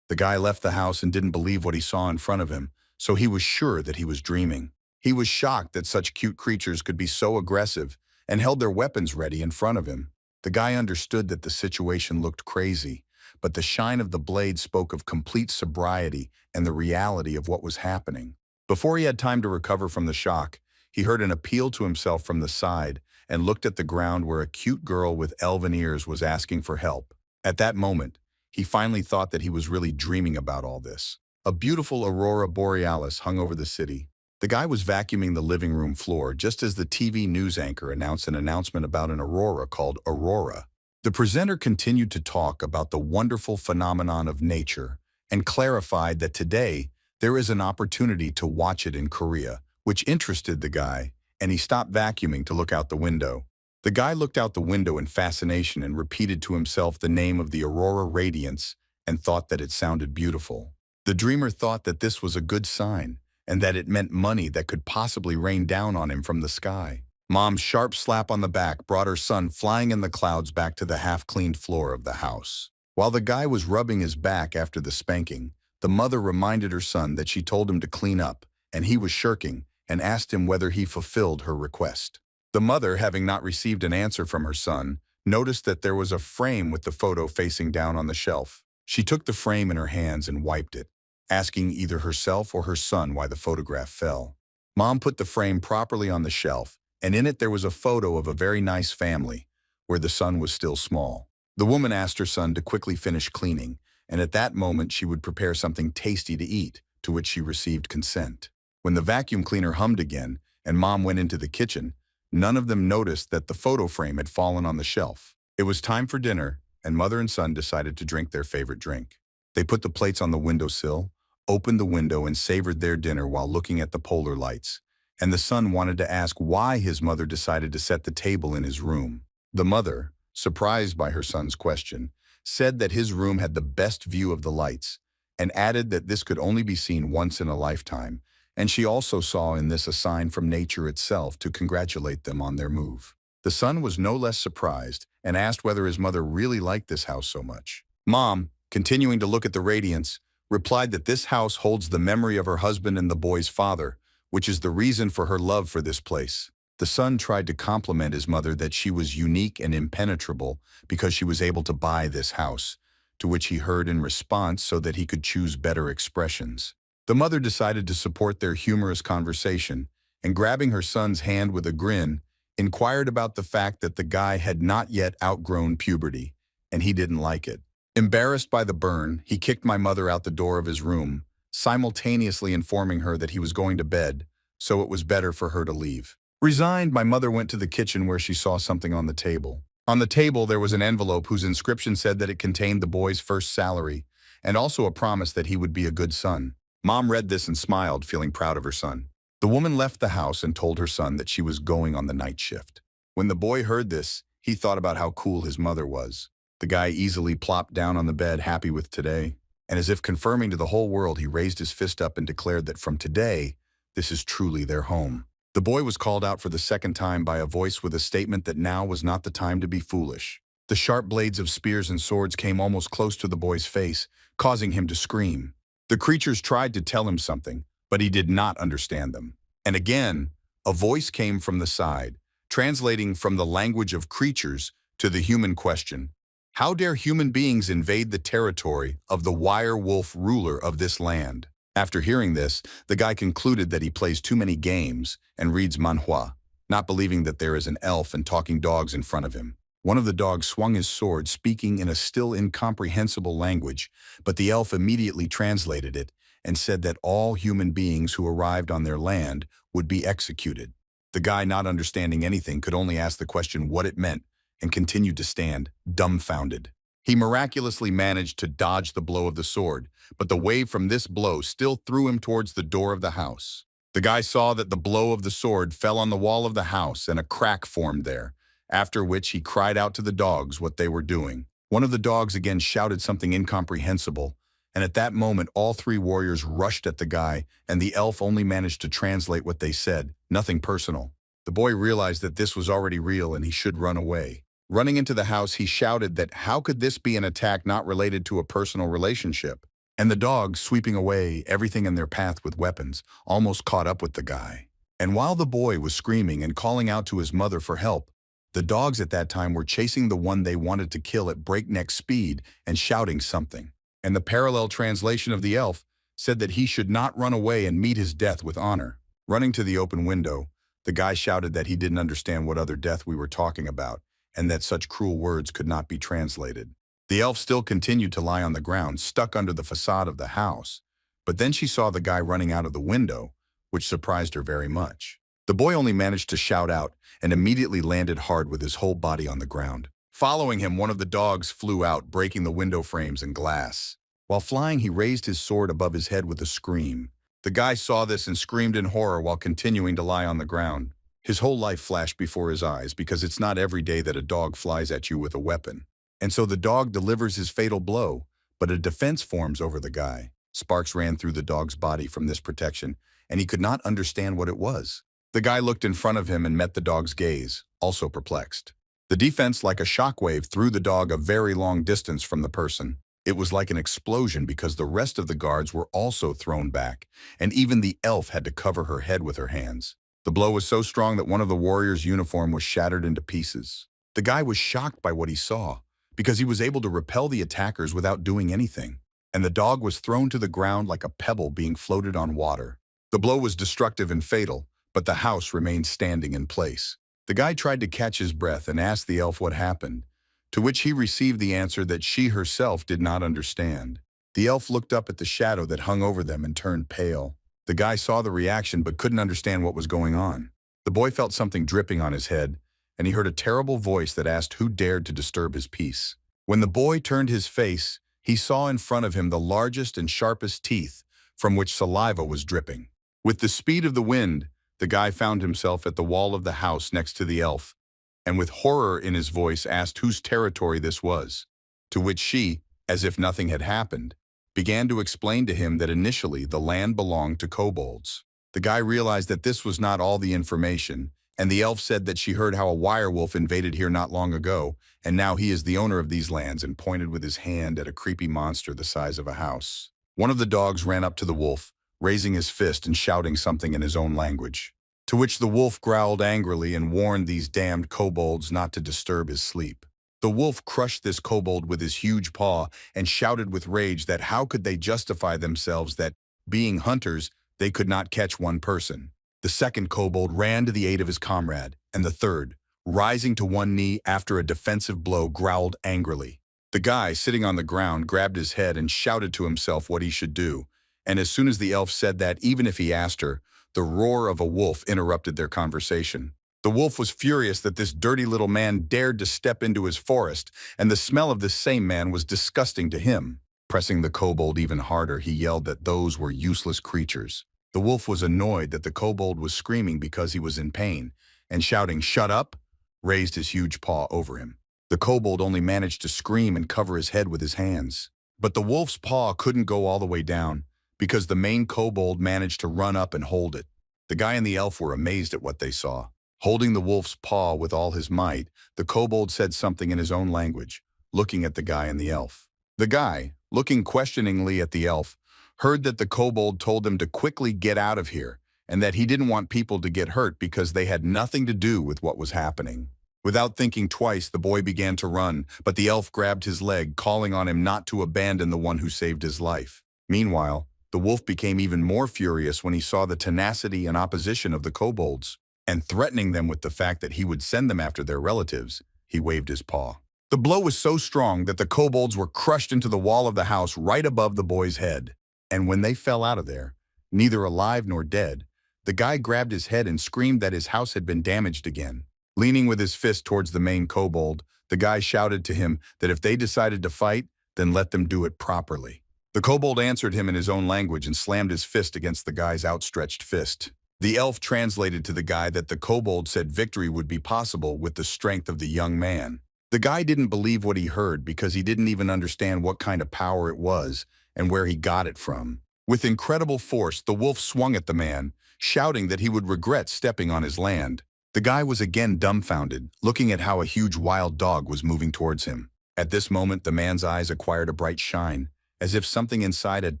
The guy left the house and didn't believe what he saw in front of him, so he was sure that he was dreaming. He was shocked that such cute creatures could be so aggressive and held their weapons ready in front of him. The guy understood that the situation looked crazy, but the shine of the blade spoke of complete sobriety and the reality of what was happening. Before he had time to recover from the shock, he heard an appeal to himself from the side and looked at the ground where a cute girl with elven ears was asking for help. At that moment, he finally thought that he was really dreaming about all this. A beautiful aurora borealis hung over the city. The guy was vacuuming the living room floor just as the TV news anchor announced an announcement about an aurora called Aurora. The presenter continued to talk about the wonderful phenomenon of nature and clarified that today there is an opportunity to watch it in Korea, which interested the guy, and he stopped vacuuming to look out the window. The guy looked out the window in fascination and repeated to himself the name of the aurora radiance and thought that it sounded beautiful. The dreamer thought that this was a good sign and that it meant money that could possibly rain down on him from the sky. Mom's sharp slap on the back brought her son flying in the clouds back to the half-cleaned floor of the house. While the guy was rubbing his back after the spanking, the mother reminded her son that she told him to clean up, and he was shirking, and asked him whether he fulfilled her request. The mother, having not received an answer from her son, noticed that there was a frame with the photo facing down on the shelf. She took the frame in her hands and wiped it, asking either herself or her son why the photograph fell. Mom put the frame properly on the shelf, and in it there was a photo of a very nice family, where the son was still small. The woman asked her son to quickly finish cleaning, and at that moment she would prepare something tasty to eat, to which she received consent. When the vacuum cleaner hummed again, and Mom went into the kitchen, none of them noticed that the photo frame had fallen on the shelf. It was time for dinner, and mother and son decided to drink their favorite drink. They put the plates on the windowsill, opened the window and savored their dinner while looking at the polar lights, and the son wanted to ask why his mother decided to set the table in his room. The mother, surprised by her son's question, said that his room had the best view of the lights, and added that this could only be seen once in a lifetime, and she also saw in this a sign from nature itself to congratulate them on their move. The son was no less surprised and asked whether his mother really liked this house so much. Mom, continuing to look at the radiance, replied that this house holds the memory of her husband and the boy's father, which is the reason for her love for this place. The son tried to compliment his mother that she was unique and impenetrable because she was able to buy this house, to which he heard in response so that he could choose better expressions. The mother decided to support their humorous conversation, and grabbing her son's hand with a grin, inquired about the fact that the guy had not yet outgrown puberty, and he didn't like it. Embarrassed by the burn, he kicked my mother out the door of his room, simultaneously informing her that he was going to bed, so it was better for her to leave. Resigned, my mother went to the kitchen where she saw something on the table. On the table, there was an envelope whose inscription said that it contained the boy's first salary, and also a promise that he would be a good son. Mom read this and smiled, feeling proud of her son. The woman left the house and told her son that she was going on the night shift. When the boy heard this, he thought about how cool his mother was. The guy easily plopped down on the bed, happy with today. And as if confirming to the whole world, he raised his fist up and declared that from today, this is truly their home. The boy was called out for the second time by a voice with a statement that now was not the time to be foolish. The sharp blades of spears and swords came almost close to the boy's face, causing him to scream. The creatures tried to tell him something, but he did not understand them. And again, a voice came from the side, translating from the language of creatures to the human question, "How dare human beings invade the territory of the wire-wolf ruler of this land?" After hearing this, the guy concluded that he plays too many games and reads Manhwa, not believing that there is an elf and talking dogs in front of him. One of the dogs swung his sword, speaking in a still incomprehensible language, but the elf immediately translated it and said that all human beings who arrived on their land would be executed. The guy, not understanding anything, could only ask the question what it meant and continued to stand, dumbfounded. He miraculously managed to dodge the blow of the sword, but the wave from this blow still threw him towards the door of the house. The guy saw that the blow of the sword fell on the wall of the house and a crack formed there, after which he cried out to the dogs what they were doing. One of the dogs again shouted something incomprehensible, and at that moment all three warriors rushed at the guy, and the elf only managed to translate what they said, nothing personal. The boy realized that this was already real and he should run away. Running into the house, he shouted that how could this be an attack not related to a personal relationship? And the dogs, sweeping away everything in their path with weapons, almost caught up with the guy. And while the boy was screaming and calling out to his mother for help, the dogs at that time were chasing the one they wanted to kill at breakneck speed and shouting something. And the parallel translation of the elf said that he should not run away and meet his death with honor. Running to the open window, the guy shouted that he didn't understand what other death we were talking about, and that such cruel words could not be translated. The elf still continued to lie on the ground, stuck under the facade of the house, but then she saw the guy running out of the window, which surprised her very much. The boy only managed to shout out and immediately landed hard with his whole body on the ground. Following him, one of the dogs flew out, breaking the window frames and glass. While flying, he raised his sword above his head with a scream. The guy saw this and screamed in horror while continuing to lie on the ground. His whole life flashed before his eyes because it's not every day that a dog flies at you with a weapon. And so the dog delivers his fatal blow, but a defense forms over the guy. Sparks ran through the dog's body from this protection, and he could not understand what it was. The guy looked in front of him and met the dog's gaze, also perplexed. The defense, like a shockwave, threw the dog a very long distance from the person. It was like an explosion because the rest of the guards were also thrown back, and even the elf had to cover her head with her hands. The blow was so strong that one of the warriors' uniform was shattered into pieces. The guy was shocked by what he saw, because he was able to repel the attackers without doing anything, and the dog was thrown to the ground like a pebble being floated on water. The blow was destructive and fatal, but the house remained standing in place. The guy tried to catch his breath and asked the elf what happened, to which he received the answer that she herself did not understand. The elf looked up at the shadow that hung over them and turned pale. The guy saw the reaction but couldn't understand what was going on. The boy felt something dripping on his head, and he heard a terrible voice that asked who dared to disturb his peace. When the boy turned his face, he saw in front of him the largest and sharpest teeth, from which saliva was dripping. With the speed of the wind, the guy found himself at the wall of the house next to the elf, and with horror in his voice asked whose territory this was, to which she, as if nothing had happened, began to explain to him that initially the land belonged to kobolds. The guy realized that this was not all the information, and the elf said that she heard how a wirewolf invaded here not long ago, and now he is the owner of these lands, and pointed with his hand at a creepy monster the size of a house. One of the dogs ran up to the wolf, raising his fist and shouting something in his own language, to which the wolf growled angrily and warned these damned kobolds not to disturb his sleep. The wolf crushed this kobold with his huge paw and shouted with rage that how could they justify themselves that, being hunters, they could not catch one person. The second kobold ran to the aid of his comrade, and the third, rising to one knee after a defensive blow, growled angrily. The guy, sitting on the ground, grabbed his head and shouted to himself what he should do, and as soon as the elf said that, even if he asked her, the roar of a wolf interrupted their conversation. The wolf was furious that this dirty little man dared to step into his forest, and the smell of this same man was disgusting to him. Pressing the kobold even harder, he yelled that those were useless creatures. The wolf was annoyed that the kobold was screaming because he was in pain, and shouting, "Shut up!" raised his huge paw over him. The kobold only managed to scream and cover his head with his hands. But the wolf's paw couldn't go all the way down, because the main kobold managed to run up and hold it. The guy and the elf were amazed at what they saw. Holding the wolf's paw with all his might, the kobold said something in his own language, looking at the guy and the elf. The guy, looking questioningly at the elf, heard that the kobold told them to quickly get out of here, and that he didn't want people to get hurt because they had nothing to do with what was happening. Without thinking twice, the boy began to run, but the elf grabbed his leg, calling on him not to abandon the one who saved his life. Meanwhile, the wolf became even more furious when he saw the tenacity and opposition of the kobolds, and threatening them with the fact that he would send them after their relatives, he waved his paw. The blow was so strong that the kobolds were crushed into the wall of the house right above the boy's head. And when they fell out of there, neither alive nor dead, the guy grabbed his head and screamed that his house had been damaged again. Leaning with his fist towards the main kobold, the guy shouted to him that if they decided to fight, then let them do it properly. The kobold answered him in his own language and slammed his fist against the guy's outstretched fist. The elf translated to the guy that the kobold said victory would be possible with the strength of the young man. The guy didn't believe what he heard because he didn't even understand what kind of power it was and where he got it from. With incredible force, the wolf swung at the man, shouting that he would regret stepping on his land. The guy was again dumbfounded, looking at how a huge wild dog was moving towards him. At this moment, the man's eyes acquired a bright shine, as if something inside had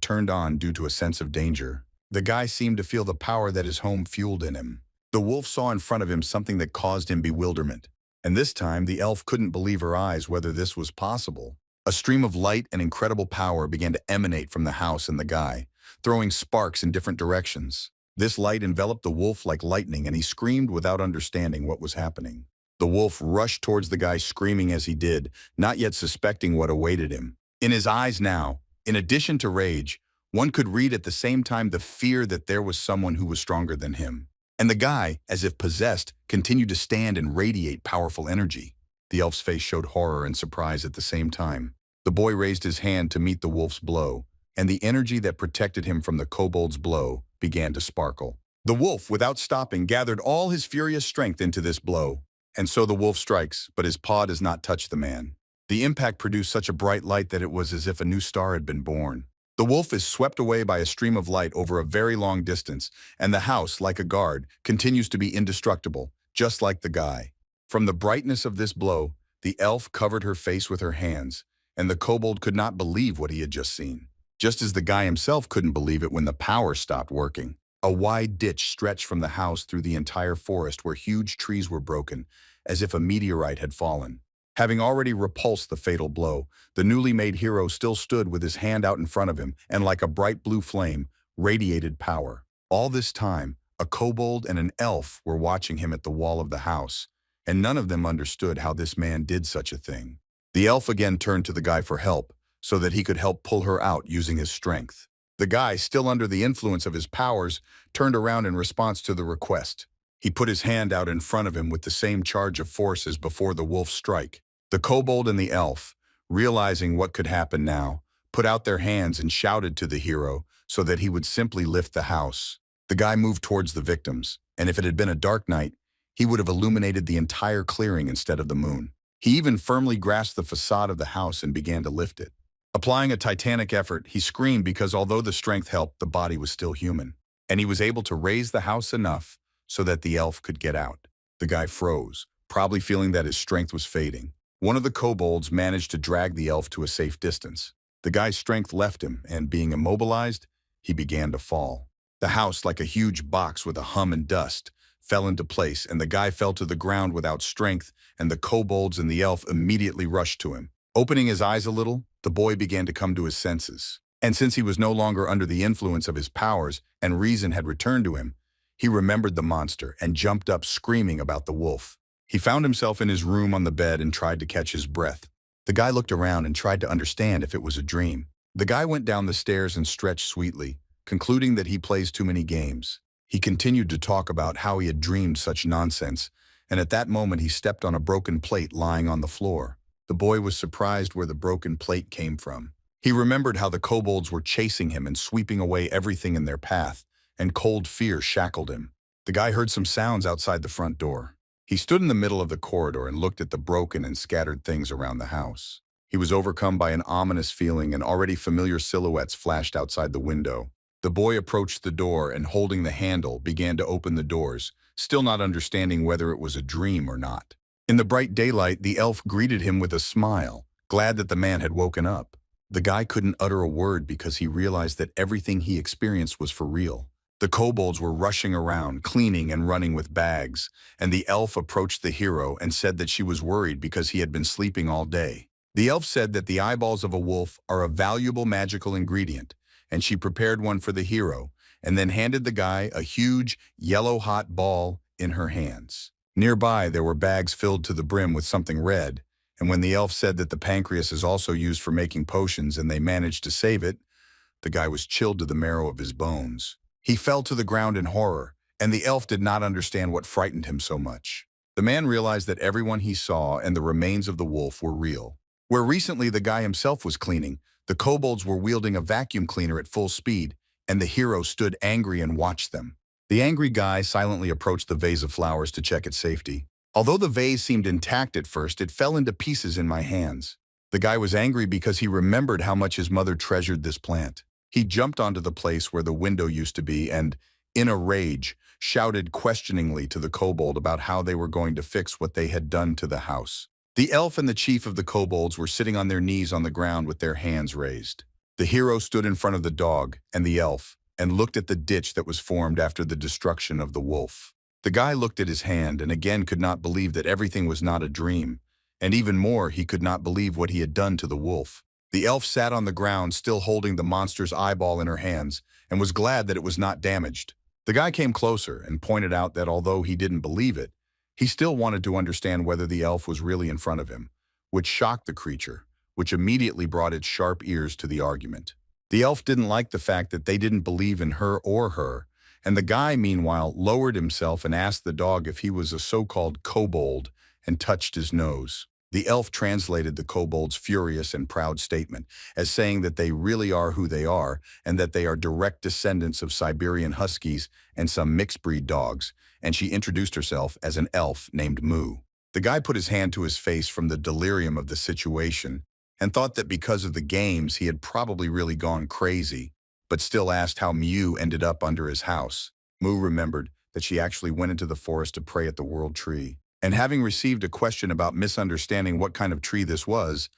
turned on due to a sense of danger. The guy seemed to feel the power that his home fueled in him. The wolf saw in front of him something that caused him bewilderment. And this time, the elf couldn't believe her eyes whether this was possible. A stream of light and incredible power began to emanate from the house and the guy, throwing sparks in different directions. This light enveloped the wolf like lightning, and he screamed without understanding what was happening. The wolf rushed towards the guy, screaming as he did, not yet suspecting what awaited him. In his eyes now, in addition to rage, one could read at the same time the fear that there was someone who was stronger than him. And the guy, as if possessed, continued to stand and radiate powerful energy. The elf's face showed horror and surprise at the same time. The boy raised his hand to meet the wolf's blow, and the energy that protected him from the kobold's blow began to sparkle. The wolf, without stopping, gathered all his furious strength into this blow. And so the wolf strikes, but his paw does not touch the man. The impact produced such a bright light that it was as if a new star had been born. The wolf is swept away by a stream of light over a very long distance, and the house, like a guard, continues to be indestructible, just like the guy. From the brightness of this blow, the elf covered her face with her hands, and the kobold could not believe what he had just seen. Just as the guy himself couldn't believe it when the power stopped working. A wide ditch stretched from the house through the entire forest where huge trees were broken, as if a meteorite had fallen. Having already repulsed the fatal blow, the newly made hero still stood with his hand out in front of him and, like a bright blue flame, radiated power. All this time, a kobold and an elf were watching him at the wall of the house, and none of them understood how this man did such a thing. The elf again turned to the guy for help, so that he could help pull her out using his strength. The guy, still under the influence of his powers, turned around in response to the request. He put his hand out in front of him with the same charge of force as before the wolf's strike. The kobold and the elf, realizing what could happen now, put out their hands and shouted to the hero so that he would simply lift the house. The guy moved towards the victims, and if it had been a dark night, he would have illuminated the entire clearing instead of the moon. He even firmly grasped the facade of the house and began to lift it. Applying a titanic effort, he screamed because although the strength helped, the body was still human, and he was able to raise the house enough so that the elf could get out. The guy froze, probably feeling that his strength was fading. One of the kobolds managed to drag the elf to a safe distance. The guy's strength left him, and being immobilized, he began to fall. The house, like a huge box with a hum and dust, fell into place, and the guy fell to the ground without strength, and the kobolds and the elf immediately rushed to him. Opening his eyes a little, the boy began to come to his senses. And since he was no longer under the influence of his powers and reason had returned to him, he remembered the monster and jumped up screaming about the wolf. He found himself in his room on the bed and tried to catch his breath. The guy looked around and tried to understand if it was a dream. The guy went down the stairs and stretched sweetly, concluding that he plays too many games. He continued to talk about how he had dreamed such nonsense, and at that moment he stepped on a broken plate lying on the floor. The boy was surprised where the broken plate came from. He remembered how the kobolds were chasing him and sweeping away everything in their path, and cold fear shackled him. The guy heard some sounds outside the front door. He stood in the middle of the corridor and looked at the broken and scattered things around the house. He was overcome by an ominous feeling, and already familiar silhouettes flashed outside the window. The boy approached the door and, holding the handle, began to open the doors, still not understanding whether it was a dream or not. In the bright daylight, the elf greeted him with a smile, glad that the man had woken up. The guy couldn't utter a word because he realized that everything he experienced was for real. The kobolds were rushing around, cleaning and running with bags, and the elf approached the hero and said that she was worried because he had been sleeping all day. The elf said that the eyeballs of a wolf are a valuable magical ingredient, and she prepared one for the hero, and then handed the guy a huge, yellow-hot ball in her hands. Nearby, there were bags filled to the brim with something red, and when the elf said that the pancreas is also used for making potions and they managed to save it, the guy was chilled to the marrow of his bones. He fell to the ground in horror, and the elf did not understand what frightened him so much. The man realized that everyone he saw and the remains of the wolf were real. Where recently the guy himself was cleaning, the kobolds were wielding a vacuum cleaner at full speed, and the hero stood angry and watched them. The angry guy silently approached the vase of flowers to check its safety. Although the vase seemed intact at first, it fell into pieces in my hands. The guy was angry because he remembered how much his mother treasured this plant. He jumped onto the place where the window used to be and, in a rage, shouted questioningly to the kobold about how they were going to fix what they had done to the house. The elf and the chief of the kobolds were sitting on their knees on the ground with their hands raised. The hero stood in front of the dog and the elf and looked at the ditch that was formed after the destruction of the wolf. The guy looked at his hand and again could not believe that everything was not a dream, and even more, he could not believe what he had done to the wolf. The elf sat on the ground, still holding the monster's eyeball in her hands, and was glad that it was not damaged. The guy came closer and pointed out that although he didn't believe it, he still wanted to understand whether the elf was really in front of him, which shocked the creature, which immediately brought its sharp ears to the argument. The elf didn't like the fact that they didn't believe in her, and the guy, meanwhile, lowered himself and asked the dog if he was a so-called kobold and touched his nose. The elf translated the kobold's furious and proud statement as saying that they really are who they are and that they are direct descendants of Siberian huskies and some mixed-breed dogs, and she introduced herself as an elf named Moo. The guy put his hand to his face from the delirium of the situation and thought that because of the games he had probably really gone crazy, but still asked how Mew ended up under his house. Moo remembered that she actually went into the forest to pray at the world tree. And having received a question about misunderstanding what kind of tree this was,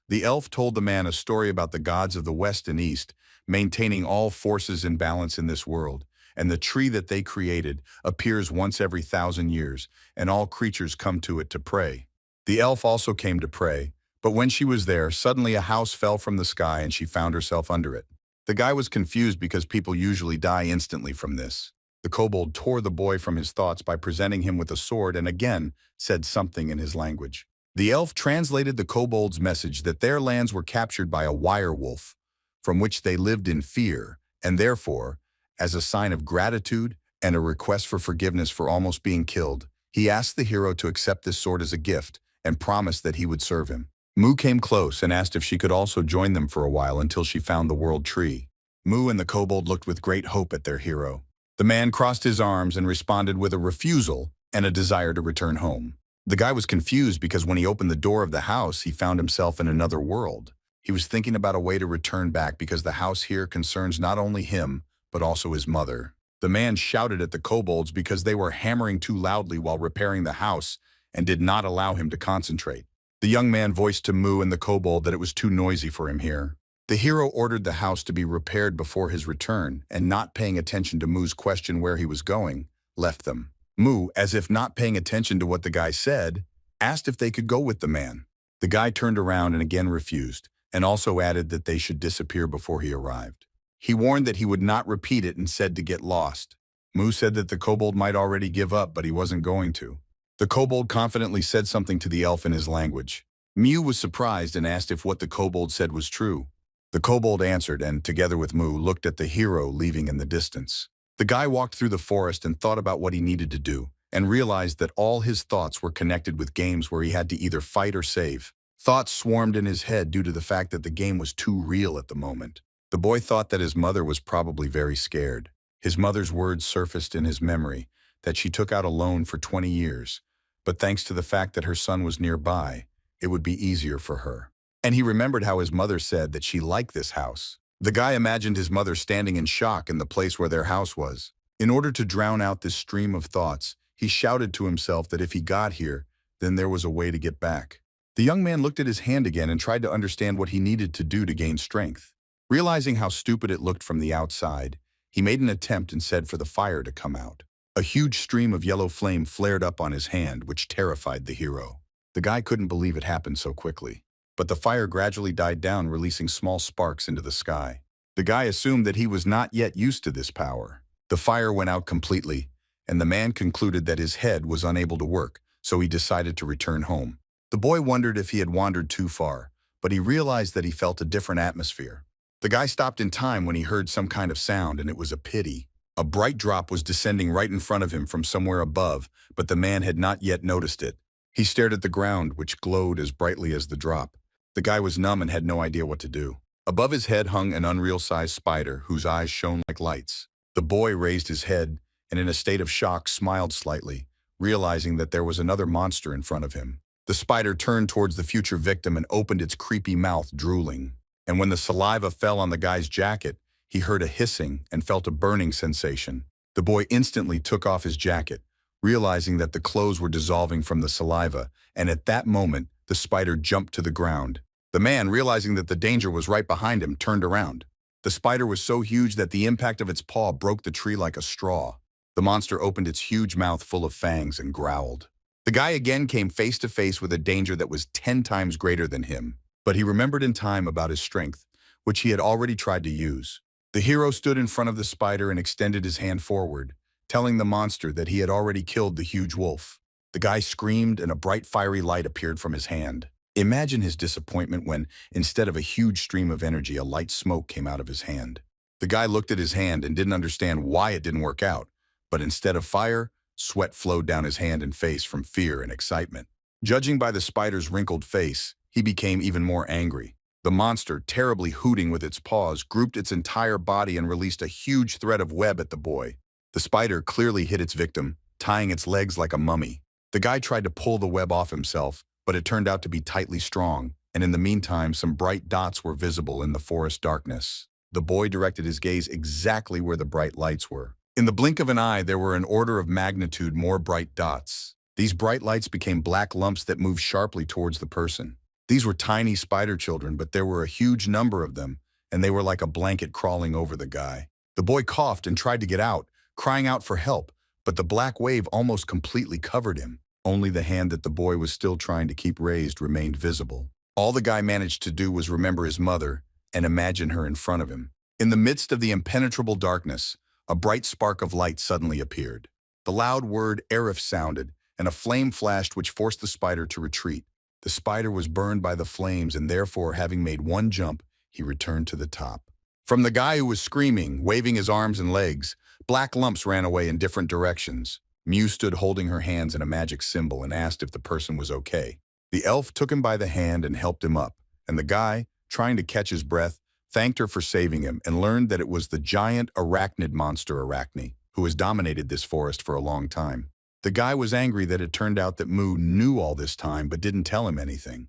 the elf told the man a story about the gods of the West and East, maintaining all forces in balance in this world, and the tree that they created appears once every 1,000 years, and all creatures come to it to pray. The elf also came to pray, but when she was there, suddenly a house fell from the sky and she found herself under it. The guy was confused because people usually die instantly from this. The kobold tore the boy from his thoughts by presenting him with a sword and again said something in his language. The elf translated the kobold's message that their lands were captured by a wirewolf, from which they lived in fear, and therefore, as a sign of gratitude and a request for forgiveness for almost being killed, he asked the hero to accept this sword as a gift and promised that he would serve him. Moo came close and asked if she could also join them for a while until she found the world tree. Moo and the kobold looked with great hope at their hero. The man crossed his arms and responded with a refusal and a desire to return home. The guy was confused because when he opened the door of the house, he found himself in another world. He was thinking about a way to return back because the house here concerns not only him, but also his mother. The man shouted at the kobolds because they were hammering too loudly while repairing the house and did not allow him to concentrate. The young man voiced to Moo and the kobold that it was too noisy for him here. The hero ordered the house to be repaired before his return, and not paying attention to Moo's question where he was going, left them. Moo, as if not paying attention to what the guy said, asked if they could go with the man. The guy turned around and again refused, and also added that they should disappear before he arrived. He warned that he would not repeat it and said to get lost. Moo said that the kobold might already give up, but he wasn't going to. The kobold confidently said something to the elf in his language. Mew was surprised and asked if what the kobold said was true. The kobold answered and, together with Moo, looked at the hero leaving in the distance. The guy walked through the forest and thought about what he needed to do, and realized that all his thoughts were connected with games where he had to either fight or save. Thoughts swarmed in his head due to the fact that the game was too real at the moment. The boy thought that his mother was probably very scared. His mother's words surfaced in his memory, that she took out a loan for 20 years, but thanks to the fact that her son was nearby, it would be easier for her. And he remembered how his mother said that she liked this house. The guy imagined his mother standing in shock in the place where their house was. In order to drown out this stream of thoughts, he shouted to himself that if he got here, then there was a way to get back. The young man looked at his hand again and tried to understand what he needed to do to gain strength. Realizing how stupid it looked from the outside, he made an attempt and said for the fire to come out. A huge stream of yellow flame flared up on his hand, which terrified the hero. The guy couldn't believe it happened so quickly. But the fire gradually died down, releasing small sparks into the sky. The guy assumed that he was not yet used to this power. The fire went out completely, and the man concluded that his head was unable to work, so he decided to return home. The boy wondered if he had wandered too far, but he realized that he felt a different atmosphere. The guy stopped in time when he heard some kind of sound, and it was a pity. A bright drop was descending right in front of him from somewhere above, but the man had not yet noticed it. He stared at the ground, which glowed as brightly as the drop. The guy was numb and had no idea what to do. Above his head hung an unreal-sized spider whose eyes shone like lights. The boy raised his head and in a state of shock smiled slightly, realizing that there was another monster in front of him. The spider turned towards the future victim and opened its creepy mouth, drooling. And when the saliva fell on the guy's jacket, he heard a hissing and felt a burning sensation. The boy instantly took off his jacket, realizing that the clothes were dissolving from the saliva, and at that moment, the spider jumped to the ground. The man, realizing that the danger was right behind him, turned around. The spider was so huge that the impact of its paw broke the tree like a straw. The monster opened its huge mouth full of fangs and growled. The guy again came face to face with a danger that was 10 times greater than him, but he remembered in time about his strength, which he had already tried to use. The hero stood in front of the spider and extended his hand forward, telling the monster that he had already killed the huge wolf. The guy screamed and a bright fiery light appeared from his hand. Imagine his disappointment when, instead of a huge stream of energy, a light smoke came out of his hand. The guy looked at his hand and didn't understand why it didn't work out, but instead of fire, sweat flowed down his hand and face from fear and excitement. Judging by the spider's wrinkled face, he became even more angry. The monster, terribly hooting with its paws, grouped its entire body and released a huge thread of web at the boy. The spider clearly hit its victim, tying its legs like a mummy. The guy tried to pull the web off himself, but it turned out to be tightly strong, and in the meantime some bright dots were visible in the forest darkness. The boy directed his gaze exactly where the bright lights were. In the blink of an eye, there were an order of magnitude more bright dots. These bright lights became black lumps that moved sharply towards the person. These were tiny spider children, but there were a huge number of them, and they were like a blanket crawling over the guy. The boy coughed and tried to get out, crying out for help, but the black wave almost completely covered him. Only the hand that the boy was still trying to keep raised remained visible. All the guy managed to do was remember his mother and imagine her in front of him. In the midst of the impenetrable darkness, a bright spark of light suddenly appeared. The loud word Arif sounded, and a flame flashed which forced the spider to retreat. The spider was burned by the flames, and therefore, having made one jump, he returned to the top. From the guy who was screaming, waving his arms and legs, black lumps ran away in different directions. Mew stood holding her hands in a magic symbol and asked if the person was okay. The elf took him by the hand and helped him up, and the guy, trying to catch his breath, thanked her for saving him and learned that it was the giant arachnid monster Arachne, who has dominated this forest for a long time. The guy was angry that it turned out that Moo knew all this time but didn't tell him anything.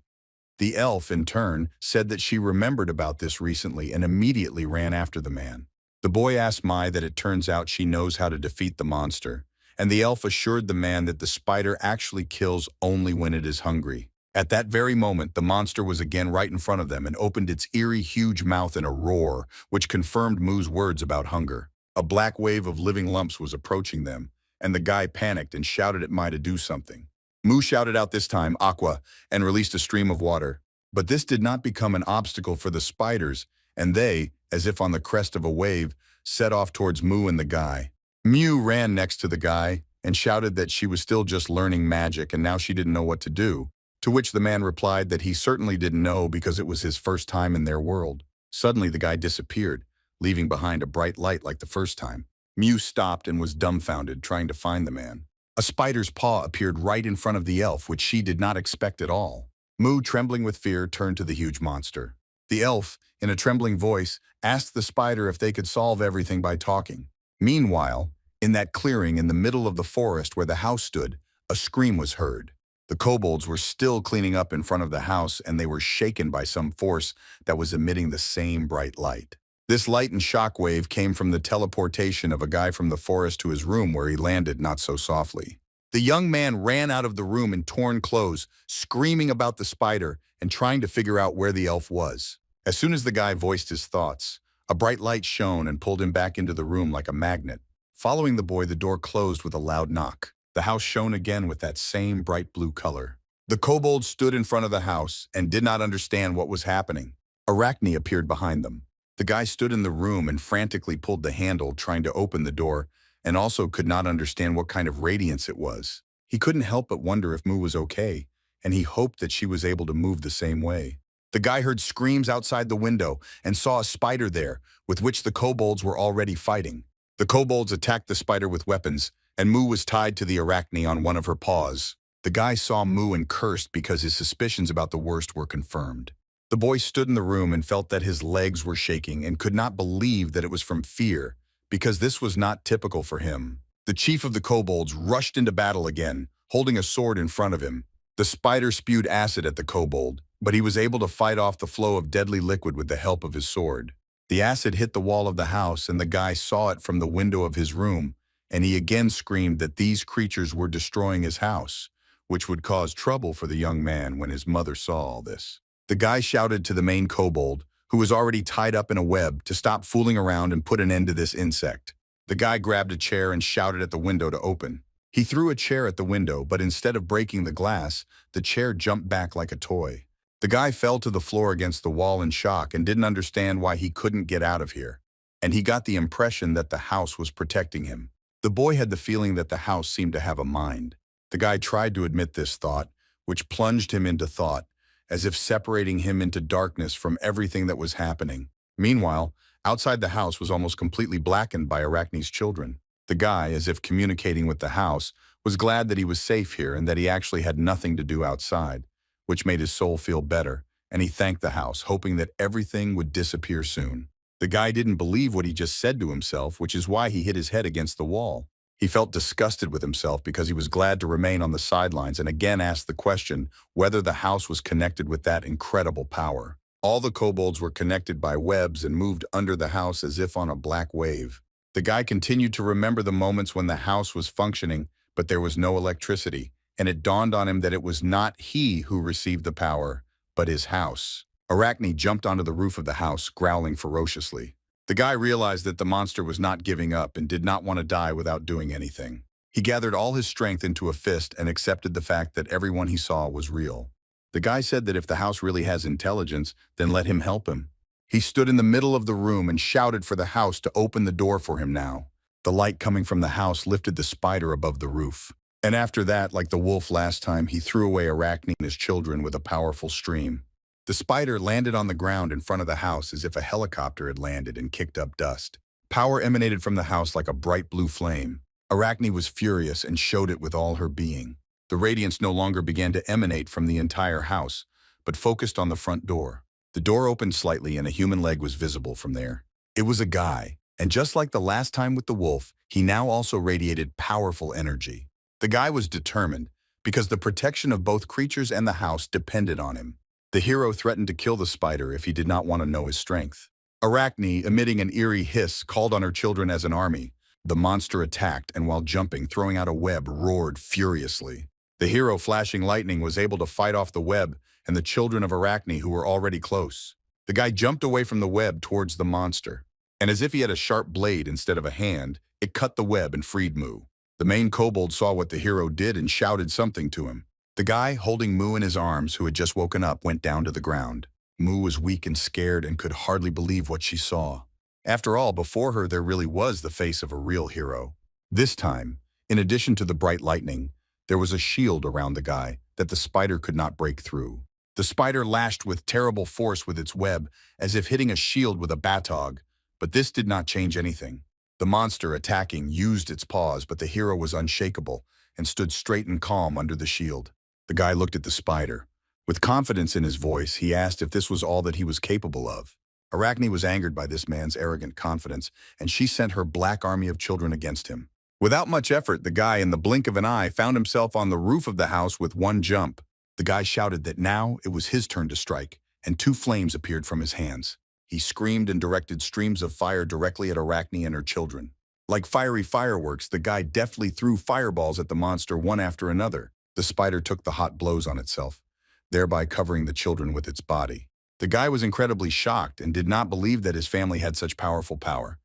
The elf, in turn, said that she remembered about this recently and immediately ran after the man. The boy asked Mai that it turns out she knows how to defeat the monster, and the elf assured the man that the spider actually kills only when it is hungry. At that very moment, the monster was again right in front of them and opened its eerie, huge mouth in a roar, which confirmed Moo's words about hunger. A black wave of living lumps was approaching them, and the guy panicked and shouted at Mai to do something. Moo shouted out this time, "Aqua," and released a stream of water. But this did not become an obstacle for the spiders, and they, as if on the crest of a wave, set off towards Moo and the guy. Mew ran next to the guy and shouted that she was still just learning magic and now she didn't know what to do, to which the man replied that he certainly didn't know because it was his first time in their world. Suddenly the guy disappeared, leaving behind a bright light like the first time. Mew stopped and was dumbfounded, trying to find the man. A spider's paw appeared right in front of the elf, which she did not expect at all. Moo, trembling with fear, turned to the huge monster. The elf, in a trembling voice, asked the spider if they could solve everything by talking. Meanwhile, in that clearing in the middle of the forest where the house stood, a scream was heard. The kobolds were still cleaning up in front of the house, and they were shaken by some force that was emitting the same bright light. This light and shockwave came from the teleportation of a guy from the forest to his room where he landed not so softly. The young man ran out of the room in torn clothes, screaming about the spider and trying to figure out where the elf was. As soon as the guy voiced his thoughts, a bright light shone and pulled him back into the room like a magnet. Following the boy, the door closed with a loud knock. The house shone again with that same bright blue color. The kobolds stood in front of the house and did not understand what was happening. Arachne appeared behind them. The guy stood in the room and frantically pulled the handle, trying to open the door, and also could not understand what kind of radiance it was. He couldn't help but wonder if Moo was okay, and he hoped that she was able to move the same way. The guy heard screams outside the window and saw a spider there, with which the kobolds were already fighting. The kobolds attacked the spider with weapons, and Moo was tied to the Arachne on one of her paws. The guy saw Moo and cursed because his suspicions about the worst were confirmed. The boy stood in the room and felt that his legs were shaking and could not believe that it was from fear, because this was not typical for him. The chief of the kobolds rushed into battle again, holding a sword in front of him. The spider spewed acid at the kobold, but he was able to fight off the flow of deadly liquid with the help of his sword. The acid hit the wall of the house, and the guy saw it from the window of his room, and he again screamed that these creatures were destroying his house, which would cause trouble for the young man when his mother saw all this. The guy shouted to the main kobold, who was already tied up in a web, to stop fooling around and put an end to this insect. The guy grabbed a chair and shouted at the window to open. He threw a chair at the window, but instead of breaking the glass, the chair jumped back like a toy. The guy fell to the floor against the wall in shock and didn't understand why he couldn't get out of here. And he got the impression that the house was protecting him. The boy had the feeling that the house seemed to have a mind. The guy tried to admit this thought, which plunged him into thought, as if separating him into darkness from everything that was happening. Meanwhile, outside the house was almost completely blackened by Arachne's children. The guy, as if communicating with the house, was glad that he was safe here and that he actually had nothing to do outside, which made his soul feel better, and he thanked the house, hoping that everything would disappear soon. The guy didn't believe what he just said to himself, which is why he hit his head against the wall. He felt disgusted with himself because he was glad to remain on the sidelines and again asked the question whether the house was connected with that incredible power. All the kobolds were connected by webs and moved under the house as if on a black wave. The guy continued to remember the moments when the house was functioning, but there was no electricity, and it dawned on him that it was not he who received the power, but his house. Arachne jumped onto the roof of the house, growling ferociously. The guy realized that the monster was not giving up and did not want to die without doing anything. He gathered all his strength into a fist and accepted the fact that everyone he saw was real. The guy said that if the house really has intelligence, then let him help him. He stood in the middle of the room and shouted for the house to open the door for him now. The light coming from the house lifted the spider above the roof. And after that, like the wolf last time, he threw away Arachne and his children with a powerful stream. The spider landed on the ground in front of the house as if a helicopter had landed and kicked up dust. Power emanated from the house like a bright blue flame. Arachne was furious and showed it with all her being. The radiance no longer began to emanate from the entire house, but focused on the front door. The door opened slightly and a human leg was visible from there. It was a guy, and just like the last time with the wolf, he now also radiated powerful energy. The guy was determined, because the protection of both creatures and the house depended on him. The hero threatened to kill the spider if he did not want to know his strength. Arachne, emitting an eerie hiss, called on her children as an army. The monster attacked and while jumping, throwing out a web, roared furiously. The hero, flashing lightning, was able to fight off the web and the children of Arachne who were already close. The guy jumped away from the web towards the monster, and as if he had a sharp blade instead of a hand, it cut the web and freed Mu. The main kobold saw what the hero did and shouted something to him. The guy, holding Mu in his arms, who had just woken up, went down to the ground. Mu was weak and scared and could hardly believe what she saw. After all, before her there really was the face of a real hero. This time, in addition to the bright lightning, there was a shield around the guy that the spider could not break through. The spider lashed with terrible force with its web, as if hitting a shield with a batog, but this did not change anything. The monster, attacking, used its paws, but the hero was unshakable and stood straight and calm under the shield. The guy looked at the spider. With confidence in his voice, he asked if this was all that he was capable of. Arachne was angered by this man's arrogant confidence, and she sent her black army of children against him. Without much effort, the guy, in the blink of an eye, found himself on the roof of the house with one jump. The guy shouted that now it was his turn to strike, and 2 flames appeared from his hands. He screamed and directed streams of fire directly at Arachne and her children. Like fiery fireworks, the guy deftly threw fireballs at the monster one after another. The spider took the hot blows on itself, thereby covering the children with its body. The guy was incredibly shocked and did not believe that his family had such powerful power.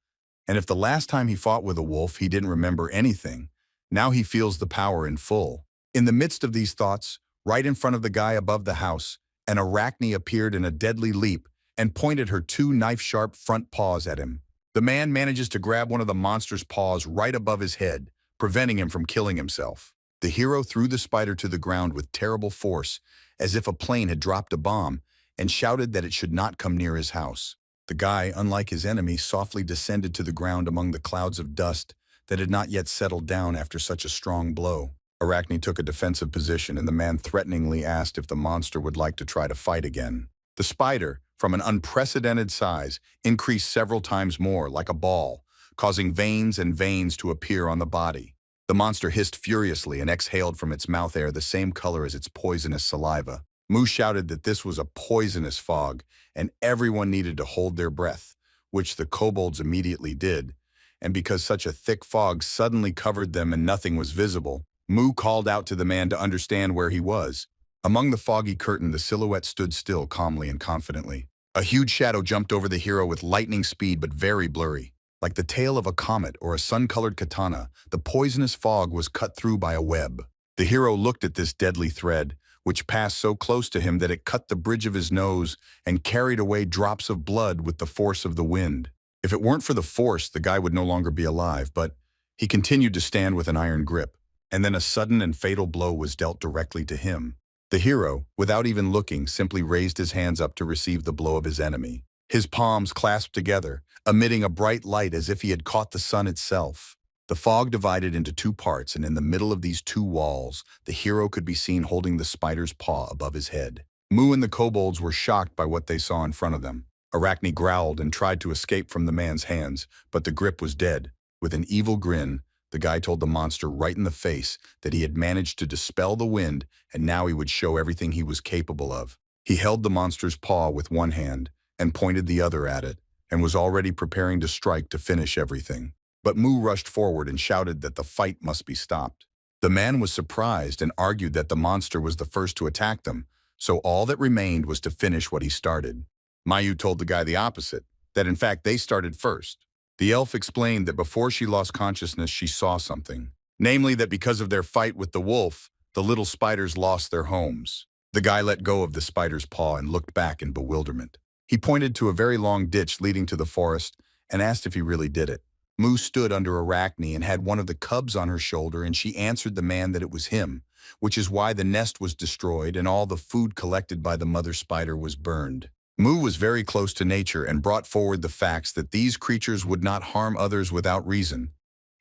And if the last time he fought with a wolf he didn't remember anything, now he feels the power in full. In the midst of these thoughts, right in front of the guy above the house, an Arachne appeared in a deadly leap and pointed her 2 knife-sharp front paws at him. The man manages to grab one of the monster's paws right above his head, preventing him from killing himself. The hero threw the spider to the ground with terrible force, as if a plane had dropped a bomb, and shouted that it should not come near his house. The guy, unlike his enemy, softly descended to the ground among the clouds of dust that had not yet settled down after such a strong blow. Arachne took a defensive position, and the man threateningly asked if the monster would like to try to fight again. The spider, from an unprecedented size, increased several times more, like a ball, causing veins and veins to appear on the body. The monster hissed furiously and exhaled from its mouth air the same color as its poisonous saliva. Mu shouted that this was a poisonous fog, and everyone needed to hold their breath, which the kobolds immediately did. And because such a thick fog suddenly covered them and nothing was visible, Mu called out to the man to understand where he was. Among the foggy curtain, the silhouette stood still calmly and confidently. A huge shadow jumped over the hero with lightning speed but very blurry. Like the tail of a comet or a sun-colored katana, the poisonous fog was cut through by a web. The hero looked at this deadly thread, which passed so close to him that it cut the bridge of his nose and carried away drops of blood with the force of the wind. If it weren't for the force, the guy would no longer be alive, but he continued to stand with an iron grip. And then a sudden and fatal blow was dealt directly to him. The hero, without even looking, simply raised his hands up to receive the blow of his enemy. His palms clasped together, emitting a bright light as if he had caught the sun itself. The fog divided into two parts, and in the middle of these two walls, the hero could be seen holding the spider's paw above his head. Mu and the kobolds were shocked by what they saw in front of them. Arachne growled and tried to escape from the man's hands, but the grip was dead. With an evil grin, the guy told the monster right in the face that he had managed to dispel the wind and now he would show everything he was capable of. He held the monster's paw with one hand and pointed the other at it and was already preparing to strike to finish everything. But Mu rushed forward and shouted that the fight must be stopped. The man was surprised and argued that the monster was the first to attack them, so all that remained was to finish what he started. Mayu told the guy the opposite, that in fact they started first. The elf explained that before she lost consciousness, she saw something. Namely, that because of their fight with the wolf, the little spiders lost their homes. The guy let go of the spider's paw and looked back in bewilderment. He pointed to a very long ditch leading to the forest and asked if he really did it. Mu stood under Arachne and had one of the cubs on her shoulder, and she answered the man that it was him, which is why the nest was destroyed and all the food collected by the mother spider was burned. Mu was very close to nature and brought forward the facts that these creatures would not harm others without reason.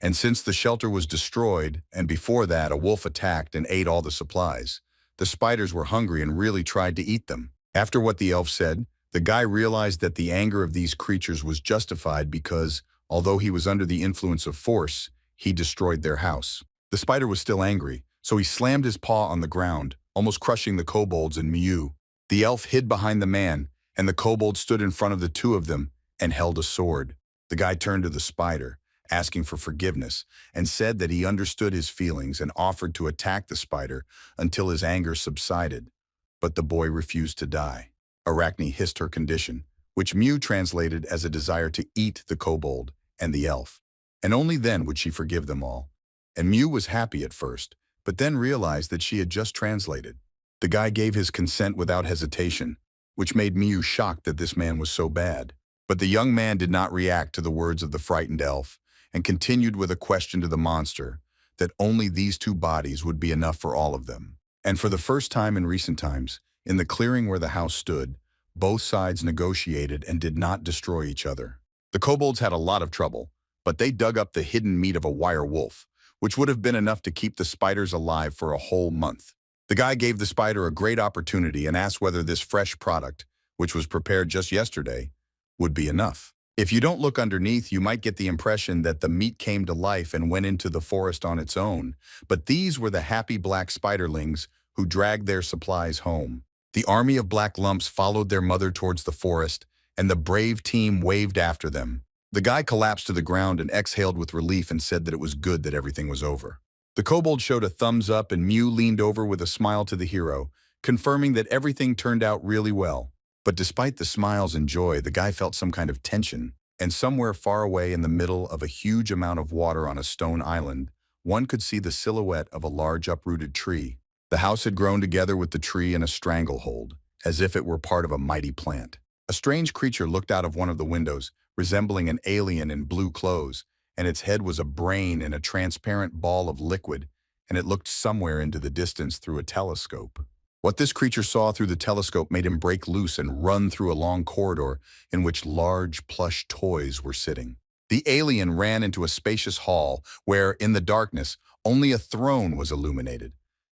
And since the shelter was destroyed, and before that a wolf attacked and ate all the supplies, the spiders were hungry and really tried to eat them. After what the elf said, the guy realized that the anger of these creatures was justified because, although he was under the influence of force, he destroyed their house. The spider was still angry, so he slammed his paw on the ground, almost crushing the kobolds and Miu. The elf hid behind the man, and the kobold stood in front of the two of them and held a sword. The guy turned to the spider, asking for forgiveness, and said that he understood his feelings and offered to attack the spider until his anger subsided. But the boy refused to die. Arachne hissed her condition, which Miu translated as a desire to eat the kobold and the elf. And only then would she forgive them all. And Miu was happy at first, but then realized that she had just translated. The guy gave his consent without hesitation, which made Miu shocked that this man was so bad. But the young man did not react to the words of the frightened elf and continued with a question to the monster that only these two bodies would be enough for all of them. And for the first time in recent times, in the clearing where the house stood, both sides negotiated and did not destroy each other. The kobolds had a lot of trouble, but they dug up the hidden meat of a wire wolf, which would have been enough to keep the spiders alive for a whole month. The guy gave the spider a great opportunity and asked whether this fresh product, which was prepared just yesterday, would be enough. If you don't look underneath, you might get the impression that the meat came to life and went into the forest on its own, but these were the happy black spiderlings who dragged their supplies home. The army of black lumps followed their mother towards the forest, and the brave team waved after them. The guy collapsed to the ground and exhaled with relief and said that it was good that everything was over. The kobold showed a thumbs up and Miu leaned over with a smile to the hero, confirming that everything turned out really well. But despite the smiles and joy, the guy felt some kind of tension, and somewhere far away in the middle of a huge amount of water on a stone island, one could see the silhouette of a large uprooted tree. The house had grown together with the tree in a stranglehold, as if it were part of a mighty plant. A strange creature looked out of one of the windows, resembling an alien in blue clothes, and its head was a brain in a transparent ball of liquid, and it looked somewhere into the distance through a telescope. What this creature saw through the telescope made him break loose and run through a long corridor in which large plush toys were sitting. The alien ran into a spacious hall where, in the darkness, only a throne was illuminated,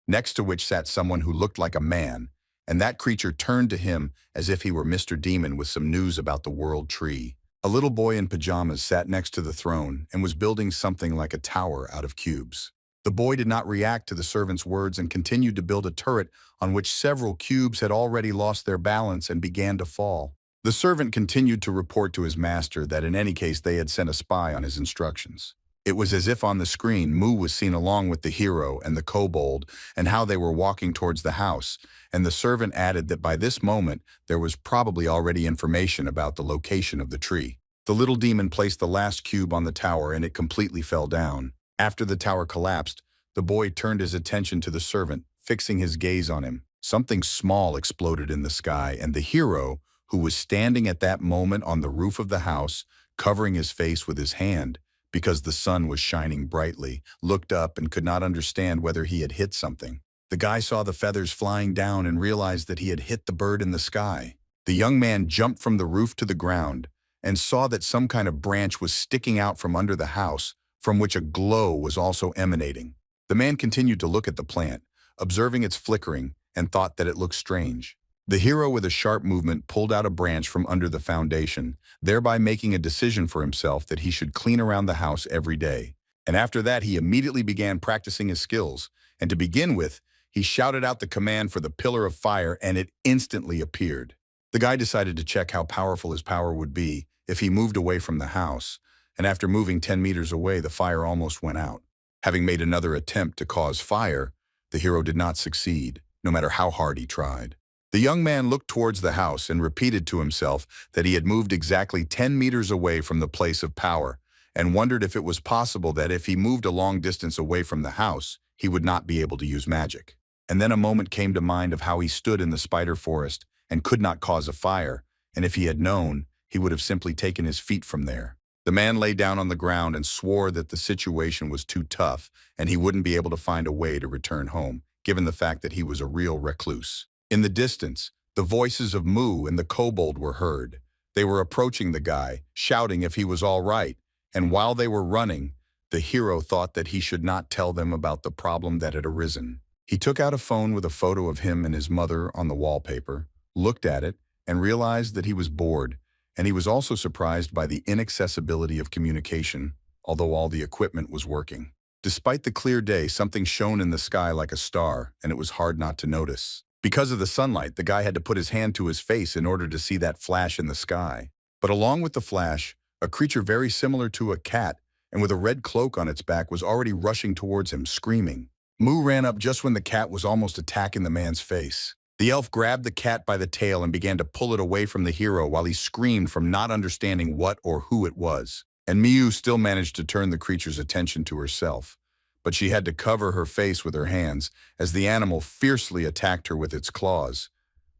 next to which sat someone who looked like a man, and that creature turned to him as if he were Mr. Demon with some news about the world tree. A little boy in pajamas sat next to the throne and was building something like a tower out of cubes. The boy did not react to the servant's words and continued to build a turret on which several cubes had already lost their balance and began to fall. The servant continued to report to his master that in any case they had sent a spy on his instructions. It was as if on the screen, Mu was seen along with the hero and the kobold and how they were walking towards the house, and the servant added that by this moment there was probably already information about the location of the tree. The little demon placed the last cube on the tower and it completely fell down. After the tower collapsed, the boy turned his attention to the servant, fixing his gaze on him. Something small exploded in the sky, and the hero, who was standing at that moment on the roof of the house, covering his face with his hand, because the sun was shining brightly, looked up and could not understand whether he had hit something. The guy saw the feathers flying down and realized that he had hit the bird in the sky. The young man jumped from the roof to the ground and saw that some kind of branch was sticking out from under the house, from which a glow was also emanating. The man continued to look at the plant, observing its flickering, and thought that it looked strange. The hero with a sharp movement pulled out a branch from under the foundation, thereby making a decision for himself that he should clean around the house every day. And after that, he immediately began practicing his skills. And to begin with, he shouted out the command for the pillar of fire, and it instantly appeared. The guy decided to check how powerful his power would be if he moved away from the house, and after moving 10 meters away, the fire almost went out. Having made another attempt to cause fire, the hero did not succeed, no matter how hard he tried. The young man looked towards the house and repeated to himself that he had moved exactly 10 meters away from the place of power, and wondered if it was possible that if he moved a long distance away from the house, he would not be able to use magic. And then a moment came to mind of how he stood in the spider forest and could not cause a fire, and if he had known, he would have simply taken his feet from there. The man lay down on the ground and swore that the situation was too tough and he wouldn't be able to find a way to return home, given the fact that he was a real recluse. In the distance, the voices of Mu and the kobold were heard. They were approaching the guy, shouting if he was all right, and while they were running, the hero thought that he should not tell them about the problem that had arisen. He took out a phone with a photo of him and his mother on the wallpaper, looked at it, and realized that he was bored, and he was also surprised by the inaccessibility of communication, although all the equipment was working. Despite the clear day, something shone in the sky like a star, and it was hard not to notice. Because of the sunlight, the guy had to put his hand to his face in order to see that flash in the sky. But along with the flash, a creature very similar to a cat and with a red cloak on its back was already rushing towards him, screaming. Mu ran up just when the cat was almost attacking the man's face. The elf grabbed the cat by the tail and began to pull it away from the hero while he screamed from not understanding what or who it was. And Miu still managed to turn the creature's attention to herself, but she had to cover her face with her hands as the animal fiercely attacked her with its claws.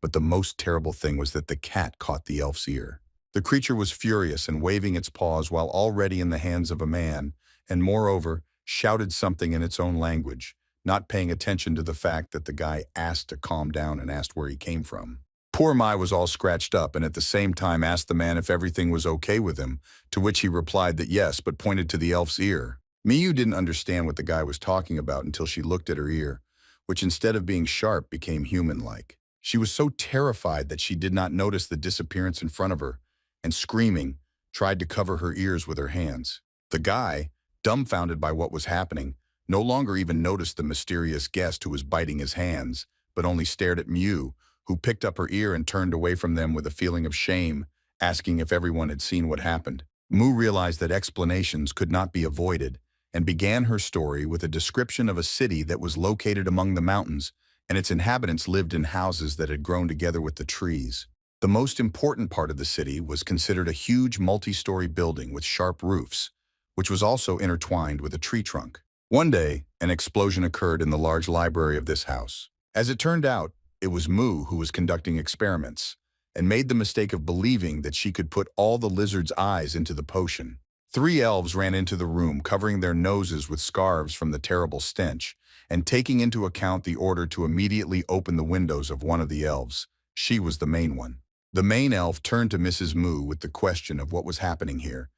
But the most terrible thing was that the cat caught the elf's ear. The creature was furious and waving its paws while already in the hands of a man, and moreover, shouted something in its own language, not paying attention to the fact that the guy asked to calm down and asked where he came from. Poor Mai was all scratched up and at the same time asked the man if everything was okay with him, to which he replied that yes, but pointed to the elf's ear. Miyu didn't understand what the guy was talking about until she looked at her ear, which instead of being sharp became human-like. She was so terrified that she did not notice the disappearance in front of her, and screaming, tried to cover her ears with her hands. The guy, dumbfounded by what was happening, no longer even noticed the mysterious guest who was biting his hands, but only stared at Miu, who picked up her ear and turned away from them with a feeling of shame, asking if everyone had seen what happened. Mu realized that explanations could not be avoided, and began her story with a description of a city that was located among the mountains, and its inhabitants lived in houses that had grown together with the trees. The most important part of the city was considered a huge multi-story building with sharp roofs, which was also intertwined with a tree trunk. One day, an explosion occurred in the large library of this house. As it turned out, it was Mu who was conducting experiments, and made the mistake of believing that she could put all the lizard's eyes into the potion. 3 elves ran into the room, covering their noses with scarves from the terrible stench, and taking into account the order to immediately open the windows of one of the elves. She was the main one. The main elf turned to Mrs. Mu with the question of what was happening here,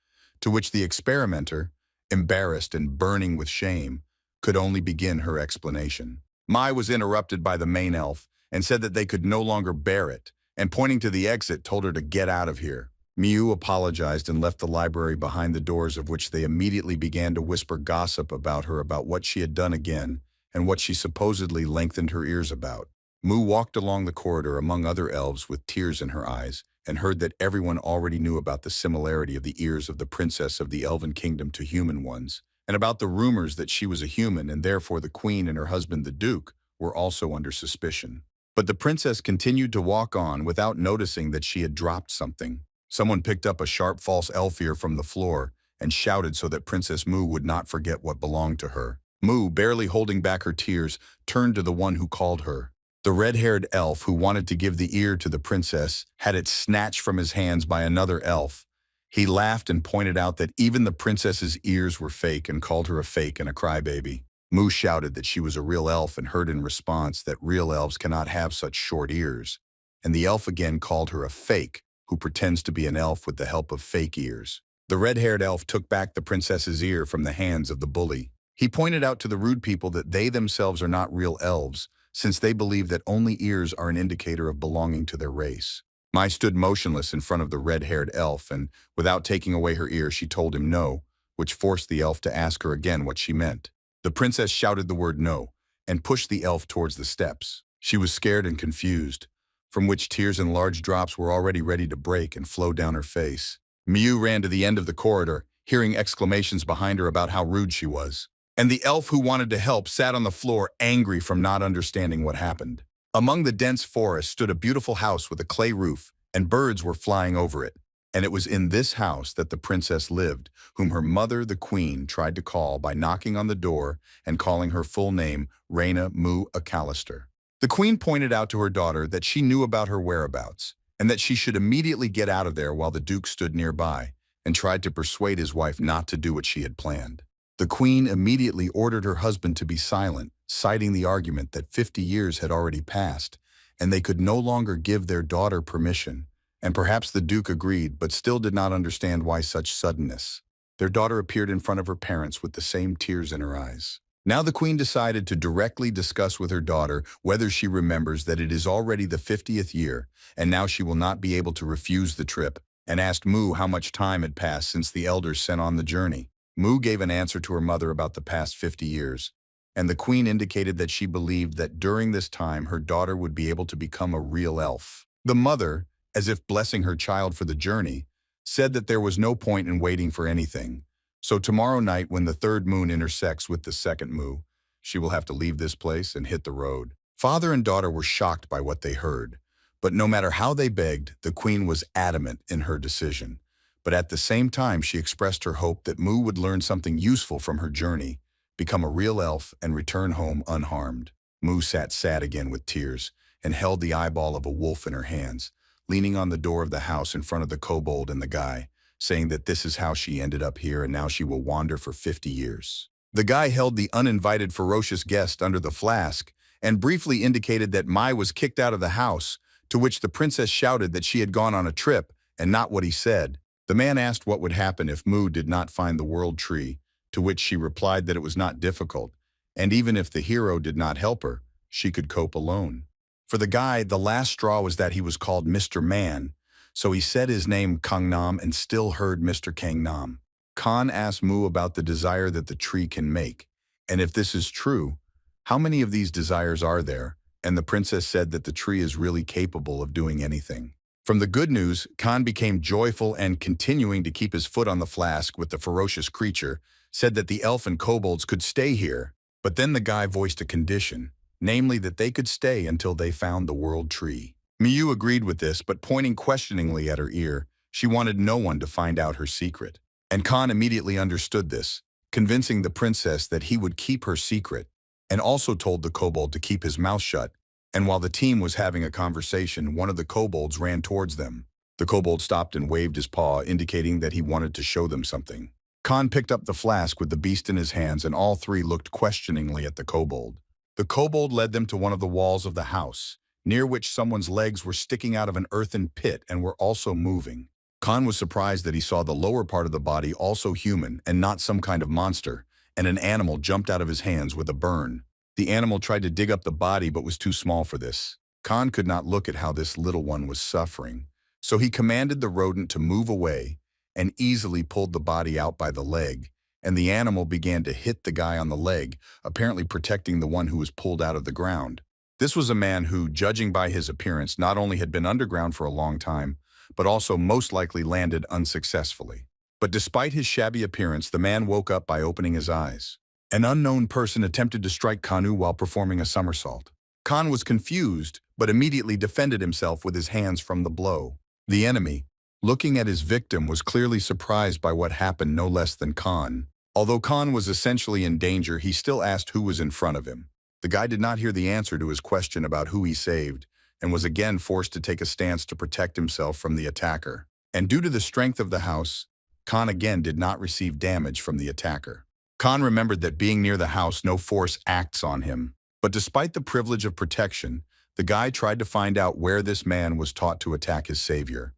to which the experimenter, embarrassed and burning with shame, could only begin her explanation. Mai was interrupted by the main elf and said that they could no longer bear it, and pointing to the exit told her to get out of here. Miu apologized and left the library behind the doors, of which they immediately began to whisper gossip about her, about what she had done again and what she supposedly lengthened her ears about. Mu walked along the corridor among other elves with tears in her eyes and heard that everyone already knew about the similarity of the ears of the princess of the Elven Kingdom to human ones, and about the rumors that she was a human and therefore the queen and her husband the duke were also under suspicion. But the princess continued to walk on without noticing that she had dropped something. Someone picked up a sharp false elf ear from the floor and shouted so that Princess Mu would not forget what belonged to her. Mu, barely holding back her tears, turned to the one who called her. The red-haired elf who wanted to give the ear to the princess had it snatched from his hands by another elf. He laughed and pointed out that even the princess's ears were fake and called her a fake and a crybaby. Mu shouted that she was a real elf and heard in response that real elves cannot have such short ears. And the elf again called her a fake, who pretends to be an elf with the help of fake ears. The red-haired elf took back the princess's ear from the hands of the bully. He pointed out to the rude people that they themselves are not real elves, since they believe that only ears are an indicator of belonging to their race. Mai stood motionless in front of the red-haired elf, and without taking away her ear, she told him no, which forced the elf to ask her again what she meant. The princess shouted the word no, and pushed the elf towards the steps. She was scared and confused, from which tears in large drops were already ready to break and flow down her face. Miu ran to the end of the corridor, hearing exclamations behind her about how rude she was. And the elf who wanted to help sat on the floor, angry from not understanding what happened. Among the dense forest stood a beautiful house with a clay roof, and birds were flying over it. And it was in this house that the princess lived, whom her mother, the queen, tried to call by knocking on the door and calling her full name, Raina Mu Acalister. The queen pointed out to her daughter that she knew about her whereabouts, and that she should immediately get out of there while the duke stood nearby, and tried to persuade his wife not to do what she had planned. The queen immediately ordered her husband to be silent, citing the argument that 50 years had already passed, and they could no longer give their daughter permission. And perhaps the duke agreed, but still did not understand why such suddenness. Their daughter appeared in front of her parents with the same tears in her eyes. Now the queen decided to directly discuss with her daughter whether she remembers that it is already the 50th year, and now she will not be able to refuse the trip, and asked Mu how much time had passed since the elders sent on the journey. Mu gave an answer to her mother about the past 50 years, and the queen indicated that she believed that during this time her daughter would be able to become a real elf. The mother, as if blessing her child for the journey, said that there was no point in waiting for anything. So tomorrow night, when the third moon intersects with the second moon, she will have to leave this place and hit the road. Father and daughter were shocked by what they heard, but no matter how they begged, the queen was adamant in her decision. But at the same time, she expressed her hope that Mu would learn something useful from her journey, become a real elf, and return home unharmed. Mu sat sad again with tears and held the eyeball of a wolf in her hands, leaning on the door of the house in front of the kobold and the guy, saying that this is how she ended up here and now she will wander for 50 years. The guy held the uninvited ferocious guest under the flask and briefly indicated that Mai was kicked out of the house, to which the princess shouted that she had gone on a trip and not what he said. The man asked what would happen if Mu did not find the world tree, to which she replied that it was not difficult, and even if the hero did not help her, she could cope alone. For the guy, the last straw was that he was called Mr. Man, so he said his name Kangnam and still heard Mr. Kangnam. Khan asked Mu about the desire that the tree can make, and if this is true, how many of these desires are there? And the princess said that the tree is really capable of doing anything. From the good news, Khan became joyful and, continuing to keep his foot on the flask with the ferocious creature, said that the elf and kobolds could stay here. But then the guy voiced a condition, namely that they could stay until they found the world tree. Miu agreed with this, but pointing questioningly at her ear, she wanted no one to find out her secret. And Khan immediately understood this, convincing the princess that he would keep her secret, and also told the kobold to keep his mouth shut. And while the team was having a conversation, one of the kobolds ran towards them. The kobold stopped and waved his paw, indicating that he wanted to show them something. Khan picked up the flask with the beast in his hands, and all three looked questioningly at the kobold. The kobold led them to one of the walls of the house, near which someone's legs were sticking out of an earthen pit and were also moving. Khan was surprised that he saw the lower part of the body also human and not some kind of monster, and an animal jumped out of his hands with a burn. The animal tried to dig up the body but was too small for this. Khan could not look at how this little one was suffering, so he commanded the rodent to move away and easily pulled the body out by the leg, and the animal began to hit the guy on the leg, apparently protecting the one who was pulled out of the ground. This was a man who, judging by his appearance, not only had been underground for a long time, but also most likely landed unsuccessfully. But despite his shabby appearance, the man woke up by opening his eyes. An unknown person attempted to strike Kanu while performing a somersault. Khan was confused, but immediately defended himself with his hands from the blow. The enemy, looking at his victim, was clearly surprised by what happened no less than Khan. Although Khan was essentially in danger, he still asked who was in front of him. The guy did not hear the answer to his question about who he saved, and was again forced to take a stance to protect himself from the attacker. And due to the strength of the house, Khan again did not receive damage from the attacker. Khan remembered that being near the house, no force acts on him. But despite the privilege of protection, the guy tried to find out where this man was taught to attack his savior.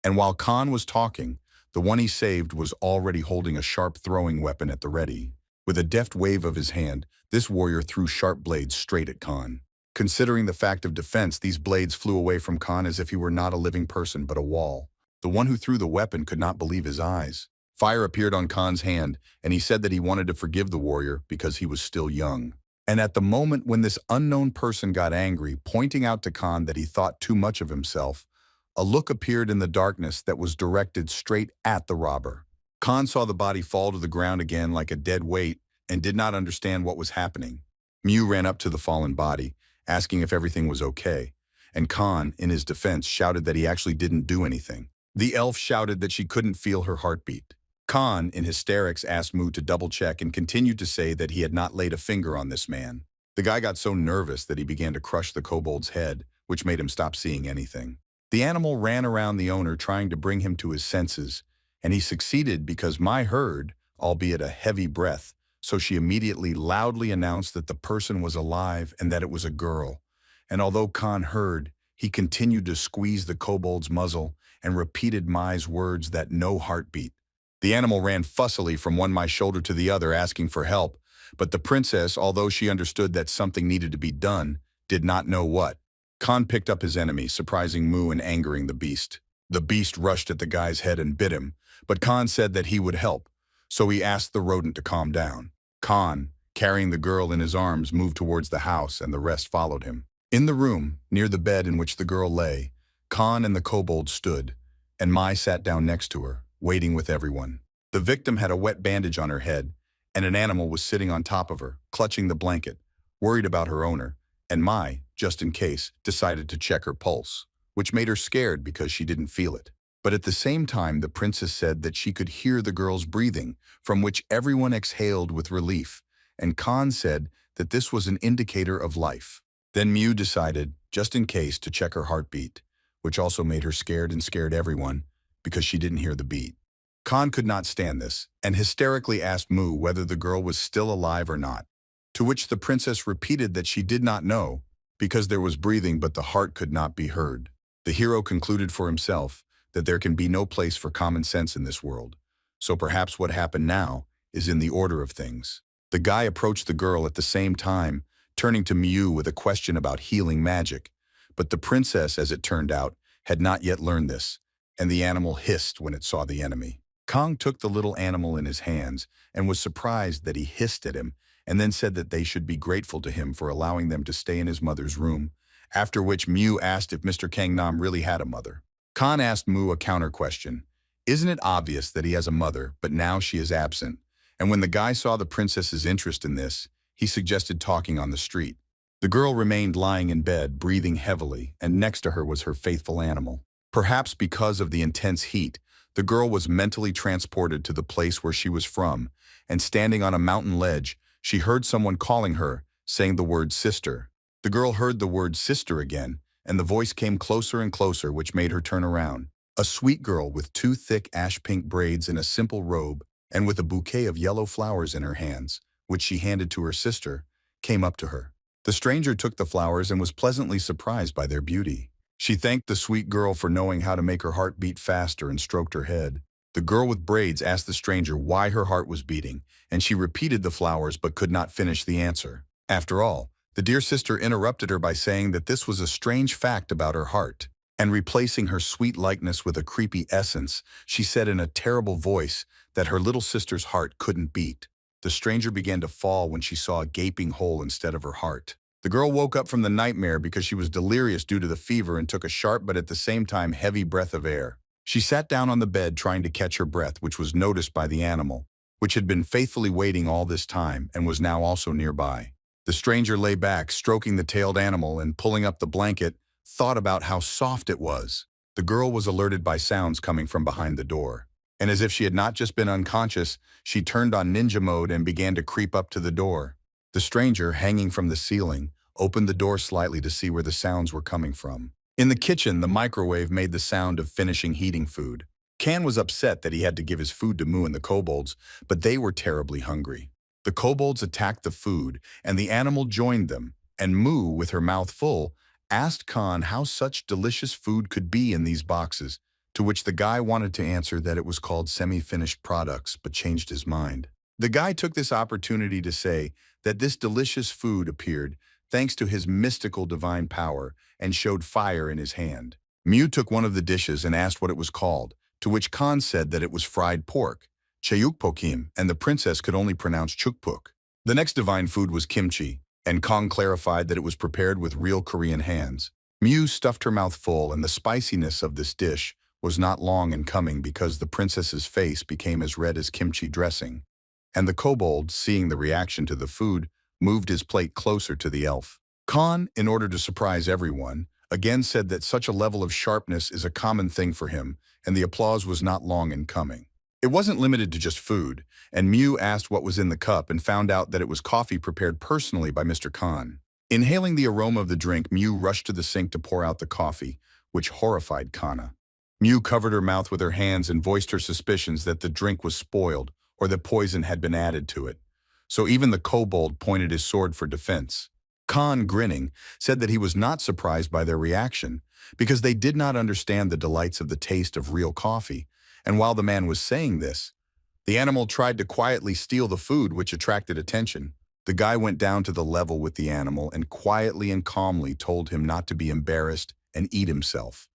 And while Khan was talking, the one he saved was already holding a sharp throwing weapon at the ready. With a deft wave of his hand, this warrior threw sharp blades straight at Khan. Considering the fact of defense, these blades flew away from Khan as if he were not a living person but a wall. The one who threw the weapon could not believe his eyes. Fire appeared on Khan's hand, and he said that he wanted to forgive the warrior because he was still young. And at the moment when this unknown person got angry, pointing out to Khan that he thought too much of himself, a look appeared in the darkness that was directed straight at the robber. Khan saw the body fall to the ground again like a dead weight and did not understand what was happening. Mew ran up to the fallen body, asking if everything was okay, and Khan, in his defense, shouted that he actually didn't do anything. The elf shouted that she couldn't feel her heartbeat. Khan, in hysterics, asked Mu to double-check and continued to say that he had not laid a finger on this man. The guy got so nervous that he began to crush the kobold's head, which made him stop seeing anything. The animal ran around the owner trying to bring him to his senses, and he succeeded because Mai heard, albeit a heavy breath, so she immediately loudly announced that the person was alive and that it was a girl. And although Khan heard, he continued to squeeze the kobold's muzzle and repeated Mai's words that no heartbeat. The animal ran fussily from one Mai shoulder to the other asking for help, but the princess, although she understood that something needed to be done, did not know what. Khan picked up his enemy, surprising Mu and angering the beast. The beast rushed at the guy's head and bit him, but Khan said that he would help, so he asked the rodent to calm down. Khan, carrying the girl in his arms, moved towards the house and the rest followed him. In the room, near the bed in which the girl lay, Khan and the kobold stood, and Mai sat down next to her, waiting with everyone. The victim had a wet bandage on her head, and an animal was sitting on top of her, clutching the blanket, worried about her owner, and Mai, just in case, decided to check her pulse, which made her scared because she didn't feel it. But at the same time, the princess said that she could hear the girl's breathing, from which everyone exhaled with relief, and Khan said that this was an indicator of life. Then Mew decided, just in case, to check her heartbeat, which also made her scared and scared everyone, because she didn't hear the beat. Khan could not stand this, and hysterically asked Mu whether the girl was still alive or not, to which the princess repeated that she did not know, because there was breathing but the heart could not be heard. The hero concluded for himself that there can be no place for common sense in this world, so perhaps what happened now is in the order of things. The guy approached the girl at the same time, turning to Mew with a question about healing magic, but the princess, as it turned out, had not yet learned this, and the animal hissed when it saw the enemy. Kong took the little animal in his hands and was surprised that he hissed at him, and then said that they should be grateful to him for allowing them to stay in his mother's room, after which Mew asked if Mr. Gangnam really had a mother. Khan asked Mu a counter question. Isn't it obvious that he has a mother, but now she is absent? And when the guy saw the princess's interest in this, he suggested talking on the street. The girl remained lying in bed, breathing heavily, and next to her was her faithful animal. Perhaps because of the intense heat, the girl was mentally transported to the place where she was from, and standing on a mountain ledge, she heard someone calling her, saying the word sister. The girl heard the word sister again, and the voice came closer and closer, which made her turn around. A sweet girl with two thick ash-pink braids in a simple robe, and with a bouquet of yellow flowers in her hands, which she handed to her sister, came up to her. The stranger took the flowers and was pleasantly surprised by their beauty. She thanked the sweet girl for knowing how to make her heart beat faster and stroked her head. The girl with braids asked the stranger why her heart was beating, and she repeated the flowers but could not finish the answer. After all, the dear sister interrupted her by saying that this was a strange fact about her heart, and replacing her sweet likeness with a creepy essence, she said in a terrible voice that her little sister's heart couldn't beat. The stranger began to fall when she saw a gaping hole instead of her heart. The girl woke up from the nightmare because she was delirious due to the fever and took a sharp but at the same time heavy breath of air. She sat down on the bed trying to catch her breath, which was noticed by the animal, which had been faithfully waiting all this time and was now also nearby. The stranger lay back, stroking the tailed animal and pulling up the blanket, thought about how soft it was. The girl was alerted by sounds coming from behind the door. And as if she had not just been unconscious, she turned on ninja mode and began to creep up to the door. The stranger, hanging from the ceiling, opened the door slightly to see where the sounds were coming from. In the kitchen, the microwave made the sound of finishing heating food. Can was upset that he had to give his food to Moo and the kobolds, but they were terribly hungry. The kobolds attacked the food, and the animal joined them, and Moo, with her mouth full, asked Khan how such delicious food could be in these boxes, to which the guy wanted to answer that it was called semi-finished products, but changed his mind. The guy took this opportunity to say that this delicious food appeared thanks to his mystical divine power and showed fire in his hand. Mew took one of the dishes and asked what it was called, to which Khan said that it was fried pork, chayukpokim, and the princess could only pronounce chukpuk. The next divine food was kimchi, and Khan clarified that it was prepared with real Korean hands. Mew stuffed her mouth full, and the spiciness of this dish was not long in coming because the princess's face became as red as kimchi dressing. And the kobold, seeing the reaction to the food, moved his plate closer to the elf. Khan, in order to surprise everyone, again said that such a level of sharpness is a common thing for him, and the applause was not long in coming. It wasn't limited to just food, and Mew asked what was in the cup and found out that it was coffee prepared personally by Mr. Khan. Inhaling the aroma of the drink, Mew rushed to the sink to pour out the coffee, which horrified Kana. Mew covered her mouth with her hands and voiced her suspicions that the drink was spoiled or that poison had been added to it. So even the kobold pointed his sword for defense. Khan, grinning, said that he was not surprised by their reaction because they did not understand the delights of the taste of real coffee. And while the man was saying this, the animal tried to quietly steal the food, which attracted attention. The guy went down to the level with the animal and quietly and calmly told him not to be embarrassed and eat himself,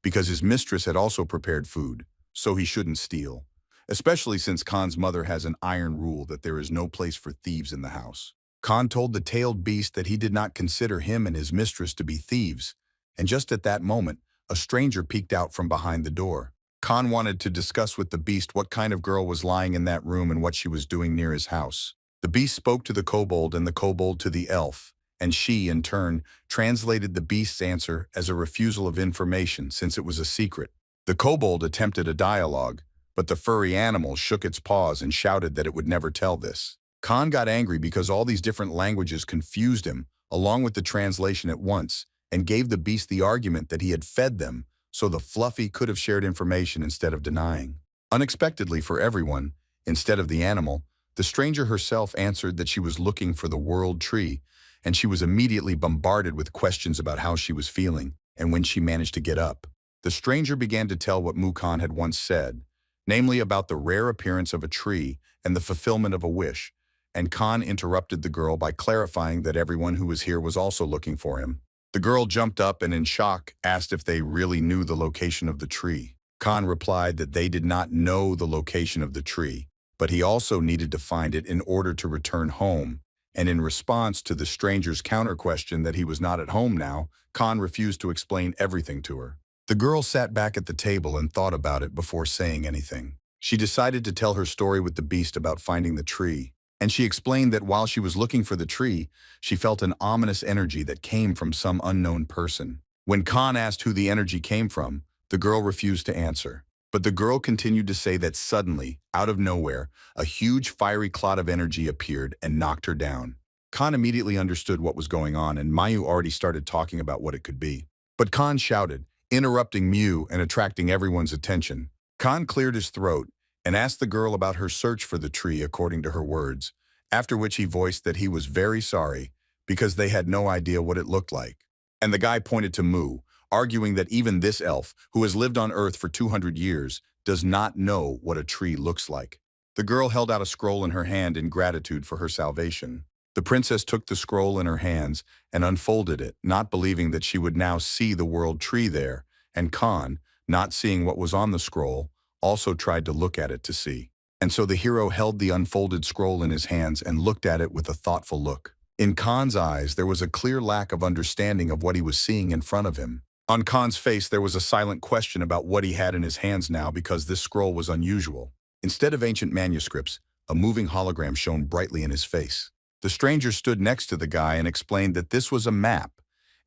because his mistress had also prepared food, so he shouldn't steal, especially since Khan's mother has an iron rule that there is no place for thieves in the house. Khan told the tailed beast that he did not consider him and his mistress to be thieves, and just at that moment, a stranger peeked out from behind the door. Khan wanted to discuss with the beast what kind of girl was lying in that room and what she was doing near his house. The beast spoke to the kobold and the kobold to the elf, and she, in turn, translated the beast's answer as a refusal of information since it was a secret. The kobold attempted a dialogue, but the furry animal shook its paws and shouted that it would never tell this. Khan got angry because all these different languages confused him, along with the translation at once, and gave the beast the argument that he had fed them, so the fluffy could have shared information instead of denying. Unexpectedly for everyone, instead of the animal, the stranger herself answered that she was looking for the world tree, and she was immediately bombarded with questions about how she was feeling and when she managed to get up. The stranger began to tell what Mukhan had once said, namely about the rare appearance of a tree and the fulfillment of a wish, and Khan interrupted the girl by clarifying that everyone who was here was also looking for him. The girl jumped up and in shock asked if they really knew the location of the tree. Khan replied that they did not know the location of the tree, but he also needed to find it in order to return home. And in response to the stranger's counter-question that he was not at home now, Khan refused to explain everything to her. The girl sat back at the table and thought about it before saying anything. She decided to tell her story with the beast about finding the tree, and she explained that while she was looking for the tree, she felt an ominous energy that came from some unknown person. When Khan asked who the energy came from, the girl refused to answer. But the girl continued to say that suddenly, out of nowhere, a huge fiery cloud of energy appeared and knocked her down. Khan immediately understood what was going on, and Mayu already started talking about what it could be. But Khan shouted, interrupting Mew and attracting everyone's attention. Khan cleared his throat and asked the girl about her search for the tree according to her words, after which he voiced that he was very sorry because they had no idea what it looked like. And the guy pointed to Moo, arguing that even this elf, who has lived on Earth for 200 years, does not know what a tree looks like. The girl held out a scroll in her hand in gratitude for her salvation. The princess took the scroll in her hands and unfolded it, not believing that she would now see the world tree there, and Khan, not seeing what was on the scroll, also tried to look at it to see. And so the hero held the unfolded scroll in his hands and looked at it with a thoughtful look. In Khan's eyes, there was a clear lack of understanding of what he was seeing in front of him. On Khan's face, there was a silent question about what he had in his hands now because this scroll was unusual. Instead of ancient manuscripts, a moving hologram shone brightly in his face. The stranger stood next to the guy and explained that this was a map,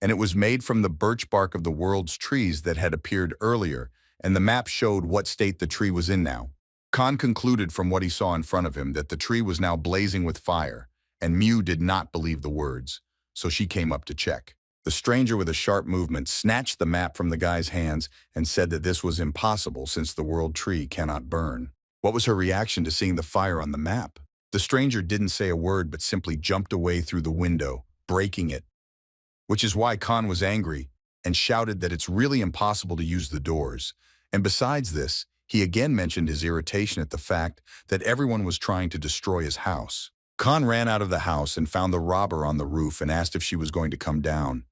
and it was made from the birch bark of the world's trees that had appeared earlier, and the map showed what state the tree was in now. Khan concluded from what he saw in front of him that the tree was now blazing with fire, and Mew did not believe the words, so she came up to check. The stranger, with a sharp movement, snatched the map from the guy's hands and said that this was impossible since the world tree cannot burn. What was her reaction to seeing the fire on the map? The stranger didn't say a word but simply jumped away through the window, breaking it, which is why Khan was angry and shouted that it's really impossible to use the doors. And besides this, he again mentioned his irritation at the fact that everyone was trying to destroy his house. Khan ran out of the house and found the robber on the roof and asked if she was going to come down.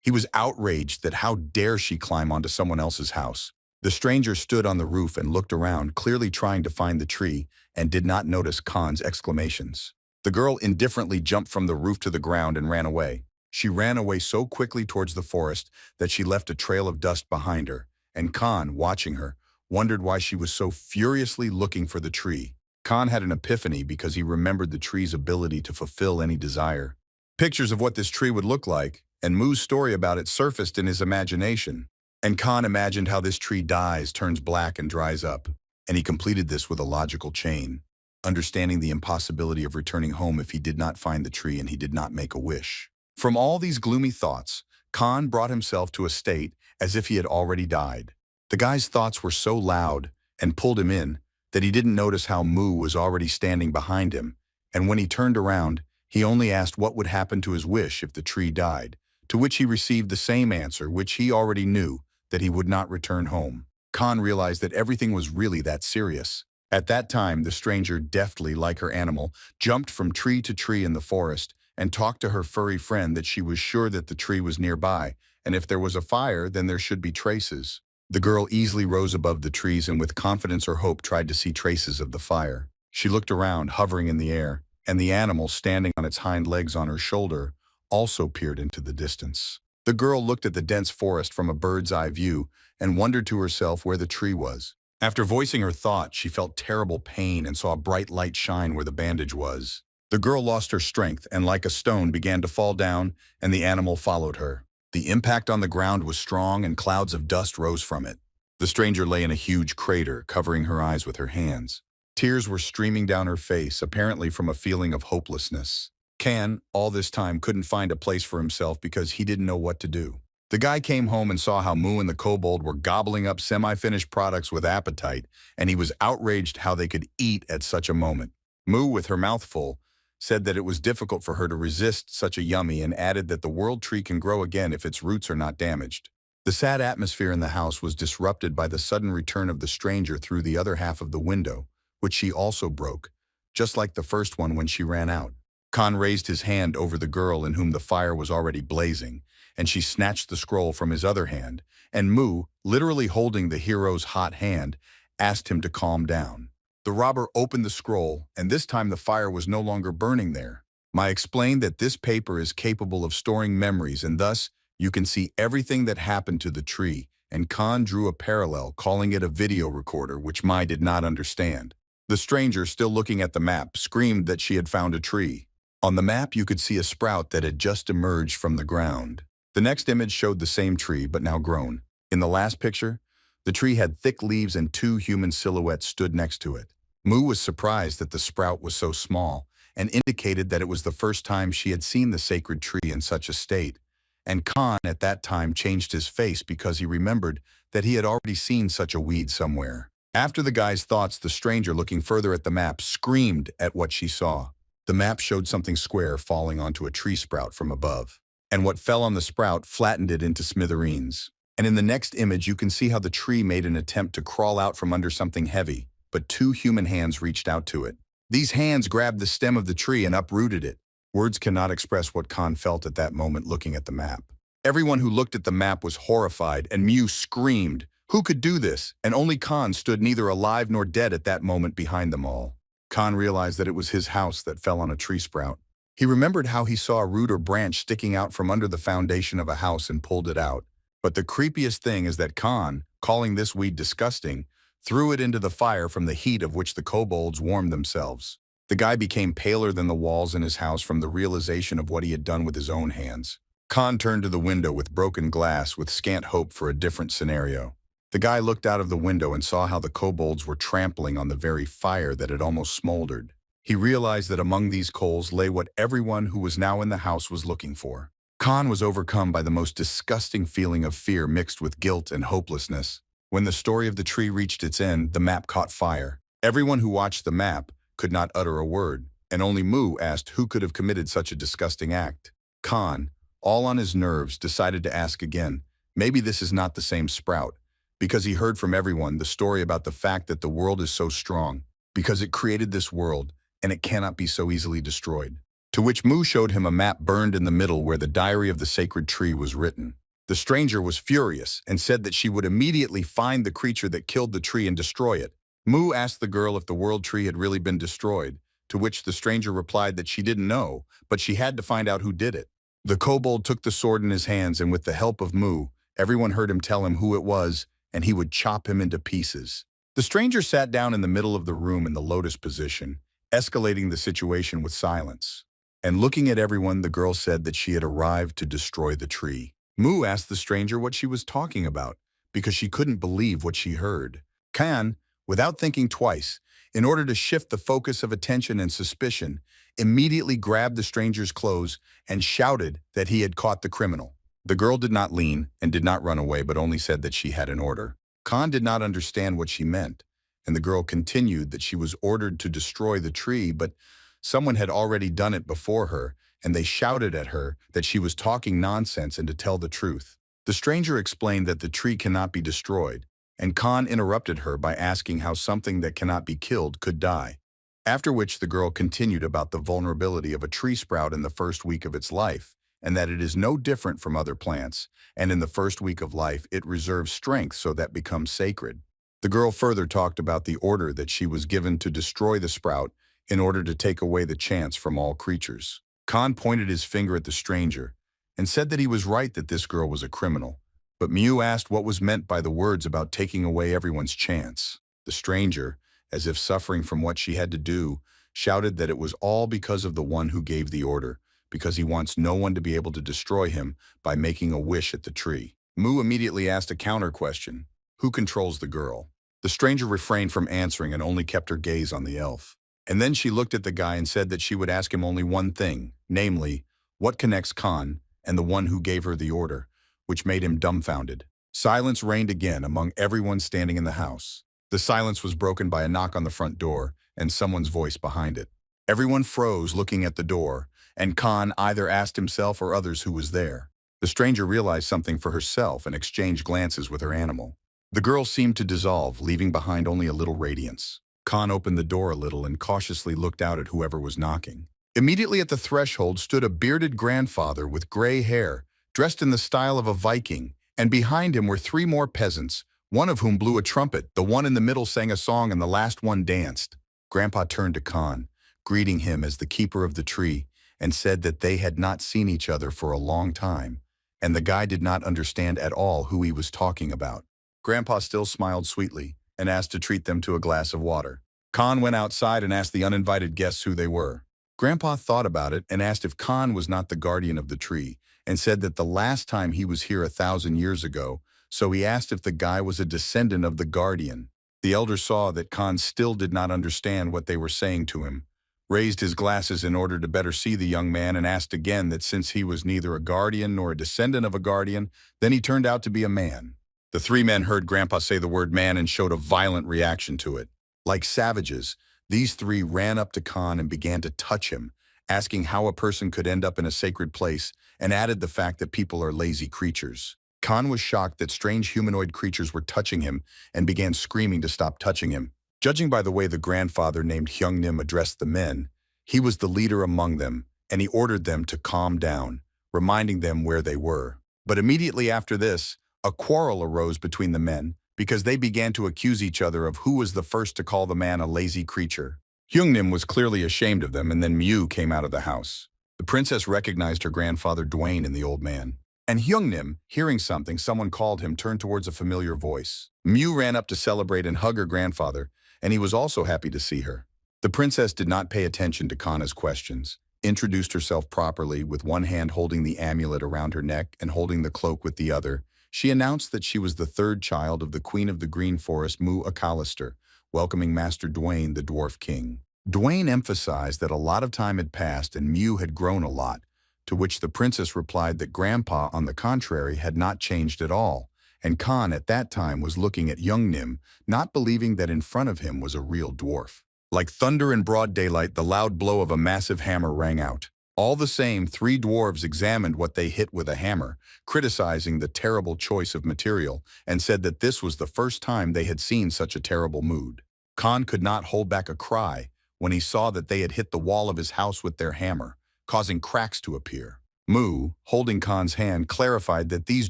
He was outraged that how dare she climb onto someone else's house. The stranger stood on the roof and looked around, clearly trying to find the tree, and did not notice Khan's exclamations. The girl indifferently jumped from the roof to the ground and ran away. She ran away so quickly towards the forest that she left a trail of dust behind her, and Khan, watching her, wondered why she was so furiously looking for the tree. Khan had an epiphany because he remembered the tree's ability to fulfill any desire. Pictures of what this tree would look like, and Mu's story about it surfaced in his imagination. And Khan imagined how this tree dies, turns black, and dries up. And he completed this with a logical chain, understanding the impossibility of returning home if he did not find the tree and he did not make a wish. From all these gloomy thoughts, Khan brought himself to a state as if he had already died. The guy's thoughts were so loud and pulled him in that he didn't notice how Mu was already standing behind him, and when he turned around, he only asked what would happen to his wish if the tree died, to which he received the same answer which he already knew, that he would not return home. Khan realized that everything was really that serious. At that time, the stranger, deftly like her animal, jumped from tree to tree in the forest and talked to her furry friend that she was sure that the tree was nearby, and if there was a fire, then there should be traces. The girl easily rose above the trees and with confidence or hope tried to see traces of the fire. She looked around, hovering in the air, and the animal, standing on its hind legs on her shoulder, also peered into the distance. The girl looked at the dense forest from a bird's-eye view and wondered to herself where the tree was. After voicing her thought, she felt terrible pain and saw a bright light shine where the bandage was. The girl lost her strength and, like a stone, began to fall down, and the animal followed her. The impact on the ground was strong and clouds of dust rose from it. The stranger lay in a huge crater, covering her eyes with her hands. Tears were streaming down her face, apparently from a feeling of hopelessness. Khan, all this time, couldn't find a place for himself because he didn't know what to do. The guy came home and saw how Mu and the kobold were gobbling up semi-finished products with appetite, and he was outraged how they could eat at such a moment. Mu, with her mouth full, said that it was difficult for her to resist such a yummy and added that the world tree can grow again if its roots are not damaged. The sad atmosphere in the house was disrupted by the sudden return of the stranger through the other half of the window, which she also broke, just like the first one when she ran out. Khan raised his hand over the girl in whom the fire was already blazing, and she snatched the scroll from his other hand, and Mu, literally holding the hero's hot hand, asked him to calm down. The robber opened the scroll, and this time the fire was no longer burning there. Mai explained that this paper is capable of storing memories, and thus you can see everything that happened to the tree, and Khan drew a parallel, calling it a video recorder, which Mai did not understand. The stranger, still looking at the map, screamed that she had found a tree. On the map, you could see a sprout that had just emerged from the ground. The next image showed the same tree, but now grown. In the last picture, the tree had thick leaves and two human silhouettes stood next to it. Mu was surprised that the sprout was so small and indicated that it was the first time she had seen the sacred tree in such a state. And Khan at that time changed his face because he remembered that he had already seen such a weed somewhere. After the guy's thoughts, the stranger, looking further at the map, screamed at what she saw. The map showed something square falling onto a tree sprout from above, and what fell on the sprout flattened it into smithereens. And in the next image, you can see how the tree made an attempt to crawl out from under something heavy, but two human hands reached out to it. These hands grabbed the stem of the tree and uprooted it. Words cannot express what Khan felt at that moment looking at the map. Everyone who looked at the map was horrified, and Mew screamed, "Who could do this?" And only Khan stood neither alive nor dead at that moment behind them all. Khan realized that it was his house that fell on a tree sprout. He remembered how he saw a root or branch sticking out from under the foundation of a house and pulled it out. But the creepiest thing is that Khan, calling this weed disgusting, threw it into the fire from the heat of which the kobolds warmed themselves. The guy became paler than the walls in his house from the realization of what he had done with his own hands. Khan turned to the window with broken glass with scant hope for a different scenario. The guy looked out of the window and saw how the kobolds were trampling on the very fire that had almost smoldered. He realized that among these coals lay what everyone who was now in the house was looking for. Khan was overcome by the most disgusting feeling of fear mixed with guilt and hopelessness. When the story of the tree reached its end, the map caught fire. Everyone who watched the map could not utter a word, and only Mu asked who could have committed such a disgusting act. Khan, all on his nerves, decided to ask again, maybe this is not the same sprout, because he heard from everyone the story about the fact that the world is so strong, because it created this world, and it cannot be so easily destroyed. To which Mu showed him a map burned in the middle where the diary of the sacred tree was written. The stranger was furious and said that she would immediately find the creature that killed the tree and destroy it. Mu asked the girl if the world tree had really been destroyed, to which the stranger replied that she didn't know, but she had to find out who did it. The kobold took the sword in his hands, and with the help of Mu, everyone heard him tell him who it was, and he would chop him into pieces. The stranger sat down in the middle of the room in the lotus position, escalating the situation with silence. And looking at everyone, the girl said that she had arrived to destroy the tree. Mu asked the stranger what she was talking about, because she couldn't believe what she heard. Khan, without thinking twice, in order to shift the focus of attention and suspicion, immediately grabbed the stranger's clothes and shouted that he had caught the criminal. The girl did not lean and did not run away, but only said that she had an order. Khan did not understand what she meant, and the girl continued that she was ordered to destroy the tree, but someone had already done it before her, and they shouted at her that she was talking nonsense and to tell the truth. The stranger explained that the tree cannot be destroyed, and Khan interrupted her by asking how something that cannot be killed could die. After which the girl continued about the vulnerability of a tree sprout in the first week of its life, and that it is no different from other plants, and in the first week of life it reserves strength so that becomes sacred. The girl further talked about the order that she was given to destroy the sprout in order to take away the chance from all creatures. Khan pointed his finger at the stranger and said that he was right that this girl was a criminal, but Mu asked what was meant by the words about taking away everyone's chance. The stranger, as if suffering from what she had to do, shouted that it was all because of the one who gave the order, because he wants no one to be able to destroy him by making a wish at the tree. Mu immediately asked a counter question: who controls the girl? The stranger refrained from answering and only kept her gaze on the elf. And then she looked at the guy and said that she would ask him only one thing, namely, what connects Khan and the one who gave her the order, which made him dumbfounded. Silence reigned again among everyone standing in the house. The silence was broken by a knock on the front door and someone's voice behind it. Everyone froze looking at the door, and Khan either asked himself or others who was there. The stranger realized something for herself and exchanged glances with her animal. The girl seemed to dissolve, leaving behind only a little radiance. Khan opened the door a little and cautiously looked out at whoever was knocking. Immediately at the threshold stood a bearded grandfather with gray hair, dressed in the style of a Viking, and behind him were three more peasants, one of whom blew a trumpet, the one in the middle sang a song, and the last one danced. Grandpa turned to Khan, greeting him as the keeper of the tree, and said that they had not seen each other for a long time, and the guy did not understand at all who he was talking about. Grandpa still smiled sweetly and asked to treat them to a glass of water. Khan went outside and asked the uninvited guests who they were. Grandpa thought about it and asked if Khan was not the guardian of the tree, and said that the last time he was here 1,000 years ago, so he asked if the guy was a descendant of the guardian. The elder saw that Khan still did not understand what they were saying to him, raised his glasses in order to better see the young man, and asked again that since he was neither a guardian nor a descendant of a guardian, then he turned out to be a man. The three men heard Grandpa say the word man and showed a violent reaction to it. Like savages, these three ran up to Khan and began to touch him, asking how a person could end up in a sacred place, and added the fact that people are lazy creatures. Khan was shocked that strange humanoid creatures were touching him and began screaming to stop touching him. Judging by the way the grandfather named Hyungnim addressed the men, he was the leader among them, and he ordered them to calm down, reminding them where they were. But immediately after this, a quarrel arose between the men, because they began to accuse each other of who was the first to call the man a lazy creature. Hyungnim was clearly ashamed of them, and then Mew came out of the house. The princess recognized her grandfather Dwayne in the old man. And Hyungnim, hearing something someone called him, turned towards a familiar voice. Mew ran up to celebrate and hug her grandfather, and he was also happy to see her. The princess did not pay attention to Kana's questions, introduced herself properly with one hand holding the amulet around her neck and holding the cloak with the other. She announced that she was the third child of the Queen of the Green Forest, Mu Akalister, welcoming Master Dwayne, the Dwarf King. Dwayne emphasized that a lot of time had passed and Mew had grown a lot, to which the princess replied that Grandpa, on the contrary, had not changed at all, and Khan at that time was looking at young Nim, not believing that in front of him was a real dwarf. Like thunder in broad daylight, the loud blow of a massive hammer rang out. All the same, three dwarves examined what they hit with a hammer, criticizing the terrible choice of material, and said that this was the first time they had seen such a terrible mood. Khan could not hold back a cry when he saw that they had hit the wall of his house with their hammer, causing cracks to appear. Mu, holding Khan's hand, clarified that these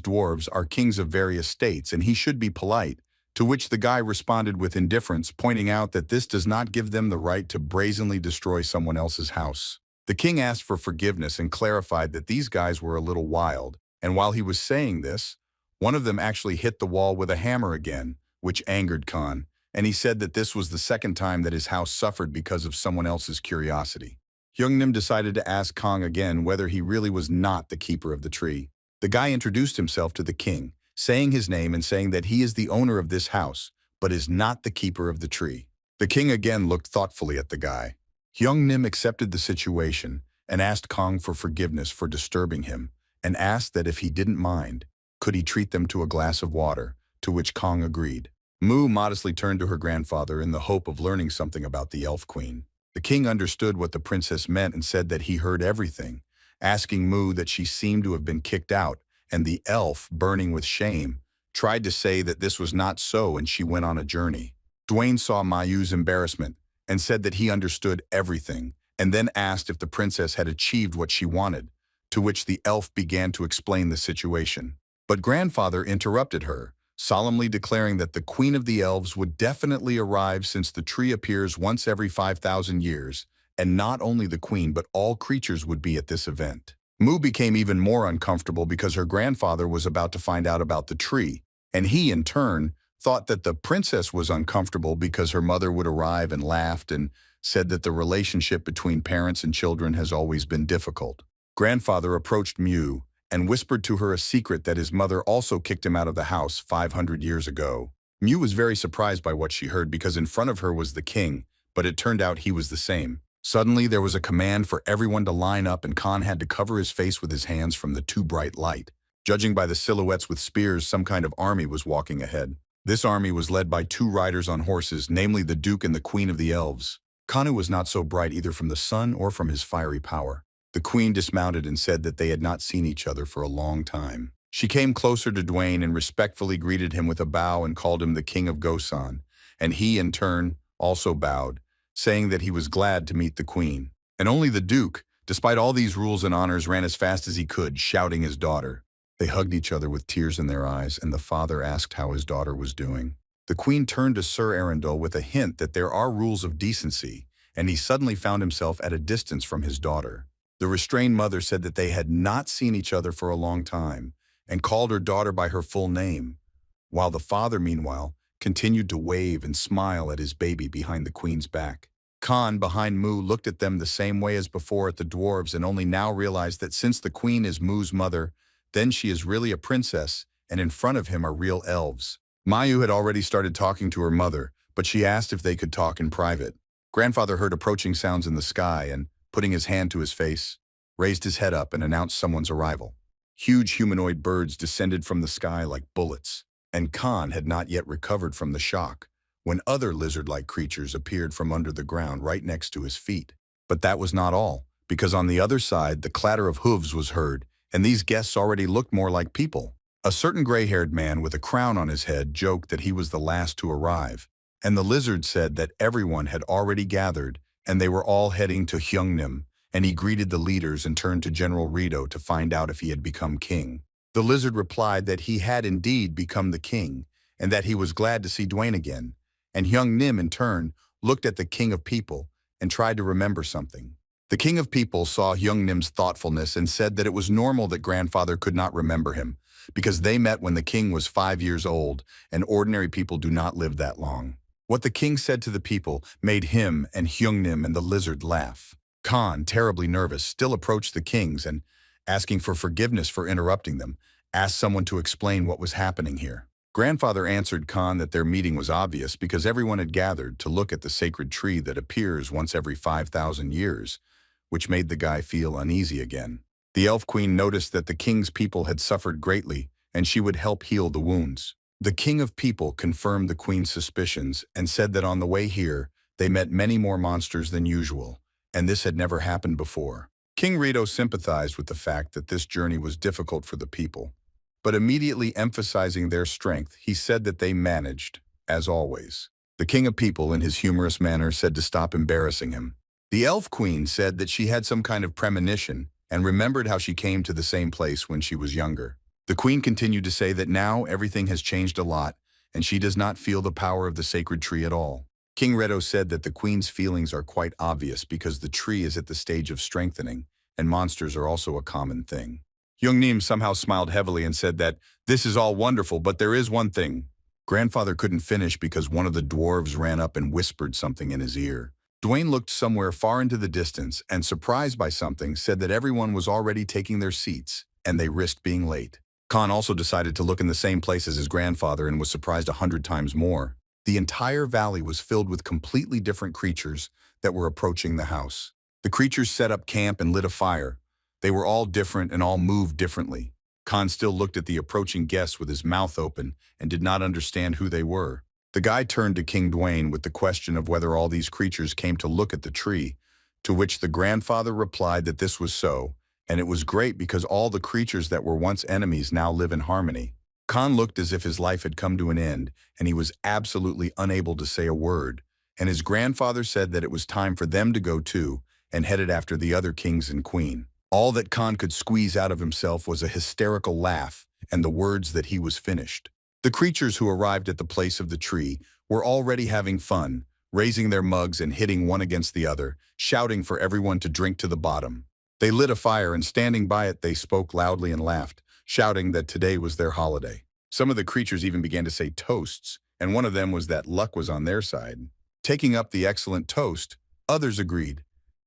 dwarves are kings of various states and he should be polite, to which the guy responded with indifference, pointing out that this does not give them the right to brazenly destroy someone else's house. The king asked for forgiveness and clarified that these guys were a little wild, and while he was saying this, one of them actually hit the wall with a hammer again, which angered Khan, and he said that this was the second time that his house suffered because of someone else's curiosity. Hyungnim decided to ask Kong again whether he really was not the keeper of the tree. The guy introduced himself to the king, saying his name and saying that he is the owner of this house, but is not the keeper of the tree. The king again looked thoughtfully at the guy. Hyungnim accepted the situation and asked Kong for forgiveness for disturbing him, and asked that if he didn't mind, could he treat them to a glass of water, to which Kong agreed. Mu modestly turned to her grandfather in the hope of learning something about the elf queen. The king understood what the princess meant and said that he heard everything, asking Mu that she seemed to have been kicked out, and the elf, burning with shame, tried to say that this was not so and she went on a journey. Dwayne saw Mayu's embarrassment and said that he understood everything, and then asked if the princess had achieved what she wanted, to which the elf began to explain the situation. But grandfather interrupted her, solemnly declaring that the Queen of the Elves would definitely arrive since the tree appears once every 5,000 years, and not only the Queen but all creatures would be at this event. Mu became even more uncomfortable because her grandfather was about to find out about the tree, and he, in turn, thought that the princess was uncomfortable because her mother would arrive and laughed and said that the relationship between parents and children has always been difficult. Grandfather approached Mu and whispered to her a secret that his mother also kicked him out of the house 500 years ago. Mu was very surprised by what she heard because in front of her was the king, but it turned out he was the same. Suddenly, there was a command for everyone to line up and Khan had to cover his face with his hands from the too bright light. Judging by the silhouettes with spears, some kind of army was walking ahead. This army was led by two riders on horses, namely the Duke and the Queen of the Elves. Kanu was not so bright either from the sun or from his fiery power. The queen dismounted and said that they had not seen each other for a long time. She came closer to Dwayne and respectfully greeted him with a bow and called him the King of Gosan, and he, in turn, also bowed, saying that he was glad to meet the queen. And only the Duke, despite all these rules and honors, ran as fast as he could, shouting his daughter. They hugged each other with tears in their eyes, and the father asked how his daughter was doing. The queen turned to Sir Arundel with a hint that there are rules of decency, and he suddenly found himself at a distance from his daughter. The restrained mother said that they had not seen each other for a long time and called her daughter by her full name, while the father, meanwhile, continued to wave and smile at his baby behind the queen's back. Khan, behind Mu, looked at them the same way as before at the dwarves and only now realized that since the queen is Mu's mother, then she is really a princess, and in front of him are real elves. Mayu had already started talking to her mother, but she asked if they could talk in private. Grandfather heard approaching sounds in the sky and, putting his hand to his face, raised his head up and announced someone's arrival. Huge humanoid birds descended from the sky like bullets, and Khan had not yet recovered from the shock when other lizard-like creatures appeared from under the ground right next to his feet. But that was not all, because on the other side the clatter of hooves was heard, and these guests already looked more like people. A certain gray-haired man with a crown on his head joked that he was the last to arrive, and the lizard said that everyone had already gathered and they were all heading to Hyungnim, and he greeted the leaders and turned to General Rito to find out if he had become king. The lizard replied that he had indeed become the king, and that he was glad to see Dwayne again, and Hyungnim in turn looked at the king of people and tried to remember something. The king of people saw Hyungnim's thoughtfulness and said that it was normal that grandfather could not remember him, because they met when the king was 5 years old, and ordinary people do not live that long. What the king said to the people made him and Hyungnim and the lizard laugh. Khan, terribly nervous, still approached the kings and, asking for forgiveness for interrupting them, asked someone to explain what was happening here. Grandfather answered Khan that their meeting was obvious because everyone had gathered to look at the sacred tree that appears once every 5,000 years, which made the guy feel uneasy again. The elf queen noticed that the king's people had suffered greatly, and she would help heal the wounds. The king of people confirmed the queen's suspicions and said that on the way here, they met many more monsters than usual, and this had never happened before. King Rito sympathized with the fact that this journey was difficult for the people, but immediately emphasizing their strength, he said that they managed, as always. The king of people, in his humorous manner, said to stop embarrassing him. The elf queen said that she had some kind of premonition and remembered how she came to the same place when she was younger. The queen continued to say that now everything has changed a lot and she does not feel the power of the sacred tree at all. King Redo said that the queen's feelings are quite obvious because the tree is at the stage of strengthening and monsters are also a common thing. Hyungnim somehow smiled heavily and said that this is all wonderful, but there is one thing. Grandfather couldn't finish because one of the dwarves ran up and whispered something in his ear. Dwayne looked somewhere far into the distance and, surprised by something, said that everyone was already taking their seats and they risked being late. Khan also decided to look in the same place as his grandfather and was surprised 100 times more. The entire valley was filled with completely different creatures that were approaching the house. The creatures set up camp and lit a fire. They were all different and all moved differently. Khan still looked at the approaching guests with his mouth open and did not understand who they were. The guy turned to King Dwayne with the question of whether all these creatures came to look at the tree, to which the grandfather replied that this was so, and it was great because all the creatures that were once enemies now live in harmony. Khan looked as if his life had come to an end, and he was absolutely unable to say a word, and his grandfather said that it was time for them to go too, and headed after the other kings and queen. All that Khan could squeeze out of himself was a hysterical laugh and the words that he was finished. The creatures who arrived at the place of the tree were already having fun, raising their mugs and hitting one against the other, shouting for everyone to drink to the bottom. They lit a fire and standing by it they spoke loudly and laughed, shouting that today was their holiday. Some of the creatures even began to say toasts, and one of them was that luck was on their side. Taking up the excellent toast, others agreed,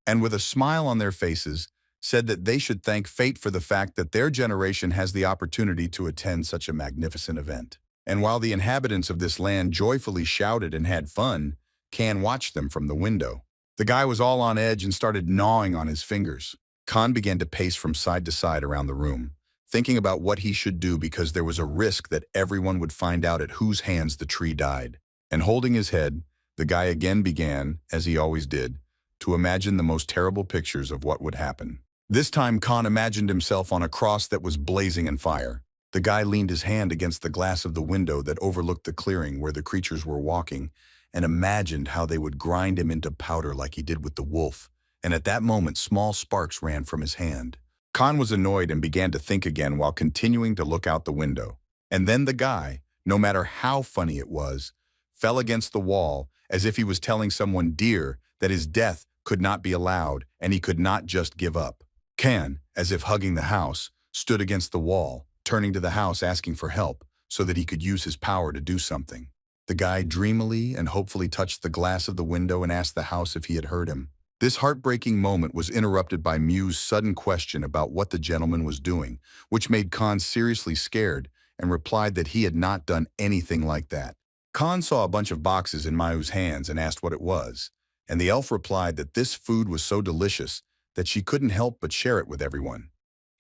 and with a smile on their faces, said that they should thank fate for the fact that their generation has the opportunity to attend such a magnificent event. And while the inhabitants of this land joyfully shouted and had fun, Khan watched them from the window. The guy was all on edge and started gnawing on his fingers. Khan began to pace from side to side around the room, thinking about what he should do because there was a risk that everyone would find out at whose hands the tree died. And holding his head, the guy again began, as he always did, to imagine the most terrible pictures of what would happen. This time Khan imagined himself on a cross that was blazing in fire. The guy leaned his hand against the glass of the window that overlooked the clearing where the creatures were walking and imagined how they would grind him into powder like he did with the wolf. And at that moment, small sparks ran from his hand. Khan was annoyed and began to think again while continuing to look out the window. And then the guy, no matter how funny it was, fell against the wall as if he was telling someone dear that his death could not be allowed and he could not just give up. Khan, as if hugging the house, stood against the wall, turning to the house asking for help so that he could use his power to do something. The guy dreamily and hopefully touched the glass of the window and asked the house if he had heard him. This heartbreaking moment was interrupted by Mew's sudden question about what the gentleman was doing, which made Khan seriously scared and replied that he had not done anything like that. Khan saw a bunch of boxes in Mayu's hands and asked what it was, and the elf replied that this food was so delicious that she couldn't help but share it with everyone.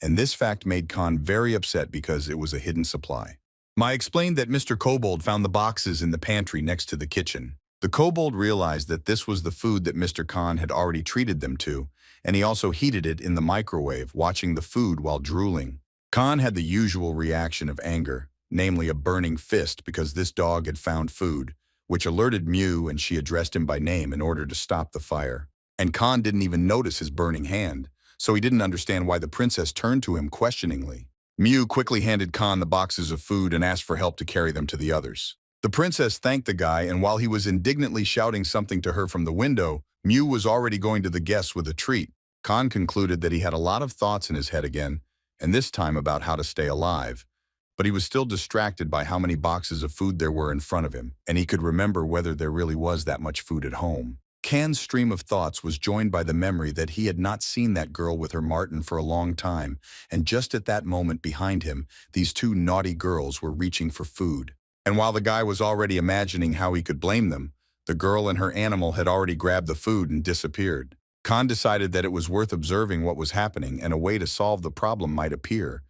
And this fact made Khan very upset because it was a hidden supply. Mai explained that Mr. Kobold found the boxes in the pantry next to the kitchen. The kobold realized that this was the food that Mr. Khan had already treated them to, and he also heated it in the microwave, watching the food while drooling. Khan had the usual reaction of anger, namely a burning fist because this dog had found food, which alerted Mew and she addressed him by name in order to stop the fire. And Khan didn't even notice his burning hand, so he didn't understand why the princess turned to him questioningly. Mew quickly handed Khan the boxes of food and asked for help to carry them to the others. The princess thanked the guy, and while he was indignantly shouting something to her from the window, Mew was already going to the guests with a treat. Khan concluded that he had a lot of thoughts in his head again, and this time about how to stay alive. But he was still distracted by how many boxes of food there were in front of him, and he could remember whether there really was that much food at home. Khan's stream of thoughts was joined by the memory that he had not seen that girl with her Martin for a long time, and just at that moment behind him, these two naughty girls were reaching for food. And while the guy was already imagining how he could blame them, the girl and her animal had already grabbed the food and disappeared. Khan decided that it was worth observing what was happening and a way to solve the problem might appear,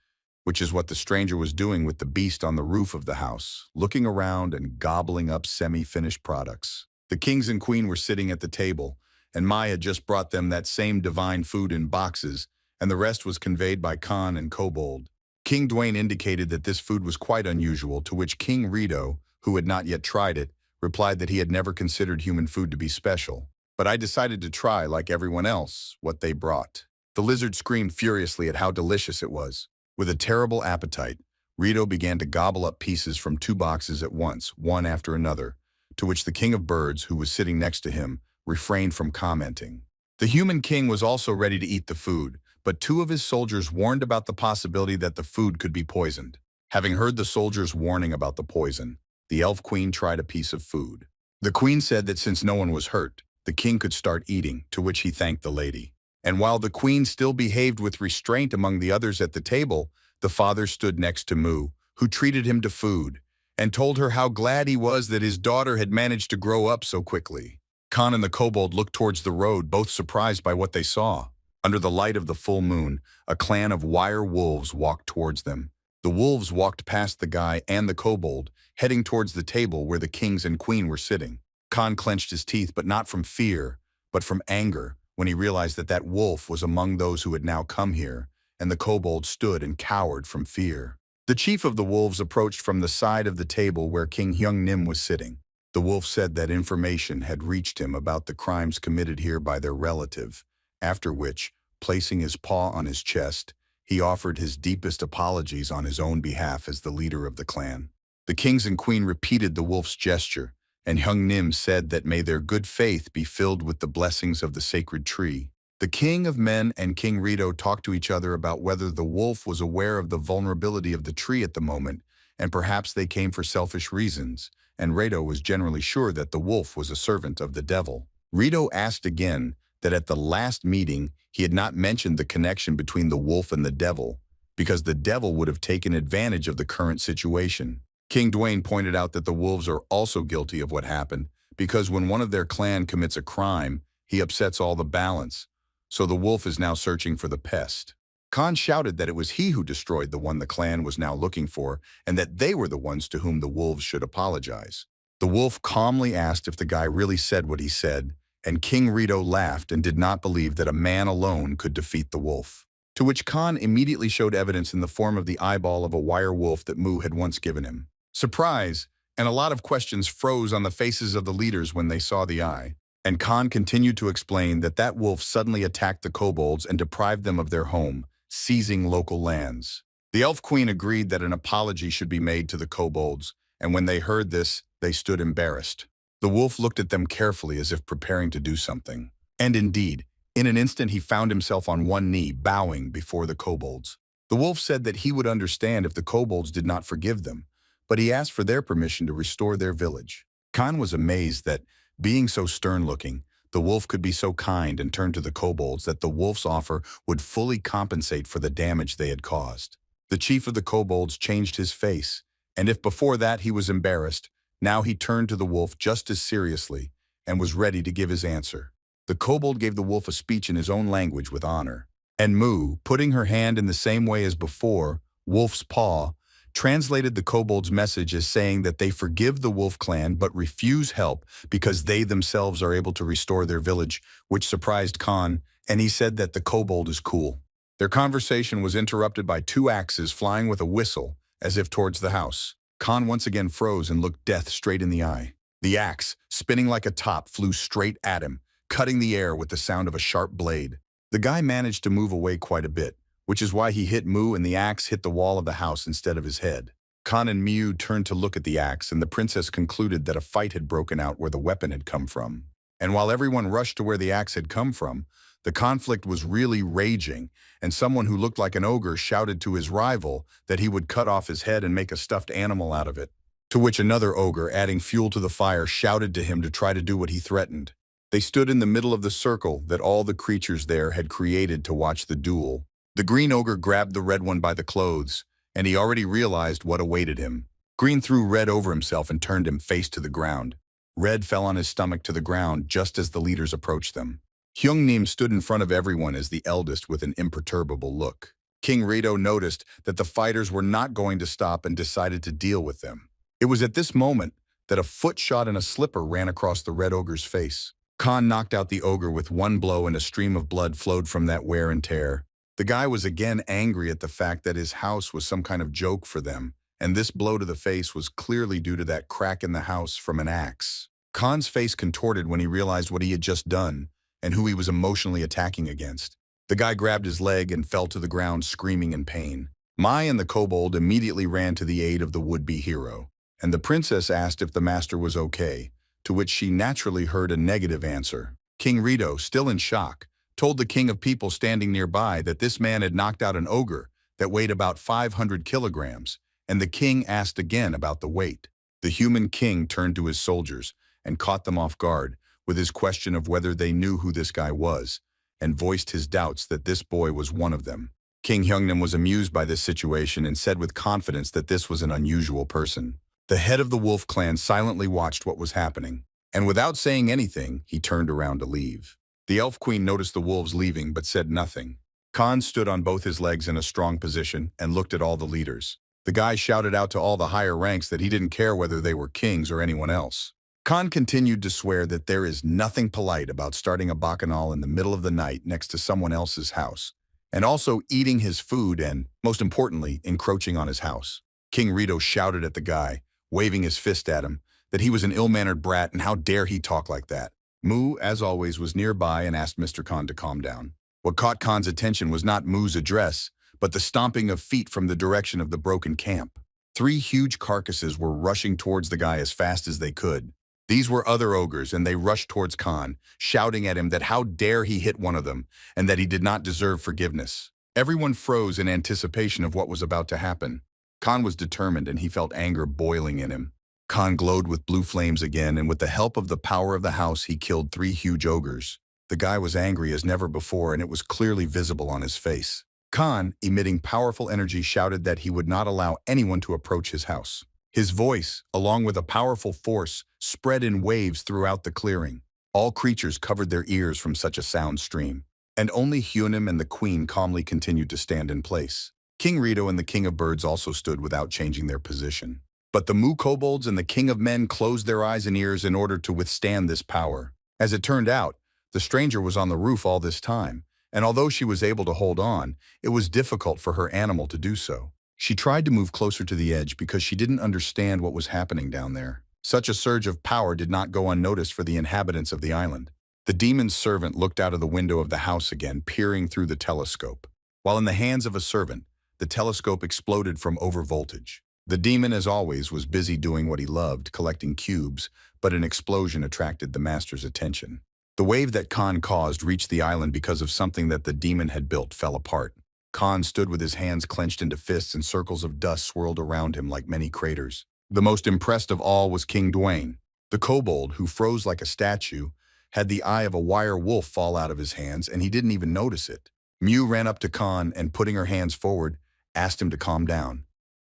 which is what the stranger was doing with the beast on the roof of the house, looking around and gobbling up semi-finished products. The kings and queen were sitting at the table, and Maya just brought them that same divine food in boxes, and the rest was conveyed by Khan and Kobold. King Dwayne indicated that this food was quite unusual, to which King Rito, who had not yet tried it, replied that he had never considered human food to be special. But I decided to try, like everyone else, what they brought. The lizard screamed furiously at how delicious it was. With a terrible appetite, Rito began to gobble up pieces from two boxes at once, one after another, to which the king of birds, who was sitting next to him, refrained from commenting. The human king was also ready to eat the food, but two of his soldiers warned about the possibility that the food could be poisoned. Having heard the soldiers' warning about the poison, the elf queen tried a piece of food. The queen said that since no one was hurt, the king could start eating, to which he thanked the lady. And while the queen still behaved with restraint among the others at the table, the father stood next to Mu, who treated him to food, and told her how glad he was that his daughter had managed to grow up so quickly. Khan and the kobold looked towards the road, both surprised by what they saw. Under the light of the full moon, a clan of wire wolves walked towards them. The wolves walked past the guy and the kobold, heading towards the table where the kings and queen were sitting. Khan clenched his teeth, but not from fear, but from anger, when he realized that that wolf was among those who had now come here, and the kobold stood and cowered from fear. The chief of the wolves approached from the side of the table where King Hyung Nim was sitting. The wolf said that information had reached him about the crimes committed here by their relative, after which, placing his paw on his chest, he offered his deepest apologies on his own behalf as the leader of the clan. The kings and queen repeated the wolf's gesture, and Hyung Nim said that may their good faith be filled with the blessings of the sacred tree. The king of men and King Rito talked to each other about whether the wolf was aware of the vulnerability of the tree at the moment, and perhaps they came for selfish reasons, and Rito was generally sure that the wolf was a servant of the devil. Rito asked again that at the last meeting he had not mentioned the connection between the wolf and the devil, because the devil would have taken advantage of the current situation. King Dwayne pointed out that the wolves are also guilty of what happened, because when one of their clan commits a crime, he upsets all the balance. So the wolf is now searching for the pest. Khan shouted that it was he who destroyed the one the clan was now looking for, and that they were the ones to whom the wolves should apologize. The wolf calmly asked if the guy really said what he said, and King Rito laughed and did not believe that a man alone could defeat the wolf. To which Khan immediately showed evidence in the form of the eyeball of a wire wolf that Mu had once given him. Surprise, and a lot of questions froze on the faces of the leaders when they saw the eye. And Khan continued to explain that that wolf suddenly attacked the kobolds and deprived them of their home, seizing local lands. The elf queen agreed that an apology should be made to the kobolds, and when they heard this, they stood embarrassed. The wolf looked at them carefully as if preparing to do something. And indeed, in an instant he found himself on one knee, bowing before the kobolds. The wolf said that he would understand if the kobolds did not forgive them, but he asked for their permission to restore their village. Khan was amazed that, being so stern-looking, the wolf could be so kind, and turned to the kobolds that the wolf's offer would fully compensate for the damage they had caused. The chief of the kobolds changed his face, and if before that he was embarrassed, now he turned to the wolf just as seriously and was ready to give his answer. The kobold gave the wolf a speech in his own language with honor. And Mu, putting her hand in the same way as before, wolf's paw, translated the kobold's message as saying that they forgive the wolf clan but refuse help because they themselves are able to restore their village, which surprised Khan, and he said that the kobold is cool. Their conversation was interrupted by two axes flying with a whistle, as if towards the house. Khan once again froze and looked death straight in the eye. The axe, spinning like a top, flew straight at him, cutting the air with the sound of a sharp blade. The guy managed to move away quite a bit, which is why he hit Mu and the axe hit the wall of the house instead of his head. Khan and Miu turned to look at the axe, and the princess concluded that a fight had broken out where the weapon had come from. And while everyone rushed to where the axe had come from, The conflict was really raging, and someone who looked like an ogre shouted to his rival that he would cut off his head and make a stuffed animal out of it. To which another ogre, adding fuel to the fire, shouted to him to try to do what he threatened. They stood in the middle of the circle that all the creatures there had created to watch the duel. The green ogre grabbed the red one by the clothes, and he already realized what awaited him. Green threw Red over himself and turned him face to the ground. Red fell on his stomach to the ground just as the leaders approached them. Hyungnim stood in front of everyone as the eldest with an imperturbable look. King Rito noticed that the fighters were not going to stop and decided to deal with them. It was at this moment that a foot shot and a slipper ran across the red ogre's face. Khan knocked out the ogre with one blow and a stream of blood flowed from that wear and tear. The guy was again angry at the fact that his house was some kind of joke for them, and this blow to the face was clearly due to that crack in the house from an axe. Khan's face contorted when he realized what he had just done and who he was emotionally attacking against. The guy grabbed his leg and fell to the ground screaming in pain. Mai and the kobold immediately ran to the aid of the would-be hero, and the princess asked if the master was okay, to which she naturally heard a negative answer. King Rito, still in shock, told the king of people standing nearby that this man had knocked out an ogre that weighed about 500 kilograms, and the king asked again about the weight. The human king turned to his soldiers and caught them off guard with his question of whether they knew who this guy was, and voiced his doubts that this boy was one of them. King Hyungnam was amused by this situation and said with confidence that this was an unusual person. The head of the wolf clan silently watched what was happening, and without saying anything, he turned around to leave. The elf queen noticed the wolves leaving but said nothing. Khan stood on both his legs in a strong position and looked at all the leaders. The guy shouted out to all the higher ranks that he didn't care whether they were kings or anyone else. Khan continued to swear that there is nothing polite about starting a bacchanal in the middle of the night next to someone else's house, and also eating his food and, most importantly, encroaching on his house. King Rito shouted at the guy, waving his fist at him, that he was an ill-mannered brat and how dare he talk like that. Mu, as always, was nearby and asked Mr. Khan to calm down. What caught Khan's attention was not Mu's address, but the stomping of feet from the direction of the broken camp. 3 huge carcasses were rushing towards the guy as fast as they could. These were other ogres, and they rushed towards Khan, shouting at him that how dare he hit one of them, and that he did not deserve forgiveness. Everyone froze in anticipation of what was about to happen. Khan was determined, and he felt anger boiling in him. Khan glowed with blue flames again, and with the help of the power of the house, he killed 3 huge ogres. The guy was angry as never before, and it was clearly visible on his face. Khan, emitting powerful energy, shouted that he would not allow anyone to approach his house. His voice, along with a powerful force, spread in waves throughout the clearing. All creatures covered their ears from such a sound stream, and only Hyunim and the queen calmly continued to stand in place. King Rito and the king of birds also stood without changing their position. But the Mu kobolds and the king of men closed their eyes and ears in order to withstand this power. As it turned out, the stranger was on the roof all this time, and although she was able to hold on, it was difficult for her animal to do so. She tried to move closer to the edge because she didn't understand what was happening down there. Such a surge of power did not go unnoticed for the inhabitants of the island. The demon's servant looked out of the window of the house again, peering through the telescope. While in the hands of a servant, the telescope exploded from overvoltage. The demon, as always, was busy doing what he loved, collecting cubes, but an explosion attracted the master's attention. The wave that Khan caused reached the island because of something that the demon had built fell apart. Khan stood with his hands clenched into fists and circles of dust swirled around him like many craters. The most impressed of all was King Dwayne. The kobold, who froze like a statue, had the eye of a wire wolf fall out of his hands, and he didn't even notice it. Mew ran up to Khan and, putting her hands forward, asked him to calm down.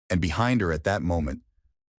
And behind her at that moment,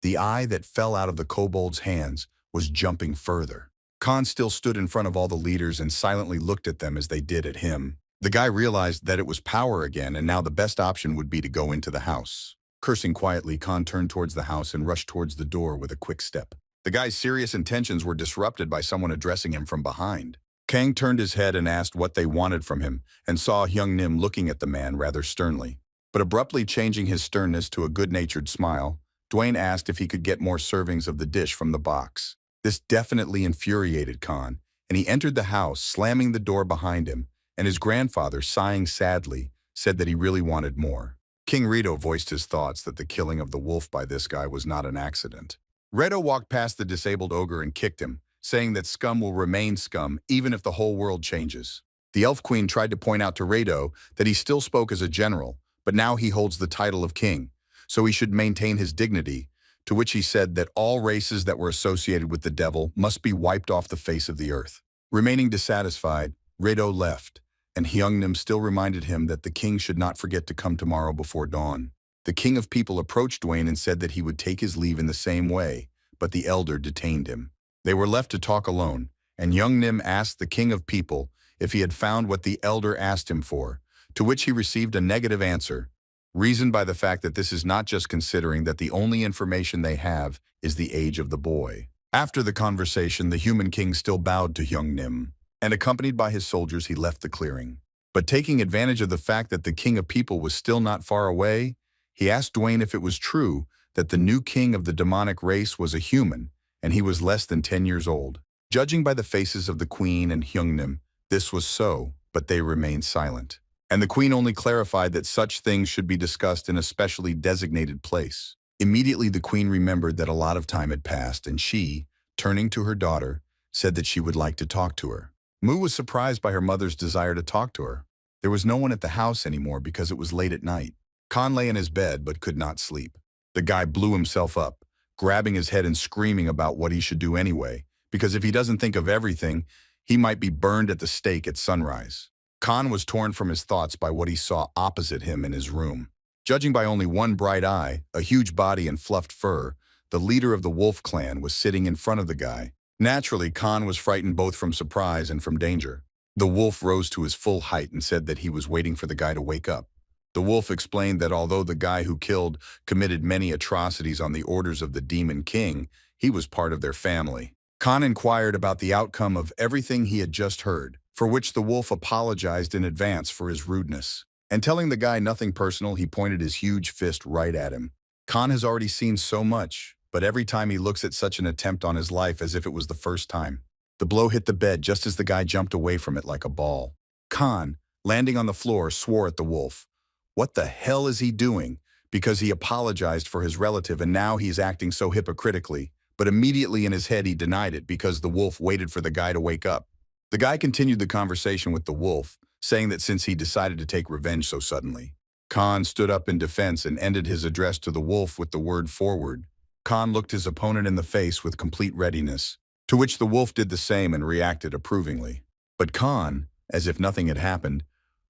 the eye that fell out of the kobold's hands was jumping further. Khan still stood in front of all the leaders and silently looked at them as they did at him. The guy realized that it was power again, and now the best option would be to go into the house. Cursing quietly, Khan turned towards the house and rushed towards the door with a quick step. The guy's serious intentions were disrupted by someone addressing him from behind. Kang turned his head and asked what they wanted from him, and saw Hyungnim looking at the man rather sternly. But abruptly changing his sternness to a good-natured smile, Dwayne asked if he could get more servings of the dish from the box. This definitely infuriated Khan, and he entered the house, slamming the door behind him, and his grandfather, sighing sadly, said that he really wanted more. King Rito voiced his thoughts that the killing of the wolf by this guy was not an accident. Redo walked past the disabled ogre and kicked him, saying that scum will remain scum even if the whole world changes. The Elf Queen tried to point out to Rado that he still spoke as a general, but now he holds the title of king, so he should maintain his dignity, to which he said that all races that were associated with the devil must be wiped off the face of the earth. Remaining dissatisfied, Rado left, and Hyungnim still reminded him that the king should not forget to come tomorrow before dawn. The king of people approached Dwayne and said that he would take his leave in the same way, but the elder detained him. They were left to talk alone, and Hyungnim asked the king of people if he had found what the elder asked him for, to which he received a negative answer, reasoned by the fact that this is not just considering that the only information they have is the age of the boy. After the conversation, the human king still bowed to Hyungnim, and accompanied by his soldiers, he left the clearing. But taking advantage of the fact that the king of people was still not far away, he asked Dwayne if it was true that the new king of the demonic race was a human, and he was less than 10 years old. Judging by the faces of the queen and Hyungnim, this was so, but they remained silent. And the queen only clarified that such things should be discussed in a specially designated place. Immediately the queen remembered that a lot of time had passed, and she, turning to her daughter, said that she would like to talk to her. Mu was surprised by her mother's desire to talk to her. There was no one at the house anymore because it was late at night. Khan lay in his bed but could not sleep. The guy blew himself up, grabbing his head and screaming about what he should do anyway, because if he doesn't think of everything, he might be burned at the stake at sunrise. Khan was torn from his thoughts by what he saw opposite him in his room. Judging by only one bright eye, a huge body and fluffed fur, the leader of the wolf clan was sitting in front of the guy. Naturally, Khan was frightened both from surprise and from danger. The wolf rose to his full height and said that he was waiting for the guy to wake up. The wolf explained that although the guy who killed committed many atrocities on the orders of the Demon King, he was part of their family. Khan inquired about the outcome of everything he had just heard, for which the wolf apologized in advance for his rudeness. And telling the guy nothing personal, he pointed his huge fist right at him. Khan has already seen so much, but every time he looks at such an attempt on his life as if it was the first time. The blow hit the bed just as the guy jumped away from it like a ball. Khan, landing on the floor, swore at the wolf. What the hell is he doing? Because he apologized for his relative and now he's acting so hypocritically. But immediately in his head he denied it because the wolf waited for the guy to wake up. The guy continued the conversation with the wolf, saying that since he decided to take revenge so suddenly. Khan stood up in defense and ended his address to the wolf with the word forward. Khan looked his opponent in the face with complete readiness, to which the wolf did the same and reacted approvingly. But Khan, as if nothing had happened,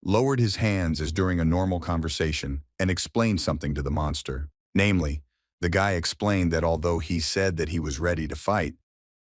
lowered his hands as during a normal conversation and explained something to the monster. Namely, the guy explained that although he said that he was ready to fight,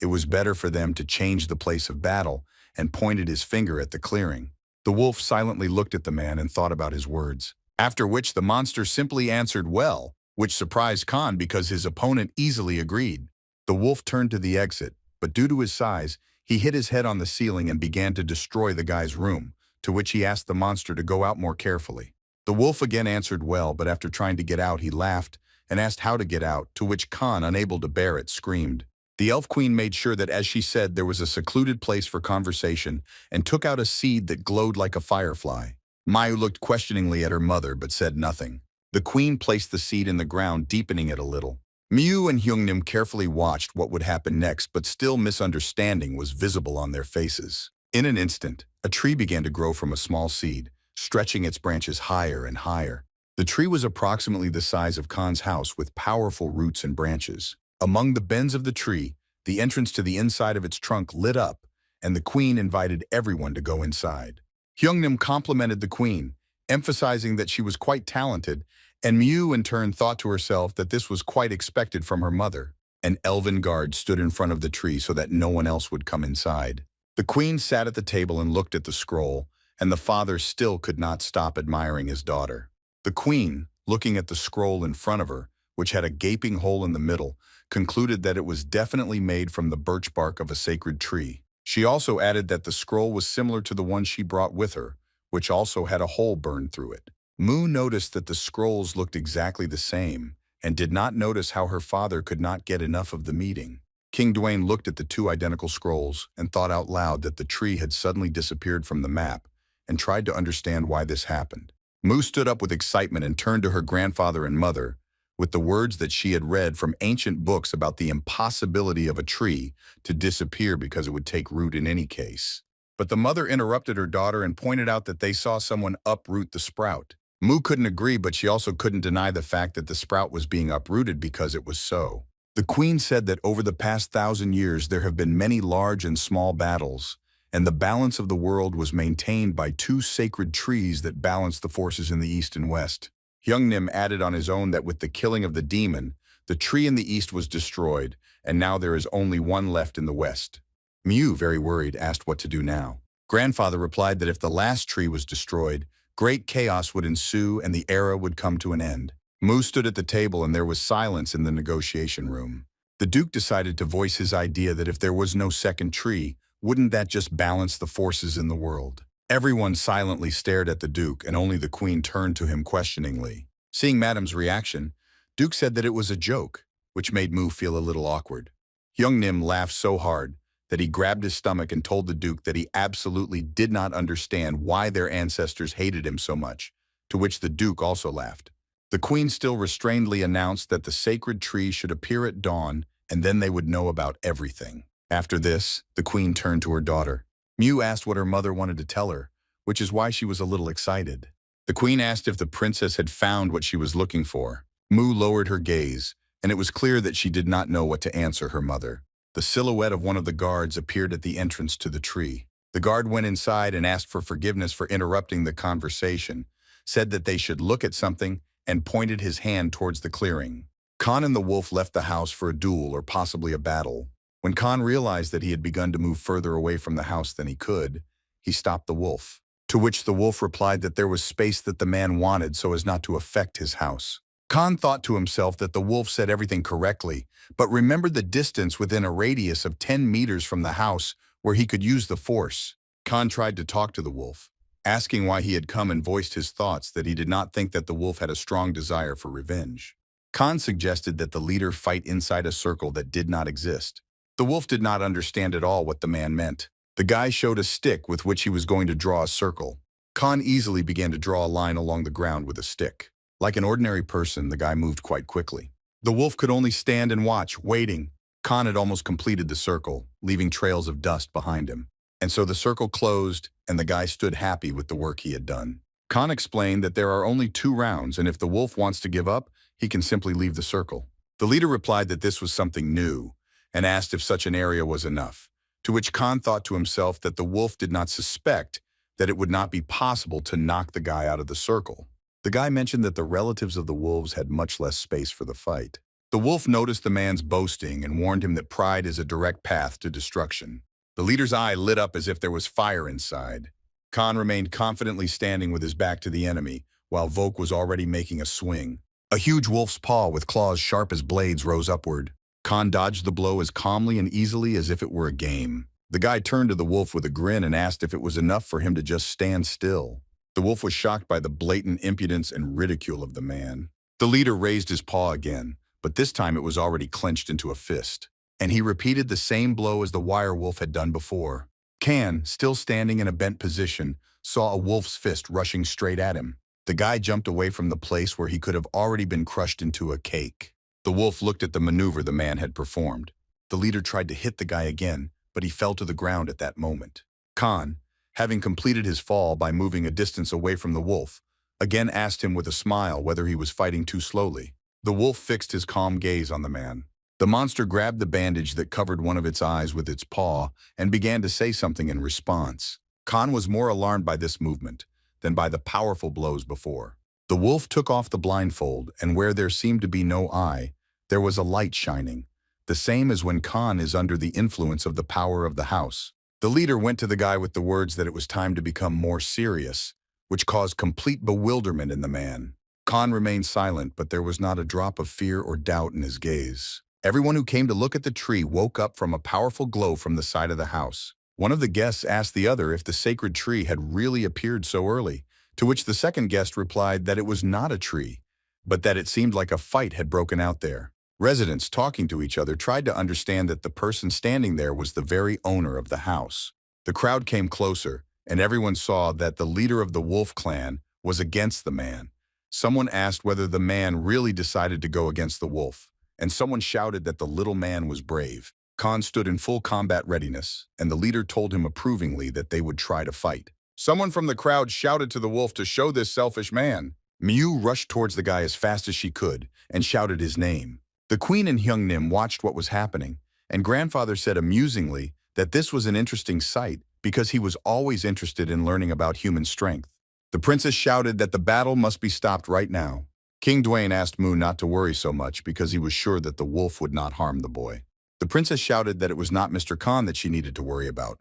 it was better for them to change the place of battle and pointed his finger at the clearing. The wolf silently looked at the man and thought about his words, after which the monster simply answered well, which surprised Khan because his opponent easily agreed. The wolf turned to the exit, but due to his size, he hit his head on the ceiling and began to destroy the guy's room, to which he asked the monster to go out more carefully. The wolf again answered well, but after trying to get out, he laughed and asked how to get out, to which Khan, unable to bear it, screamed. The Elf Queen made sure that, as she said, there was a secluded place for conversation and took out a seed that glowed like a firefly. Mayu looked questioningly at her mother but said nothing. The queen placed the seed in the ground, deepening it a little. Miu and Hyungnim carefully watched what would happen next, but still misunderstanding was visible on their faces. In an instant, a tree began to grow from a small seed, stretching its branches higher and higher. The tree was approximately the size of Khan's house with powerful roots and branches. Among the bends of the tree, the entrance to the inside of its trunk lit up, and the queen invited everyone to go inside. Hyungnim complimented the queen, emphasizing that she was quite talented, and Miu in turn thought to herself that this was quite expected from her mother. An elven guard stood in front of the tree so that no one else would come inside. The queen sat at the table and looked at the scroll, and the father still could not stop admiring his daughter. The queen, looking at the scroll in front of her, which had a gaping hole in the middle, concluded that it was definitely made from the birch bark of a sacred tree. She also added that the scroll was similar to the one she brought with her, which also had a hole burned through it. Mu noticed that the scrolls looked exactly the same, and did not notice how her father could not get enough of the meeting. King Dwayne looked at the two identical scrolls and thought out loud that the tree had suddenly disappeared from the map, and tried to understand why this happened. Mu stood up with excitement and turned to her grandfather and mother, with the words that she had read from ancient books about the impossibility of a tree to disappear because it would take root in any case. But the mother interrupted her daughter and pointed out that they saw someone uproot the sprout. Mu couldn't agree, but she also couldn't deny the fact that the sprout was being uprooted because it was so. The queen said that over the past 1,000 years there have been many large and small battles, and the balance of the world was maintained by two sacred trees that balanced the forces in the east and west. Young Nim added on his own that with the killing of the demon, the tree in the east was destroyed, and now there is only one left in the west. Mew, very worried, asked what to do now. Grandfather replied that if the last tree was destroyed, great chaos would ensue and the era would come to an end. Mu stood at the table and there was silence in the negotiation room. The Duke decided to voice his idea that if there was no second tree, wouldn't that just balance the forces in the world? Everyone silently stared at the Duke, and only the Queen turned to him questioningly. Seeing Madame's reaction, Duke said that it was a joke, which made Mu feel a little awkward. Young Nim laughed so hard that he grabbed his stomach and told the Duke that he absolutely did not understand why their ancestors hated him so much, to which the Duke also laughed. The Queen still restrainedly announced that the sacred tree should appear at dawn, and then they would know about everything. After this, the Queen turned to her daughter. Mew asked what her mother wanted to tell her, which is why she was a little excited. The Queen asked if the princess had found what she was looking for. Mu lowered her gaze, and it was clear that she did not know what to answer her mother. The silhouette of one of the guards appeared at the entrance to the tree. The guard went inside and asked for forgiveness for interrupting the conversation, said that they should look at something, and pointed his hand towards the clearing. Khan and the wolf left the house for a duel or possibly a battle. When Khan realized that he had begun to move further away from the house than he could, he stopped the wolf, to which the wolf replied that there was space that the man wanted so as not to affect his house. Khan thought to himself that the wolf said everything correctly, but remembered the distance within a radius of 10 meters from the house where he could use the force. Khan tried to talk to the wolf, asking why he had come, and voiced his thoughts that he did not think that the wolf had a strong desire for revenge. Khan suggested that the leader fight inside a circle that did not exist. The wolf did not understand at all what the man meant. The guy showed a stick with which he was going to draw a circle. Khan easily began to draw a line along the ground with a stick. Like an ordinary person, the guy moved quite quickly. The wolf could only stand and watch, waiting. Khan had almost completed the circle, leaving trails of dust behind him. And so the circle closed, and the guy stood happy with the work he had done. Khan explained that there are only 2 rounds, and if the wolf wants to give up, he can simply leave the circle. The leader replied that this was something new, and asked if such an area was enough, to which Khan thought to himself that the wolf did not suspect that it would not be possible to knock the guy out of the circle. The guy mentioned that the relatives of the wolves had much less space for the fight. The wolf noticed the man's boasting and warned him that pride is a direct path to destruction. The leader's eye lit up as if there was fire inside. Khan remained confidently standing with his back to the enemy, while Volk was already making a swing. A huge wolf's paw with claws sharp as blades rose upward. Khan dodged the blow as calmly and easily as if it were a game. The guy turned to the wolf with a grin and asked if it was enough for him to just stand still. The wolf was shocked by the blatant impudence and ridicule of the man. The leader raised his paw again, but this time it was already clenched into a fist, and he repeated the same blow as the wire wolf had done before. Khan, still standing in a bent position, saw a wolf's fist rushing straight at him. The guy jumped away from the place where he could have already been crushed into a cake. The wolf looked at the maneuver the man had performed. The leader tried to hit the guy again, but he fell to the ground at that moment. Khan, having completed his fall by moving a distance away from the wolf, again asked him with a smile whether he was fighting too slowly. The wolf fixed his calm gaze on the man. The monster grabbed the bandage that covered one of its eyes with its paw and began to say something in response. Khan was more alarmed by this movement than by the powerful blows before. The wolf took off the blindfold, and where there seemed to be no eye, there was a light shining, the same as when Khan is under the influence of the power of the house. The leader went to the guy with the words that it was time to become more serious, which caused complete bewilderment in the man. Khan remained silent, but there was not a drop of fear or doubt in his gaze. Everyone who came to look at the tree woke up from a powerful glow from the side of the house. One of the guests asked the other if the sacred tree had really appeared so early, to which the second guest replied that it was not a tree, but that it seemed like a fight had broken out there. Residents, talking to each other, tried to understand that the person standing there was the very owner of the house. The crowd came closer, and everyone saw that the leader of the wolf clan was against the man. Someone asked whether the man really decided to go against the wolf, and someone shouted that the little man was brave. Khan stood in full combat readiness, and the leader told him approvingly that they would try to fight. Someone from the crowd shouted to the wolf to show this selfish man. Miu rushed towards the guy as fast as she could and shouted his name. The queen and Hyungnim watched what was happening, and grandfather said amusingly that this was an interesting sight because he was always interested in learning about human strength. The princess shouted that the battle must be stopped right now. King Dwayne asked Mu not to worry so much because he was sure that the wolf would not harm the boy. The princess shouted that it was not Mr. Khan that she needed to worry about,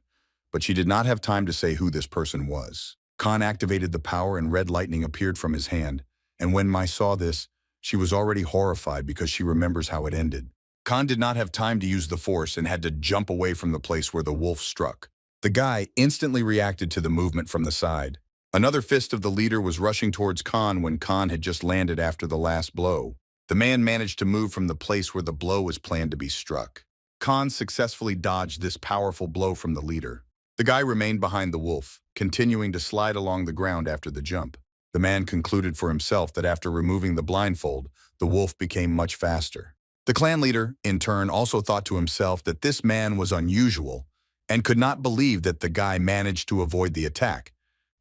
but she did not have time to say who this person was. Khan activated the power and red lightning appeared from his hand, and when Mai saw this, she was already horrified because she remembers how it ended. Khan did not have time to use the force and had to jump away from the place where the wolf struck. The guy instantly reacted to the movement from the side. Another fist of the leader was rushing towards Khan when Khan had just landed after the last blow. The man managed to move from the place where the blow was planned to be struck. Khan successfully dodged this powerful blow from the leader. The guy remained behind the wolf, continuing to slide along the ground after the jump. The man concluded for himself that after removing the blindfold, the wolf became much faster. The clan leader, in turn, also thought to himself that this man was unusual and could not believe that the guy managed to avoid the attack.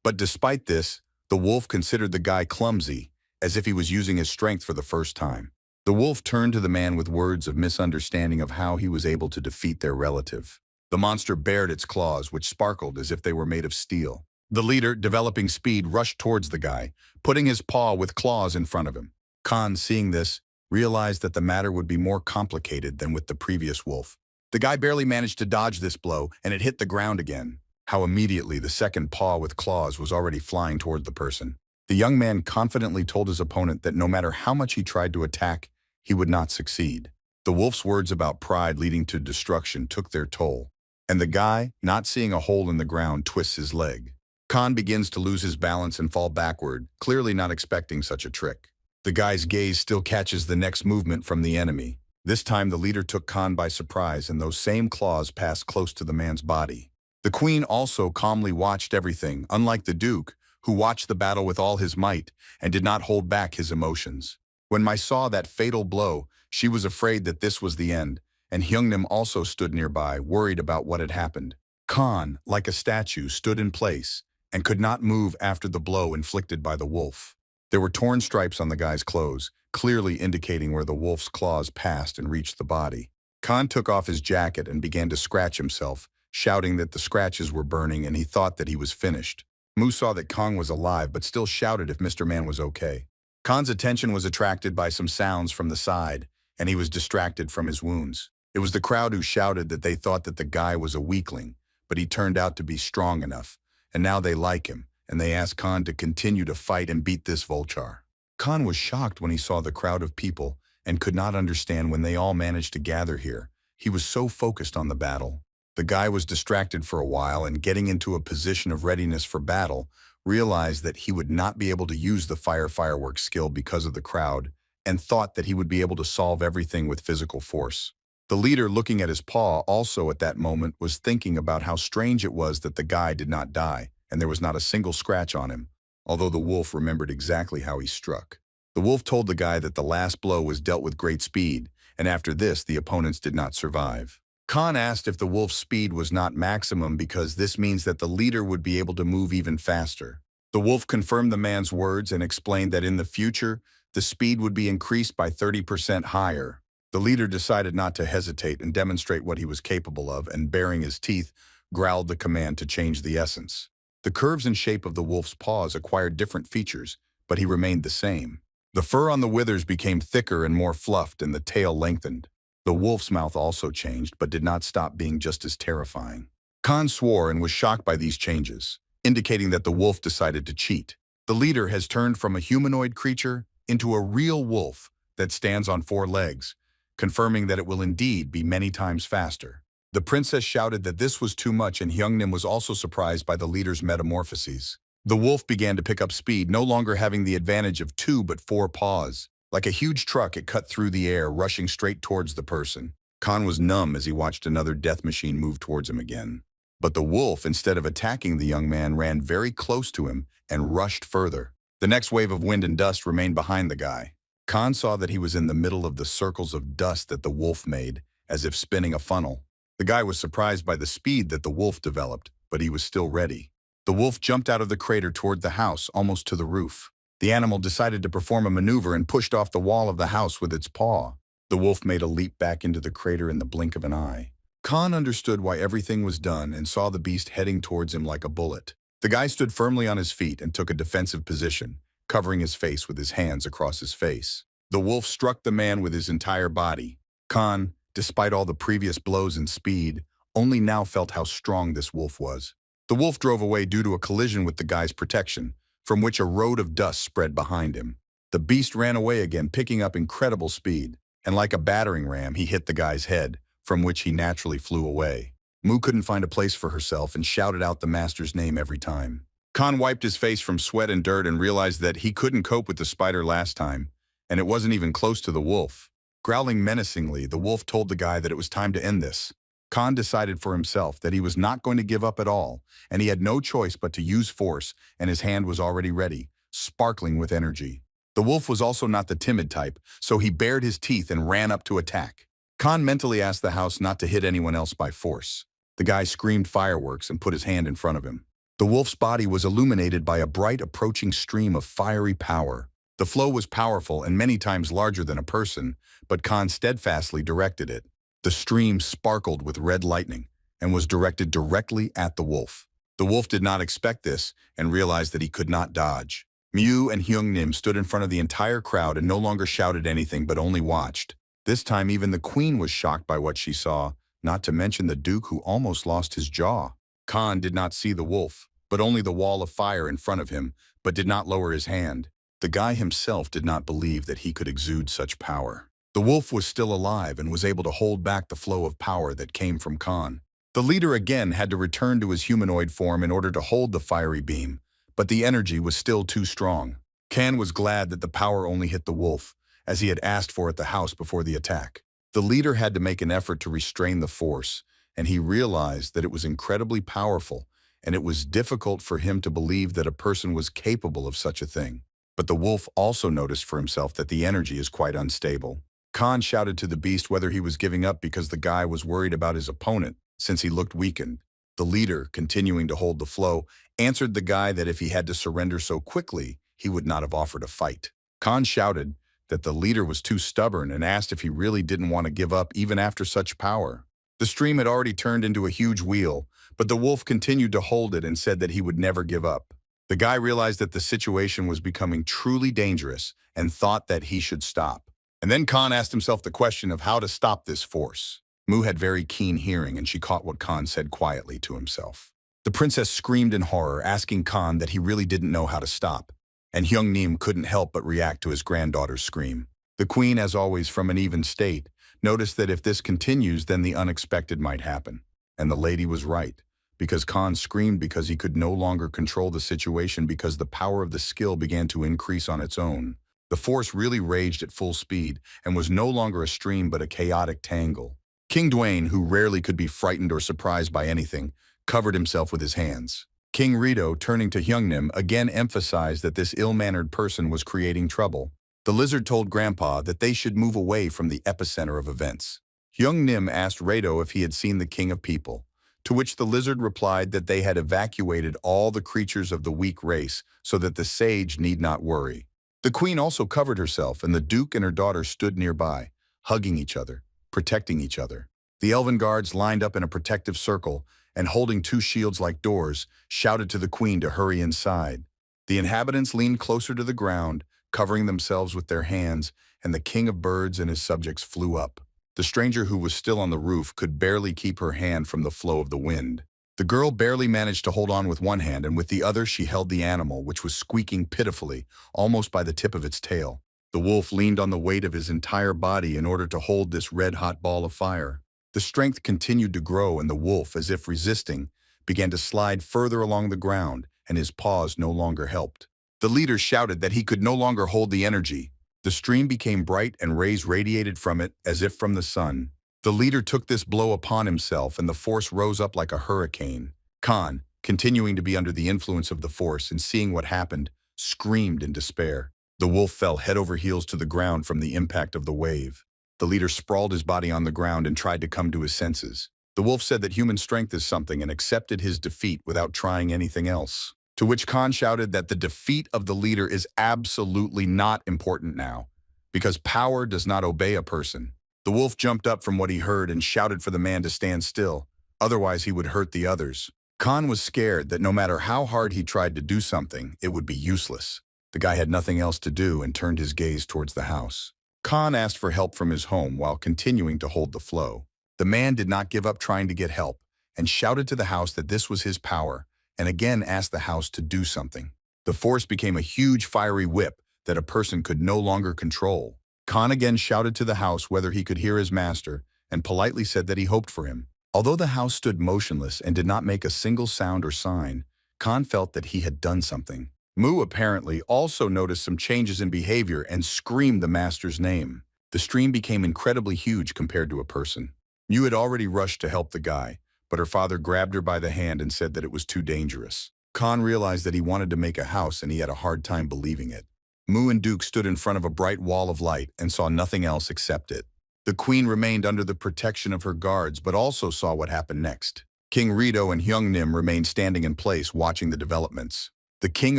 But despite this, the wolf considered the guy clumsy, as if he was using his strength for the first time. The wolf turned to the man with words of misunderstanding of how he was able to defeat their relative. The monster bared its claws, which sparkled as if they were made of steel. The leader, developing speed, rushed towards the guy, putting his paw with claws in front of him. Khan, seeing this, realized that the matter would be more complicated than with the previous wolf. The guy barely managed to dodge this blow, and it hit the ground again. How immediately the second paw with claws was already flying toward the person. The young man confidently told his opponent that no matter how much he tried to attack, he would not succeed. The wolf's words about pride leading to destruction took their toll, and the guy, not seeing a hole in the ground, twists his leg. Khan begins to lose his balance and fall backward, clearly not expecting such a trick. The guy's gaze still catches the next movement from the enemy. This time the leader took Khan by surprise, and those same claws passed close to the man's body. The queen also calmly watched everything, unlike the duke, who watched the battle with all his might and did not hold back his emotions. When Mai saw that fatal blow, she was afraid that this was the end, and Hyungnim also stood nearby, worried about what had happened. Khan, like a statue, stood in place and could not move after the blow inflicted by the wolf. There were torn stripes on the guy's clothes, clearly indicating where the wolf's claws passed and reached the body. Khan took off his jacket and began to scratch himself, shouting that the scratches were burning and he thought that he was finished. Mu saw that Khan was alive but still shouted if Mr. Man was okay. Khan's attention was attracted by some sounds from the side, and he was distracted from his wounds. It was the crowd who shouted that they thought that the guy was a weakling, but he turned out to be strong enough, and now they like him, and they asked Khan to continue to fight and beat this vulture. Khan was shocked when he saw the crowd of people and could not understand when they all managed to gather here. He was so focused on the battle. The guy was distracted for a while and getting into a position of readiness for battle, realized that he would not be able to use the fireworks skill because of the crowd, and thought that he would be able to solve everything with physical force. The leader, looking at his paw, also at that moment was thinking about how strange it was that the guy did not die, and there was not a single scratch on him, although the wolf remembered exactly how he struck. The wolf told the guy that the last blow was dealt with great speed, and after this the opponents did not survive. Khan asked if the wolf's speed was not maximum because this means that the leader would be able to move even faster. The wolf confirmed the man's words and explained that in the future, the speed would be increased by 30% higher. The leader decided not to hesitate and demonstrate what he was capable of, and baring his teeth, growled the command to change the essence. The curves and shape of the wolf's paws acquired different features, but he remained the same. The fur on the withers became thicker and more fluffed, and the tail lengthened. The wolf's mouth also changed, but did not stop being just as terrifying. Khan swore and was shocked by these changes, indicating that the wolf decided to cheat. The leader has turned from a humanoid creature into a real wolf that stands on 4 legs, confirming that it will indeed be many times faster. The princess shouted that this was too much, and Hyungnim was also surprised by the leader's metamorphoses. The wolf began to pick up speed, no longer having the advantage of 2 but 4 paws. Like a huge truck, it cut through the air, rushing straight towards the person. Khan was numb as he watched another death machine move towards him again. But the wolf, instead of attacking the young man, ran very close to him and rushed further. The next wave of wind and dust remained behind the guy. Khan saw that he was in the middle of the circles of dust that the wolf made, as if spinning a funnel. The guy was surprised by the speed that the wolf developed, but he was still ready. The wolf jumped out of the crater toward the house, almost to the roof. The animal decided to perform a maneuver and pushed off the wall of the house with its paw. The wolf made a leap back into the crater in the blink of an eye. Khan understood why everything was done and saw the beast heading towards him like a bullet. The guy stood firmly on his feet and took a defensive position, covering his face with his hands across his face. The wolf struck the man with his entire body. Khan, despite all the previous blows and speed, only now felt how strong this wolf was. The wolf drove away due to a collision with the guy's protection, from which a road of dust spread behind him. The beast ran away again, picking up incredible speed, and like a battering ram, he hit the guy's head, from which he naturally flew away. Mu couldn't find a place for herself and shouted out the master's name every time. Khan wiped his face from sweat and dirt and realized that he couldn't cope with the spider last time, and it wasn't even close to the wolf. Growling menacingly, the wolf told the guy that it was time to end this. Khan decided for himself that he was not going to give up at all, and he had no choice but to use force, and his hand was already ready, sparkling with energy. The wolf was also not the timid type, so he bared his teeth and ran up to attack. Khan mentally asked the house not to hit anyone else by force. The guy screamed fireworks and put his hand in front of him. The wolf's body was illuminated by a bright approaching stream of fiery power. The flow was powerful and many times larger than a person, but Khan steadfastly directed it. The stream sparkled with red lightning and was directed directly at the wolf. The wolf did not expect this and realized that he could not dodge. Mu and Hyung-nim stood in front of the entire crowd and no longer shouted anything but only watched. This time even the queen was shocked by what she saw, not to mention the duke who almost lost his jaw. Khan did not see the wolf, but only the wall of fire in front of him, but did not lower his hand. The guy himself did not believe that he could exude such power. The wolf was still alive and was able to hold back the flow of power that came from Khan. The leader again had to return to his humanoid form in order to hold the fiery beam, but the energy was still too strong. Khan was glad that the power only hit the wolf, as he had asked for at the house before the attack. The leader had to make an effort to restrain the force, and he realized that it was incredibly powerful, and it was difficult for him to believe that a person was capable of such a thing. But the wolf also noticed for himself that the energy is quite unstable. Khan shouted to the beast whether he was giving up because the guy was worried about his opponent, since he looked weakened. The leader, continuing to hold the flow, answered the guy that if he had to surrender so quickly, he would not have offered a fight. Khan shouted that the leader was too stubborn and asked if he really didn't want to give up even after such power. The stream had already turned into a huge wheel, but the wolf continued to hold it and said that he would never give up. The guy realized that the situation was becoming truly dangerous and thought that he should stop. And then Khan asked himself the question of how to stop this force. Mu had very keen hearing and she caught what Khan said quietly to himself. The princess screamed in horror, asking Khan that he really didn't know how to stop. And Hyung-nim couldn't help but react to his granddaughter's scream. The queen, as always from an even state, noticed that if this continues, then the unexpected might happen. And the lady was right, because Khan screamed because he could no longer control the situation because the power of the skill began to increase on its own. The force really raged at full speed and was no longer a stream but a chaotic tangle. King Dwayne, who rarely could be frightened or surprised by anything, covered himself with his hands. King Rito, turning to Hyung-nim, again emphasized that this ill-mannered person was creating trouble. The lizard told Grandpa that they should move away from the epicenter of events. Hyung-nim asked Rito if he had seen the King of People, to which the lizard replied that they had evacuated all the creatures of the weak race so that the sage need not worry. The queen also covered herself, and the duke and her daughter stood nearby, hugging each other, protecting each other. The elven guards lined up in a protective circle and, holding two shields like doors, shouted to the queen to hurry inside. The inhabitants leaned closer to the ground, covering themselves with their hands, and the king of birds and his subjects flew up. The stranger, who was still on the roof, could barely keep her hand from the flow of the wind. The girl barely managed to hold on with one hand, and with the other she held the animal, which was squeaking pitifully, almost by the tip of its tail. The wolf leaned on the weight of his entire body in order to hold this red-hot ball of fire. The strength continued to grow, and the wolf, as if resisting, began to slide further along the ground, and his paws no longer helped. The leader shouted that he could no longer hold the energy. The stream became bright and rays radiated from it as if from the sun. The leader took this blow upon himself, and the force rose up like a hurricane. Khan, continuing to be under the influence of the force and seeing what happened, screamed in despair. The wolf fell head over heels to the ground from the impact of the wave. The leader sprawled his body on the ground and tried to come to his senses. The wolf said that human strength is something and accepted his defeat without trying anything else. To which Khan shouted that the defeat of the leader is absolutely not important now, because power does not obey a person. The wolf jumped up from what he heard and shouted for the man to stand still, otherwise he would hurt the others. Khan was scared that no matter how hard he tried to do something, it would be useless. The guy had nothing else to do and turned his gaze towards the house. Khan asked for help from his home while continuing to hold the flow. The man did not give up trying to get help and shouted to the house that this was his power and again asked the house to do something. The force became a huge fiery whip that a person could no longer control. Khan again shouted to the house whether he could hear his master and politely said that he hoped for him. Although the house stood motionless and did not make a single sound or sign, Khan felt that he had done something. Mu apparently also noticed some changes in behavior and screamed the master's name. The stream became incredibly huge compared to a person. Mu had already rushed to help the guy, but her father grabbed her by the hand and said that it was too dangerous. Khan realized that he wanted to make a house and he had a hard time believing it. Mu and Duke stood in front of a bright wall of light and saw nothing else except it. The queen remained under the protection of her guards but also saw what happened next. King Rito and Hyungnim remained standing in place watching the developments. The king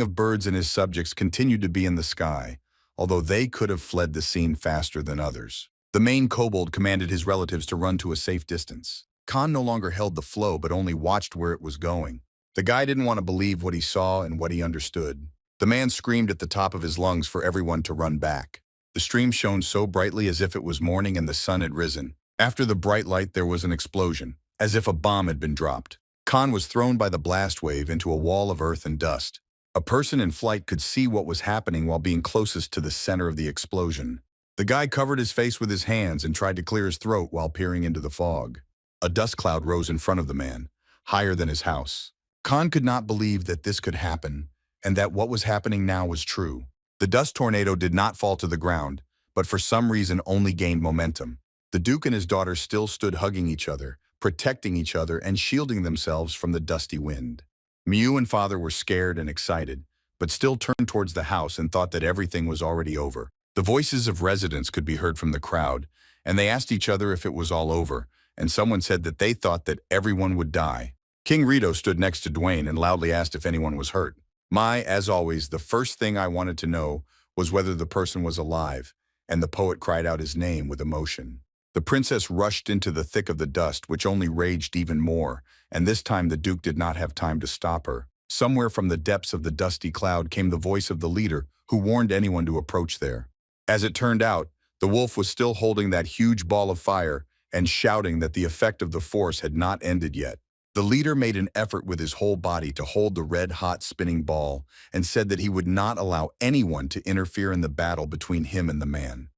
of birds and his subjects continued to be in the sky, although they could have fled the scene faster than others. The main kobold commanded his relatives to run to a safe distance. Khan no longer held the flow but only watched where it was going. The guy didn't want to believe what he saw and what he understood. The man screamed at the top of his lungs for everyone to run back. The stream shone so brightly as if it was morning and the sun had risen. After the bright light there was an explosion, as if a bomb had been dropped. Khan was thrown by the blast wave into a wall of earth and dust. A person in flight could see what was happening while being closest to the center of the explosion. The guy covered his face with his hands and tried to clear his throat while peering into the fog. A dust cloud rose in front of the man, higher than his house. Khan could not believe that this could happen, and that what was happening now was true. The dust tornado did not fall to the ground, but for some reason only gained momentum. The Duke and his daughter still stood hugging each other, protecting each other and shielding themselves from the dusty wind. Miu and father were scared and excited, but still turned towards the house and thought that everything was already over. The voices of residents could be heard from the crowd, and they asked each other if it was all over, and someone said that they thought that everyone would die. King Rito stood next to Dwayne and loudly asked if anyone was hurt. As always, the first thing I wanted to know was whether the person was alive, and the poet cried out his name with emotion. The princess rushed into the thick of the dust, which only raged even more, and this time the Duke did not have time to stop her. Somewhere from the depths of the dusty cloud came the voice of the leader, who warned anyone to approach there. As it turned out, the wolf was still holding that huge ball of fire and shouting that the effect of the force had not ended yet. The leader made an effort with his whole body to hold the red-hot spinning ball and said that he would not allow anyone to interfere in the battle between him and the man.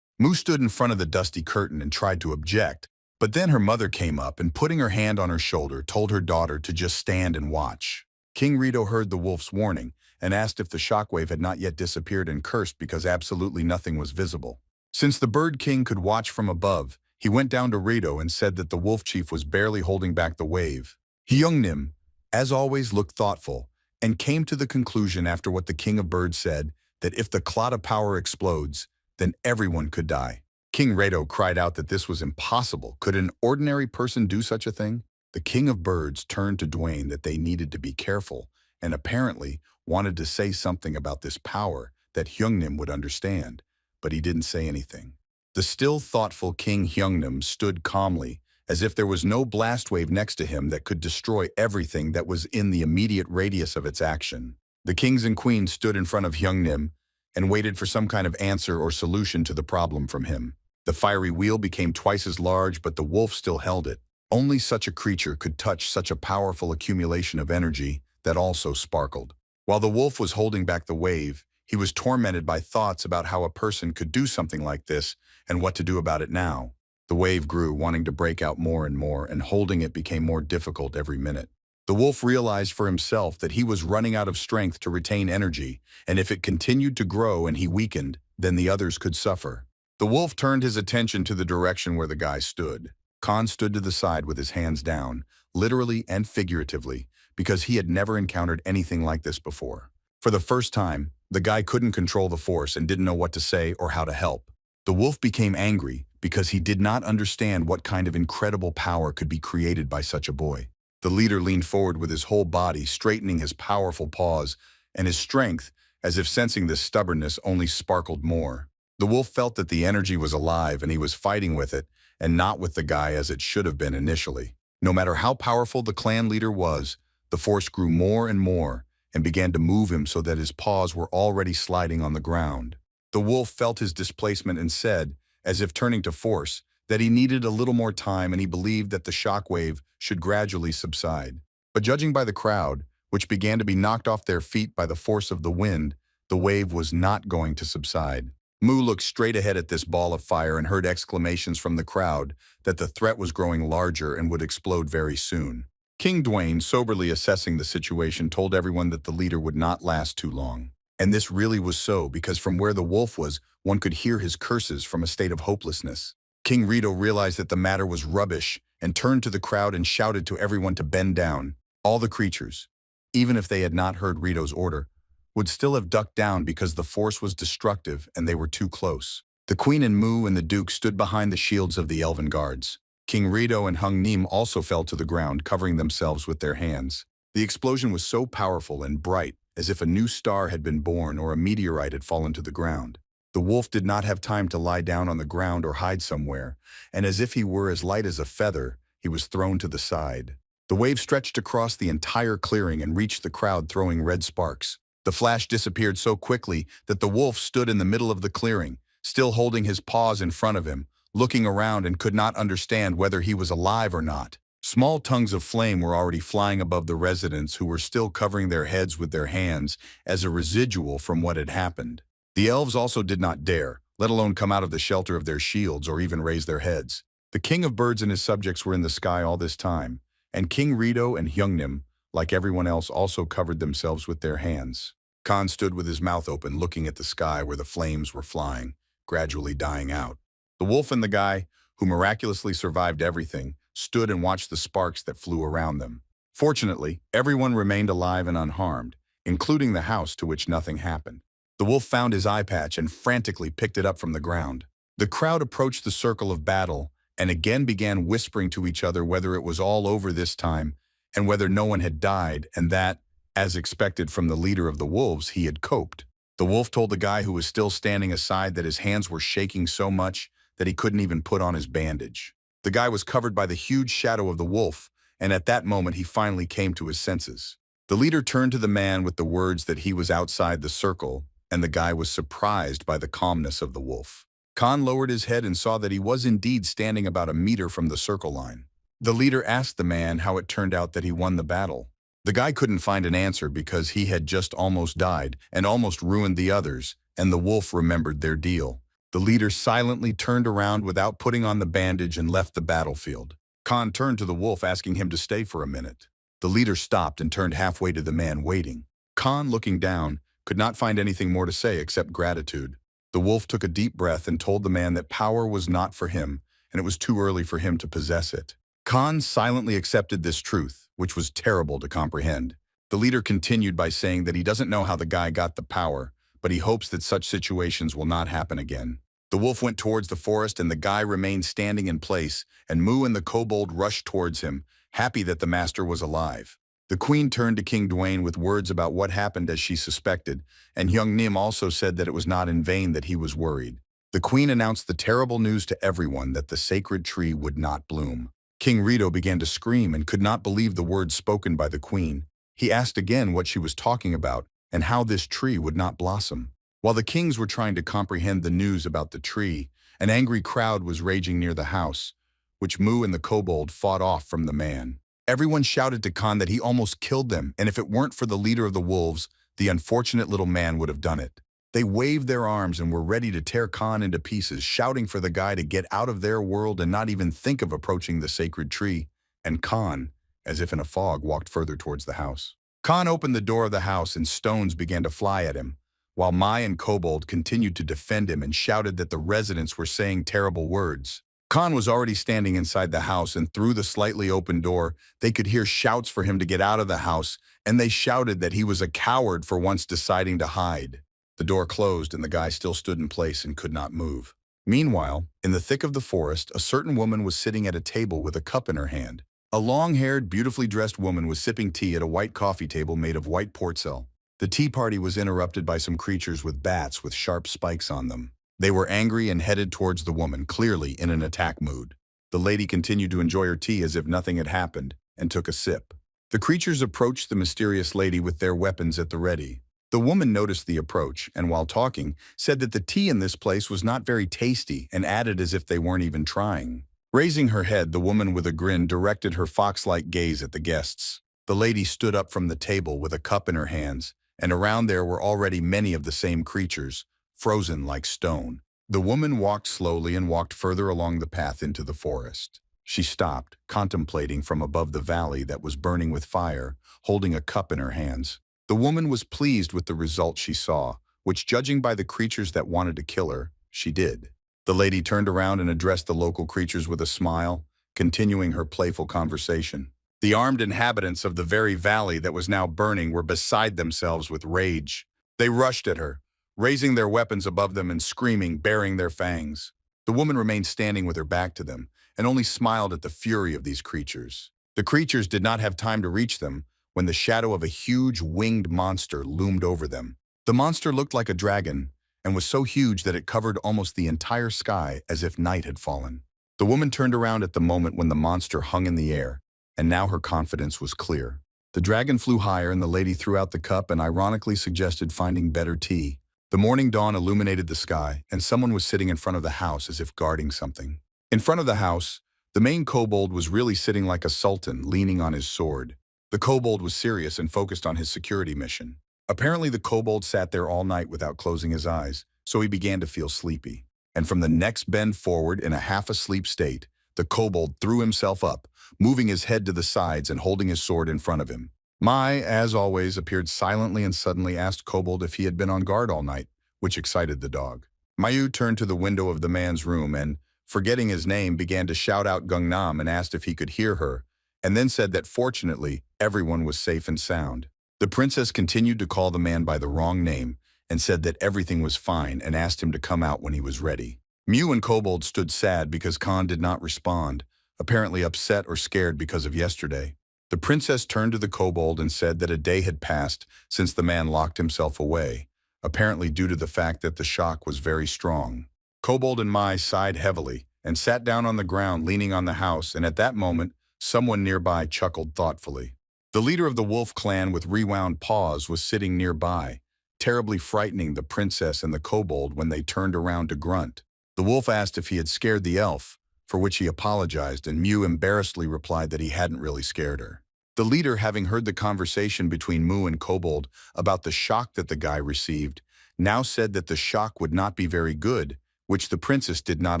Mu stood in front of the dusty curtain and tried to object, but then her mother came up and, putting her hand on her shoulder, told her daughter to just stand and watch. King Rito heard the wolf's warning and asked if the shockwave had not yet disappeared and cursed because absolutely nothing was visible. Since the Bird King could watch from above, he went down to Rito and said that the wolf chief was barely holding back the wave. Hyungnim, as always, looked thoughtful and came to the conclusion after what the King of Birds said that if the clot of power explodes, then everyone could die. King Rito cried out that this was impossible. Could an ordinary person do such a thing? The King of Birds turned to Dwayne that they needed to be careful and apparently wanted to say something about this power that Hyungnim would understand, but he didn't say anything. The still thoughtful King Hyungnim stood calmly, as if there was no blast wave next to him that could destroy everything that was in the immediate radius of its action. The kings and queens stood in front of Hyungnim and waited for some kind of answer or solution to the problem from him. The fiery wheel became twice as large, but the wolf still held it. Only such a creature could touch such a powerful accumulation of energy that also sparkled. While the wolf was holding back the wave, he was tormented by thoughts about how a person could do something like this and what to do about it now. The wave grew, wanting to break out more, and holding it became more difficult every minute. The wolf realized for himself that he was running out of strength to retain energy, and if it continued to grow and he weakened, then the others could suffer. The wolf turned his attention to the direction where the guy stood. Khan stood to the side with his hands down, literally and figuratively, because he had never encountered anything like this before. For the first time, the guy couldn't control the force and didn't know what to say or how to help. The wolf became angry because he did not understand what kind of incredible power could be created by such a boy. The leader leaned forward with his whole body, straightening his powerful paws, and his strength, as if sensing this stubbornness, only sparkled more. The wolf felt that the energy was alive and he was fighting with it, and not with the guy as it should have been initially. No matter how powerful the clan leader was, the force grew more and more and began to move him so that his paws were already sliding on the ground. The wolf felt his displacement and said, as if turning to force, that he needed a little more time and he believed that the shock wave should gradually subside. But judging by the crowd, which began to be knocked off their feet by the force of the wind, the wave was not going to subside. Mu looked straight ahead at this ball of fire and heard exclamations from the crowd that the threat was growing larger and would explode very soon. King Dwayne, soberly assessing the situation, told everyone that the leader would not last too long. And this really was so, because from where the wolf was, one could hear his curses from a state of hopelessness. King Rito realized that the matter was rubbish and turned to the crowd and shouted to everyone to bend down. All the creatures, even if they had not heard Rito's order, would still have ducked down because the force was destructive and they were too close. The Queen and Mu and the Duke stood behind the shields of the elven guards. King Rito and Hung Nim also fell to the ground, covering themselves with their hands. The explosion was so powerful and bright, as if a new star had been born or a meteorite had fallen to the ground. The wolf did not have time to lie down on the ground or hide somewhere, and as if he were as light as a feather, he was thrown to the side. The wave stretched across the entire clearing and reached the crowd, throwing red sparks. The flash disappeared so quickly that the wolf stood in the middle of the clearing, still holding his paws in front of him, looking around and could not understand whether he was alive or not. Small tongues of flame were already flying above the residents, who were still covering their heads with their hands as a residual from what had happened. The elves also did not dare, let alone come out of the shelter of their shields or even raise their heads. The king of birds and his subjects were in the sky all this time, and King Rito and Hyungnim, like everyone else, also covered themselves with their hands. Khan stood with his mouth open, looking at the sky where the flames were flying, gradually dying out. The wolf and the guy, who miraculously survived everything, stood and watched the sparks that flew around them. Fortunately, everyone remained alive and unharmed, including the house, to which nothing happened. The wolf found his eye patch and frantically picked it up from the ground. The crowd approached the circle of battle and again began whispering to each other whether it was all over this time and whether no one had died, and that, as expected from the leader of the wolves, he had coped. The wolf told the guy who was still standing aside that his hands were shaking so much that he couldn't even put on his bandage. The guy was covered by the huge shadow of the wolf, and at that moment he finally came to his senses. The leader turned to the man with the words that he was outside the circle, and the guy was surprised by the calmness of the wolf. Khan lowered his head and saw that he was indeed standing about a meter from the circle line. The leader asked the man how it turned out that he won the battle. The guy couldn't find an answer because he had just almost died and almost ruined the others, and the wolf remembered their deal. The leader silently turned around without putting on the bandage and left the battlefield. Khan turned to the wolf, asking him to stay for a minute. The leader stopped and turned halfway to the man waiting. Khan, looking down, could not find anything more to say except gratitude. The wolf took a deep breath and told the man that power was not for him, and it was too early for him to possess it. Khan silently accepted this truth, which was terrible to comprehend. The leader continued by saying that he doesn't know how the guy got the power, but he hopes that such situations will not happen again. The wolf went towards the forest and the guy remained standing in place, and Mu and the kobold rushed towards him, happy that the master was alive. The queen turned to King Dwayne with words about what happened as she suspected, and Hyung Nim also said that it was not in vain that he was worried. The queen announced the terrible news to everyone that the sacred tree would not bloom. King Rito began to scream and could not believe the words spoken by the queen. He asked again what she was talking about and how this tree would not blossom. While the kings were trying to comprehend the news about the tree, an angry crowd was raging near the house, which Mu and the kobold fought off from the man. Everyone shouted to Khan that he almost killed them, and if it weren't for the leader of the wolves, the unfortunate little man would have done it. They waved their arms and were ready to tear Khan into pieces, shouting for the guy to get out of their world and not even think of approaching the sacred tree. And Khan, as if in a fog, walked further towards the house. Khan opened the door of the house and stones began to fly at him, while Mai and Kobold continued to defend him and shouted that the residents were saying terrible words. Khan was already standing inside the house, and through the slightly open door, they could hear shouts for him to get out of the house, and they shouted that he was a coward for once deciding to hide. The door closed and the guy still stood in place and could not move. Meanwhile, in the thick of the forest, a certain woman was sitting at a table with a cup in her hand. A long-haired, beautifully dressed woman was sipping tea at a white coffee table made of white porcelain. The tea party was interrupted by some creatures with bats with sharp spikes on them. They were angry and headed towards the woman, clearly in an attack mood. The lady continued to enjoy her tea as if nothing had happened, and took a sip. The creatures approached the mysterious lady with their weapons at the ready. The woman noticed the approach, and while talking, said that the tea in this place was not very tasty and added as if they weren't even trying. Raising her head, the woman with a grin directed her fox-like gaze at the guests. The lady stood up from the table with a cup in her hands, and around there were already many of the same creatures, frozen like stone. The woman walked slowly and walked further along the path into the forest. She stopped, contemplating from above the valley that was burning with fire, holding a cup in her hands. The woman was pleased with the result she saw, which, judging by the creatures that wanted to kill her, she did. The lady turned around and addressed the local creatures with a smile, continuing her playful conversation. The armed inhabitants of the very valley that was now burning were beside themselves with rage. They rushed at her, raising their weapons above them and screaming, baring their fangs. The woman remained standing with her back to them, and only smiled at the fury of these creatures. The creatures did not have time to reach them when the shadow of a huge winged monster loomed over them. The monster looked like a dragon, and was so huge that it covered almost the entire sky as if night had fallen. The woman turned around at the moment when the monster hung in the air, and now her confidence was clear. The dragon flew higher and the lady threw out the cup and ironically suggested finding better tea. The morning dawn illuminated the sky, and someone was sitting in front of the house as if guarding something. In front of the house, the main kobold was really sitting like a sultan, leaning on his sword. The kobold was serious and focused on his security mission. Apparently the kobold sat there all night without closing his eyes, so he began to feel sleepy. And from the next bend forward in a half-asleep state, the kobold threw himself up, moving his head to the sides and holding his sword in front of him. Mai, as always, appeared silently and suddenly asked Kobold if he had been on guard all night, which excited the dog. Mayu turned to the window of the man's room and, forgetting his name, began to shout out Gangnam and asked if he could hear her, and then said that fortunately, everyone was safe and sound. The princess continued to call the man by the wrong name and said that everything was fine and asked him to come out when he was ready. Mew and Kobold stood sad because Khan did not respond, apparently upset or scared because of yesterday. The princess turned to the kobold and said that a day had passed since the man locked himself away, apparently due to the fact that the shock was very strong. Kobold and Mai sighed heavily and sat down on the ground leaning on the house, and at that moment, someone nearby chuckled thoughtfully. The leader of the wolf clan with rewound paws was sitting nearby, terribly frightening the princess and the kobold when they turned around to grunt. The wolf asked if he had scared the elf, for which he apologized, and Mew embarrassedly replied that he hadn't really scared her. The leader, having heard the conversation between Mu and Kobold about the shock that the guy received, now said that the shock would not be very good, which the princess did not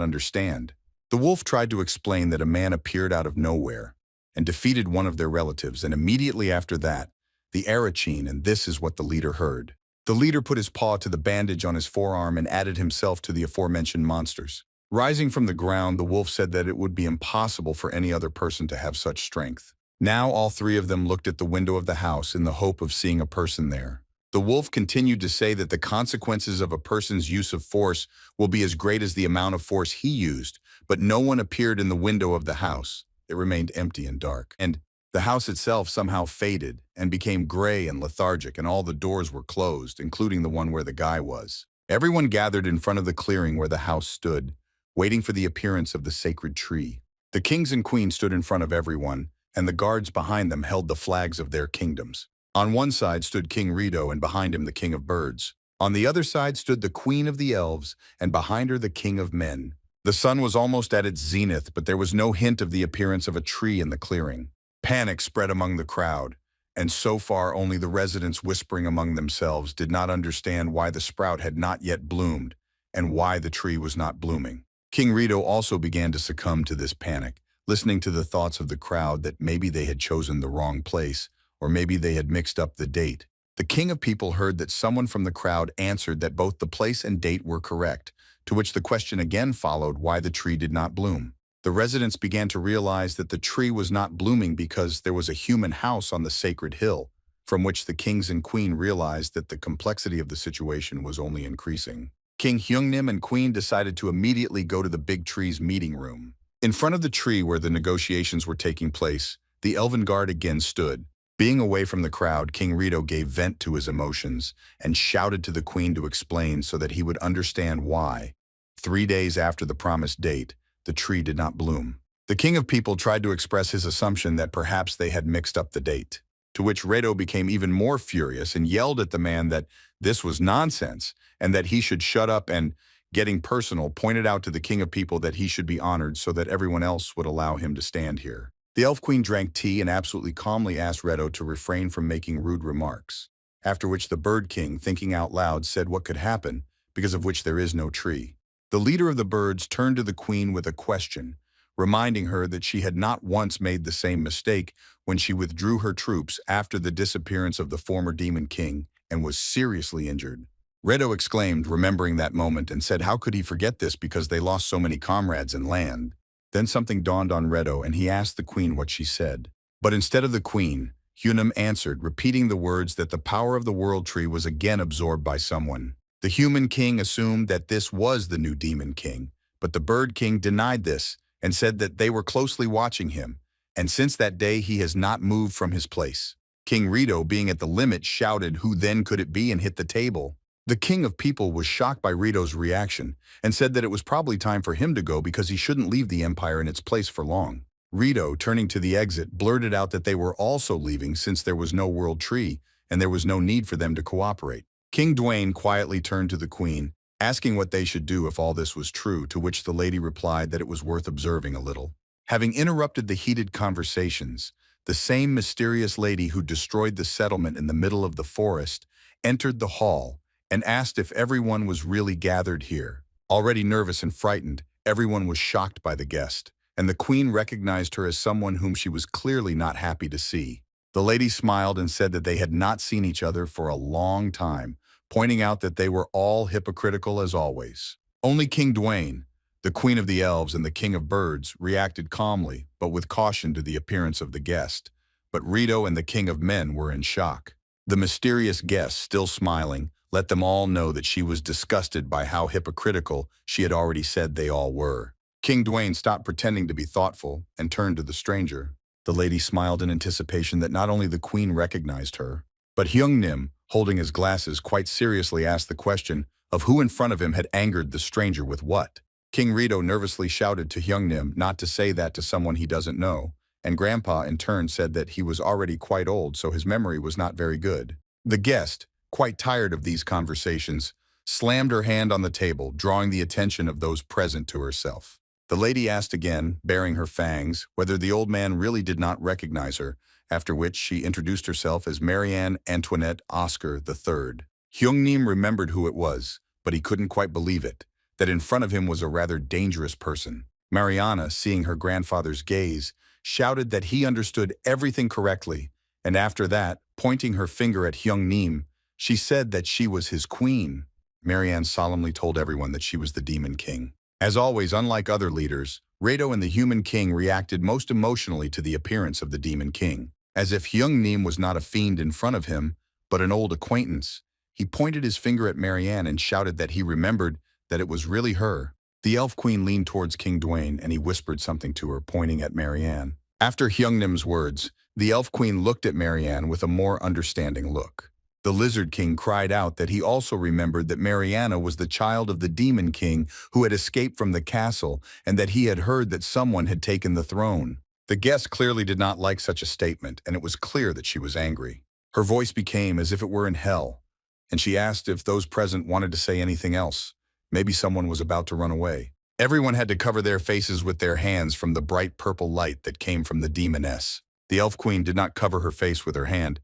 understand. The wolf tried to explain that a man appeared out of nowhere and defeated one of their relatives, and immediately after that, the Arachine, and this is what the leader heard. The leader put his paw to the bandage on his forearm and added himself to the aforementioned monsters. Rising from the ground, the wolf said that it would be impossible for any other person to have such strength. Now all three of them looked at the window of the house in the hope of seeing a person there. The wolf continued to say that the consequences of a person's use of force will be as great as the amount of force he used, but no one appeared in the window of the house. It remained empty and dark, and the house itself somehow faded and became gray and lethargic, and all the doors were closed, including the one where the guy was. Everyone gathered in front of the clearing where the house stood, waiting for the appearance of the sacred tree. The kings and queens stood in front of everyone, and the guards behind them held the flags of their kingdoms. On one side stood King Rito, and behind him the King of Birds. On the other side stood the Queen of the Elves, and behind her the King of Men. The sun was almost at its zenith, but there was no hint of the appearance of a tree in the clearing. Panic spread among the crowd, and so far only the residents, whispering among themselves, did not understand why the sprout had not yet bloomed and why the tree was not blooming. King Rito also began to succumb to this panic, listening to the thoughts of the crowd that maybe they had chosen the wrong place, or maybe they had mixed up the date. The king of people heard that someone from the crowd answered that both the place and date were correct, to which the question again followed why the tree did not bloom. The residents began to realize that the tree was not blooming because there was a human house on the sacred hill, from which the kings and queen realized that the complexity of the situation was only increasing. King Hyungnim and Queen decided to immediately go to the big tree's meeting room. In front of the tree where the negotiations were taking place, the elven guard again stood. Being away from the crowd, King Rito gave vent to his emotions and shouted to the queen to explain so that he would understand why. 3 days after the promised date, the tree did not bloom. The king of people tried to express his assumption that perhaps they had mixed up the date, to which Rito became even more furious and yelled at the man that this was nonsense and that he should shut up and, getting personal, pointed out to the king of people that he should be honored so that everyone else would allow him to stand here. The elf queen drank tea and absolutely calmly asked Reto to refrain from making rude remarks, after which the bird king, thinking out loud, said what could happen, because of which there is no tree. The leader of the birds turned to the queen with a question, reminding her that she had not once made the same mistake when she withdrew her troops after the disappearance of the former demon king and was seriously injured. Reto exclaimed, remembering that moment, and said how could he forget this because they lost so many comrades and land. Then something dawned on Reto and he asked the queen what she said. But instead of the queen, Hunam answered, repeating the words that the power of the world tree was again absorbed by someone. The human king assumed that this was the new demon king, but the bird king denied this and said that they were closely watching him, and since that day he has not moved from his place. King Rito, being at the limit, shouted, "Who then could it be?" and hit the table. The king of people was shocked by Rito's reaction and said that it was probably time for him to go because he shouldn't leave the empire in its place for long. Rito, turning to the exit, blurted out that they were also leaving since there was no world tree and there was no need for them to cooperate. King Dwayne quietly turned to the queen, asking what they should do if all this was true, to which the lady replied that it was worth observing a little. Having interrupted the heated conversations, the same mysterious lady who destroyed the settlement in the middle of the forest entered the hall and asked if everyone was really gathered here. Already nervous and frightened, everyone was shocked by the guest, and the queen recognized her as someone whom she was clearly not happy to see. The lady smiled and said that they had not seen each other for a long time, pointing out that they were all hypocritical as always. Only King Dwayne, the Queen of the Elves and the King of Birds, reacted calmly, but with caution to the appearance of the guest. But Rito and the King of Men were in shock. The mysterious guest, still smiling, let them all know that she was disgusted by how hypocritical she had already said they all were. King Dwayne stopped pretending to be thoughtful and turned to the stranger. The lady smiled in anticipation that not only the queen recognized her, but Hyung Nim, holding his glasses, quite seriously asked the question of who in front of him had angered the stranger with what. King Rito nervously shouted to Hyung Nim not to say that to someone he doesn't know, and Grandpa in turn said that he was already quite old, so his memory was not very good. The guest, quite tired of these conversations, slammed her hand on the table, drawing the attention of those present to herself. The lady asked again, baring her fangs, whether the old man really did not recognize her, after which she introduced herself as Marianne Antoinette Oscar III. Hyung-Nim remembered who it was, but he couldn't quite believe it, that in front of him was a rather dangerous person. Mariana, seeing her grandfather's gaze, shouted that he understood everything correctly, and after that, pointing her finger at Hyung-Nim, she said that she was his queen. Marianne solemnly told everyone that she was the Demon King. As always, unlike other leaders, Rado and the Human King reacted most emotionally to the appearance of the Demon King. As if Hyung-Nim was not a fiend in front of him, but an old acquaintance, he pointed his finger at Marianne and shouted that he remembered that it was really her. The Elf Queen leaned towards King Dwayne and he whispered something to her, pointing at Marianne. After Hyung-Nim's words, the Elf Queen looked at Marianne with a more understanding look. The Lizard King cried out that he also remembered that Mariana was the child of the Demon King who had escaped from the castle and that he had heard that someone had taken the throne. The guest clearly did not like such a statement, and it was clear that she was angry. Her voice became as if it were in hell, and she asked if those present wanted to say anything else. Maybe someone was about to run away. Everyone had to cover their faces with their hands from the bright purple light that came from the demoness. The Elf Queen did not cover her face with her hand,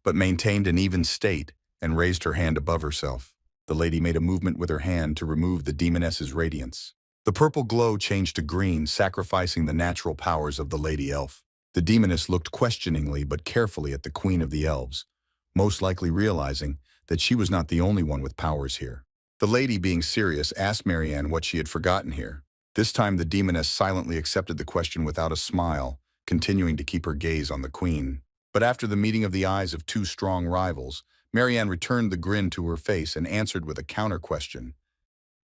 but maintained an even state and raised her hand above herself. The lady made a movement with her hand to remove the demoness's radiance. The purple glow changed to green, sacrificing the natural powers of the lady elf. The demoness looked questioningly but carefully at the Queen of the Elves, most likely realizing that she was not the only one with powers here. The lady, being serious, asked Marianne what she had forgotten here. This time the demoness silently accepted the question without a smile, continuing to keep her gaze on the queen. But after the meeting of the eyes of two strong rivals, Marianne returned the grin to her face and answered with a counter-question.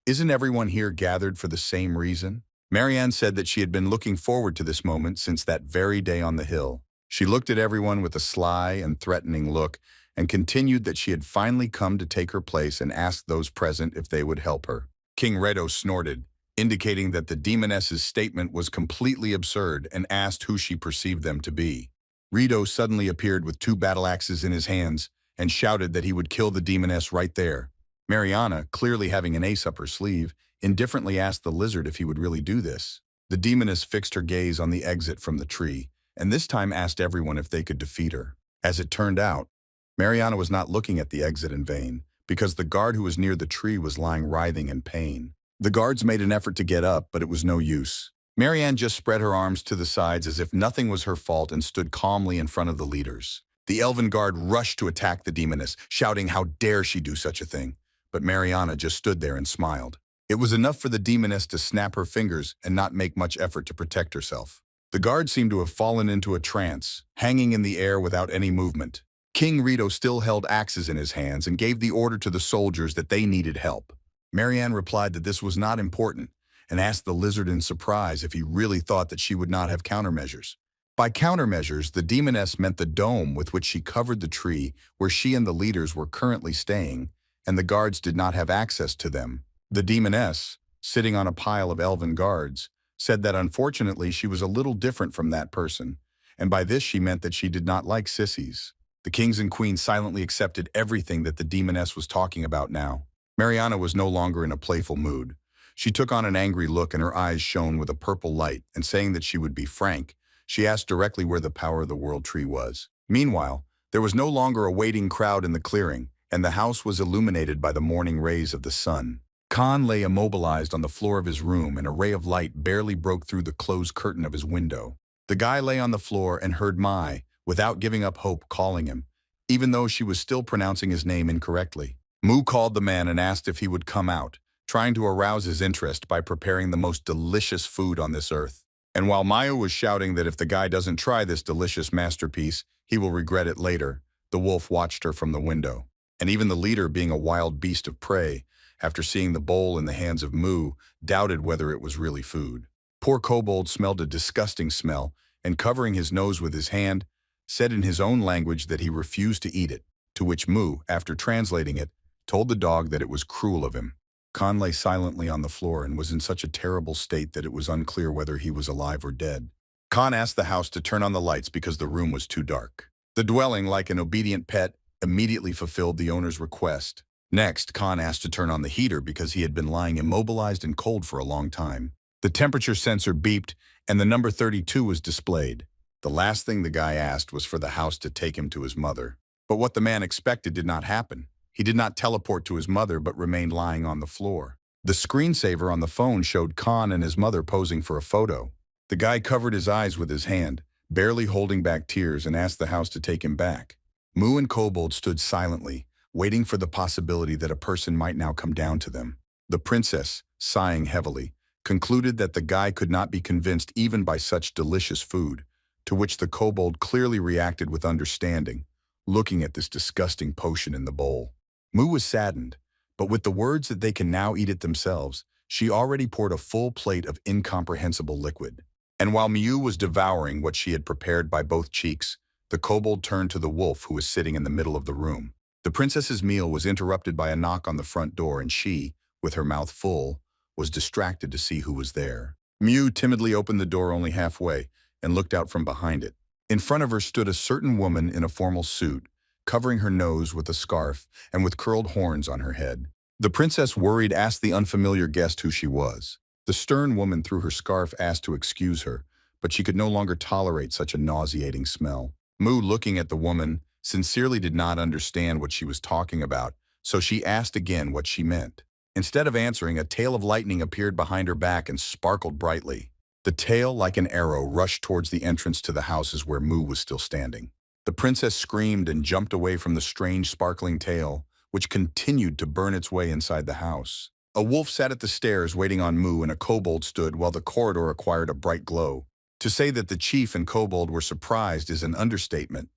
Isn't everyone here gathered for the same reason? Marianne said that she had been looking forward to this moment since that very day on the hill. She looked at everyone with a sly and threatening look and continued that she had finally come to take her place and asked those present if they would help her. King Redo snorted, indicating that the demoness's statement was completely absurd, and asked who she perceived them to be. Redo suddenly appeared with 2 battle axes in his hands and shouted that he would kill the demoness right there. Mariana, clearly having an ace up her sleeve, indifferently asked the lizard if he would really do this. The demoness fixed her gaze on the exit from the tree, and this time asked everyone if they could defeat her. As it turned out, Mariana was not looking at the exit in vain, because the guard who was near the tree was lying writhing in pain. The guards made an effort to get up, but it was no use. Marianne just spread her arms to the sides as if nothing was her fault and stood calmly in front of the leaders. The elven guard rushed to attack the demoness, shouting how dare she do such a thing. But Mariana just stood there and smiled. It was enough for the demoness to snap her fingers and not make much effort to protect herself. The guard seemed to have fallen into a trance, hanging in the air without any movement. King Rito still held axes in his hands and gave the order to the soldiers that they needed help. Marianne replied that this was not important and asked the lizard in surprise if he really thought that she would not have countermeasures. By countermeasures, the demoness meant the dome with which she covered the tree where she and the leaders were currently staying, and the guards did not have access to them. The demoness, sitting on a pile of elven guards, said that unfortunately she was a little different from that person, and by this she meant that she did not like sissies. The kings and queens silently accepted everything that the demoness was talking about now. Mariana was no longer in a playful mood. She took on an angry look and her eyes shone with a purple light, and saying that she would be frank, she asked directly where the power of the world tree was. Meanwhile, there was no longer a waiting crowd in the clearing, and the house was illuminated by the morning rays of the sun. Khan lay immobilized on the floor of his room, and a ray of light barely broke through the closed curtain of his window. The guy lay on the floor and heard Mai, without giving up hope, calling him, even though she was still pronouncing his name incorrectly. Mu called the man and asked if he would come out, trying to arouse his interest by preparing the most delicious food on this earth. And while Maya was shouting that if the guy doesn't try this delicious masterpiece, he will regret it later, the wolf watched her from the window. And even the leader, being a wild beast of prey, after seeing the bowl in the hands of Mu, doubted whether it was really food. Poor Kobold smelled a disgusting smell, and covering his nose with his hand, said in his own language that he refused to eat it, to which Mu, after translating it, told the dog that it was cruel of him. Khan lay silently on the floor and was in such a terrible state that it was unclear whether he was alive or dead. Khan asked the house to turn on the lights because the room was too dark. The dwelling, like an obedient pet, immediately fulfilled the owner's request. Next, Khan asked to turn on the heater because he had been lying immobilized and cold for a long time. The temperature sensor beeped and the number 32 was displayed. The last thing the guy asked was for the house to take him to his mother. But what the man expected did not happen. He did not teleport to his mother but remained lying on the floor. The screensaver on the phone showed Khan and his mother posing for a photo. The guy covered his eyes with his hand, barely holding back tears, and asked the house to take him back. Mu and Kobold stood silently, waiting for the possibility that a person might now come down to them. The princess, sighing heavily, concluded that the guy could not be convinced even by such delicious food, to which the Kobold clearly reacted with understanding, looking at this disgusting potion in the bowl. Mu was saddened, but with the words that they can now eat it themselves, she already poured a full plate of incomprehensible liquid. And while Miu was devouring what she had prepared by both cheeks, the kobold turned to the wolf who was sitting in the middle of the room. The princess's meal was interrupted by a knock on the front door, and she, with her mouth full, was distracted to see who was there. Miu timidly opened the door only halfway and looked out from behind it. In front of her stood a certain woman in a formal suit, covering her nose with a scarf and with curled horns on her head. The princess, worried, asked the unfamiliar guest who she was. The stern woman through her scarf asked to excuse her, but she could no longer tolerate such a nauseating smell. Mu, looking at the woman, sincerely did not understand what she was talking about, so she asked again what she meant. Instead of answering, a tail of lightning appeared behind her back and sparkled brightly. The tail, like an arrow, rushed towards the entrance to the houses where Mu was still standing. The princess screamed and jumped away from the strange sparkling tail, which continued to burn its way inside the house. A wolf sat at the stairs waiting on Mu, and a kobold stood while the corridor acquired a bright glow. To say that the chief and kobold were surprised is an understatement,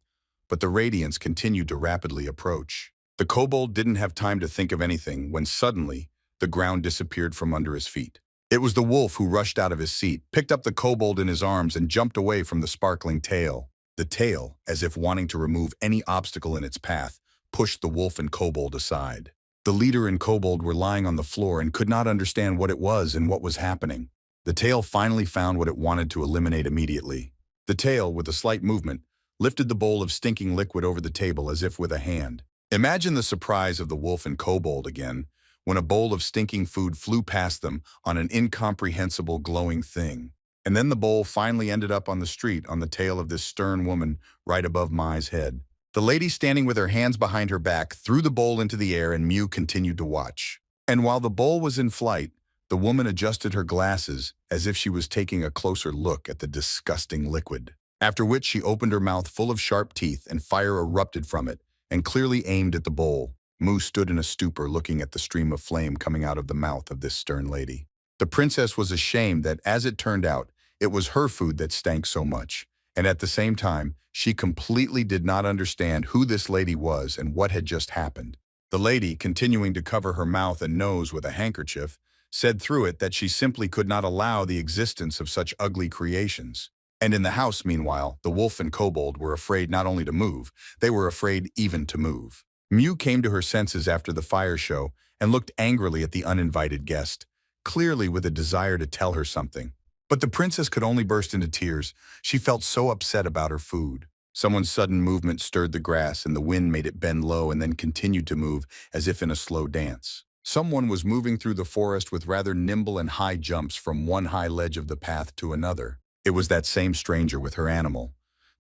but the radiance continued to rapidly approach. The kobold didn't have time to think of anything when suddenly, the ground disappeared from under his feet. It was the wolf who rushed out of his seat, picked up the kobold in his arms, and jumped away from the sparkling tail. The tail, as if wanting to remove any obstacle in its path, pushed the wolf and kobold aside. The leader and kobold were lying on the floor and could not understand what it was and what was happening. The tail finally found what it wanted to eliminate immediately. The tail, with a slight movement, lifted the bowl of stinking liquid over the table as if with a hand. Imagine the surprise of the wolf and kobold again, when a bowl of stinking food flew past them on an incomprehensible glowing thing. And then the bowl finally ended up on the street on the tail of this stern woman right above Mai's head. The lady, standing with her hands behind her back, threw the bowl into the air, and Mew continued to watch. And while the bowl was in flight, the woman adjusted her glasses as if she was taking a closer look at the disgusting liquid. After which she opened her mouth full of sharp teeth, and fire erupted from it and clearly aimed at the bowl. Mew stood in a stupor, looking at the stream of flame coming out of the mouth of this stern lady. The princess was ashamed that, as it turned out, it was her food that stank so much. And at the same time, she completely did not understand who this lady was and what had just happened. The lady, continuing to cover her mouth and nose with a handkerchief, said through it that she simply could not allow the existence of such ugly creations. And in the house, meanwhile, the wolf and kobold were afraid not only to move, they were afraid even to move. Mew came to her senses after the fire show and looked angrily at the uninvited guest, clearly with a desire to tell her something. But the princess could only burst into tears. She felt so upset about her food. Someone's sudden movement stirred the grass, and the wind made it bend low and then continued to move as if in a slow dance. Someone was moving through the forest with rather nimble and high jumps from one high ledge of the path to another. It was that same stranger with her animal.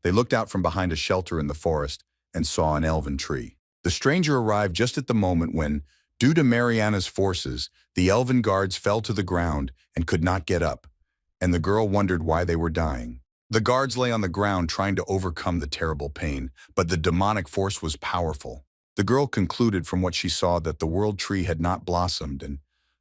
They looked out from behind a shelter in the forest and saw an elven tree. The stranger arrived just at the moment when, due to Mariana's forces, the elven guards fell to the ground and could not get up, and the girl wondered why they were dying. The guards lay on the ground trying to overcome the terrible pain, but the demonic force was powerful. The girl concluded from what she saw that the world tree had not blossomed and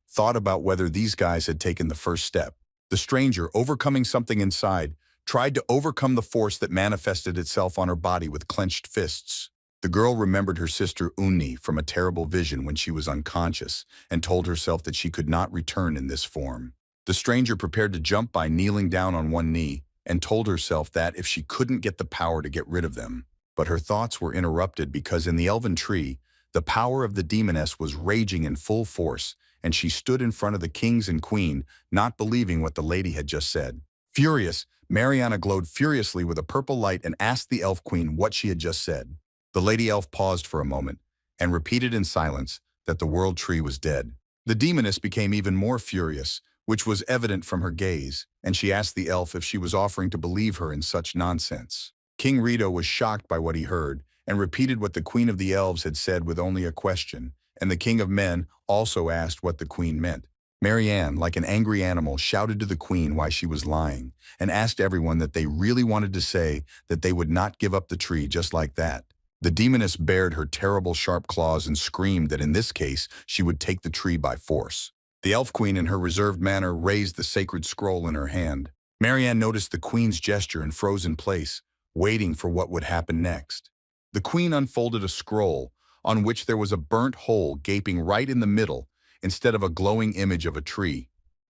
thought about whether these guys had taken the first step. The stranger, overcoming something inside, tried to overcome the force that manifested itself on her body with clenched fists. The girl remembered her sister Unni from a terrible vision when she was unconscious and told herself that she could not return in this form. The stranger prepared to jump by kneeling down on one knee and told herself that if she couldn't get the power to get rid of them. But her thoughts were interrupted because in the elven tree, the power of the demoness was raging in full force, and she stood in front of the kings and queen, not believing what the lady had just said. Furious, Mariana glowed furiously with a purple light and asked the elf queen what she had just said. The lady elf paused for a moment and repeated in silence that the world tree was dead. The demoness became even more furious, which was evident from her gaze, and she asked the elf if she was offering to believe her in such nonsense. King Rito was shocked by what he heard and repeated what the Queen of the Elves had said with only a question, and the King of Men also asked what the Queen meant. Marianne, like an angry animal, shouted to the Queen why she was lying and asked everyone that they really wanted to say that they would not give up the tree just like that. The demoness bared her terrible sharp claws and screamed that in this case she would take the tree by force. The elf queen, in her reserved manner, raised the sacred scroll in her hand. Marianne noticed the queen's gesture and froze in place, waiting for what would happen next. The queen unfolded a scroll on which there was a burnt hole gaping right in the middle instead of a glowing image of a tree.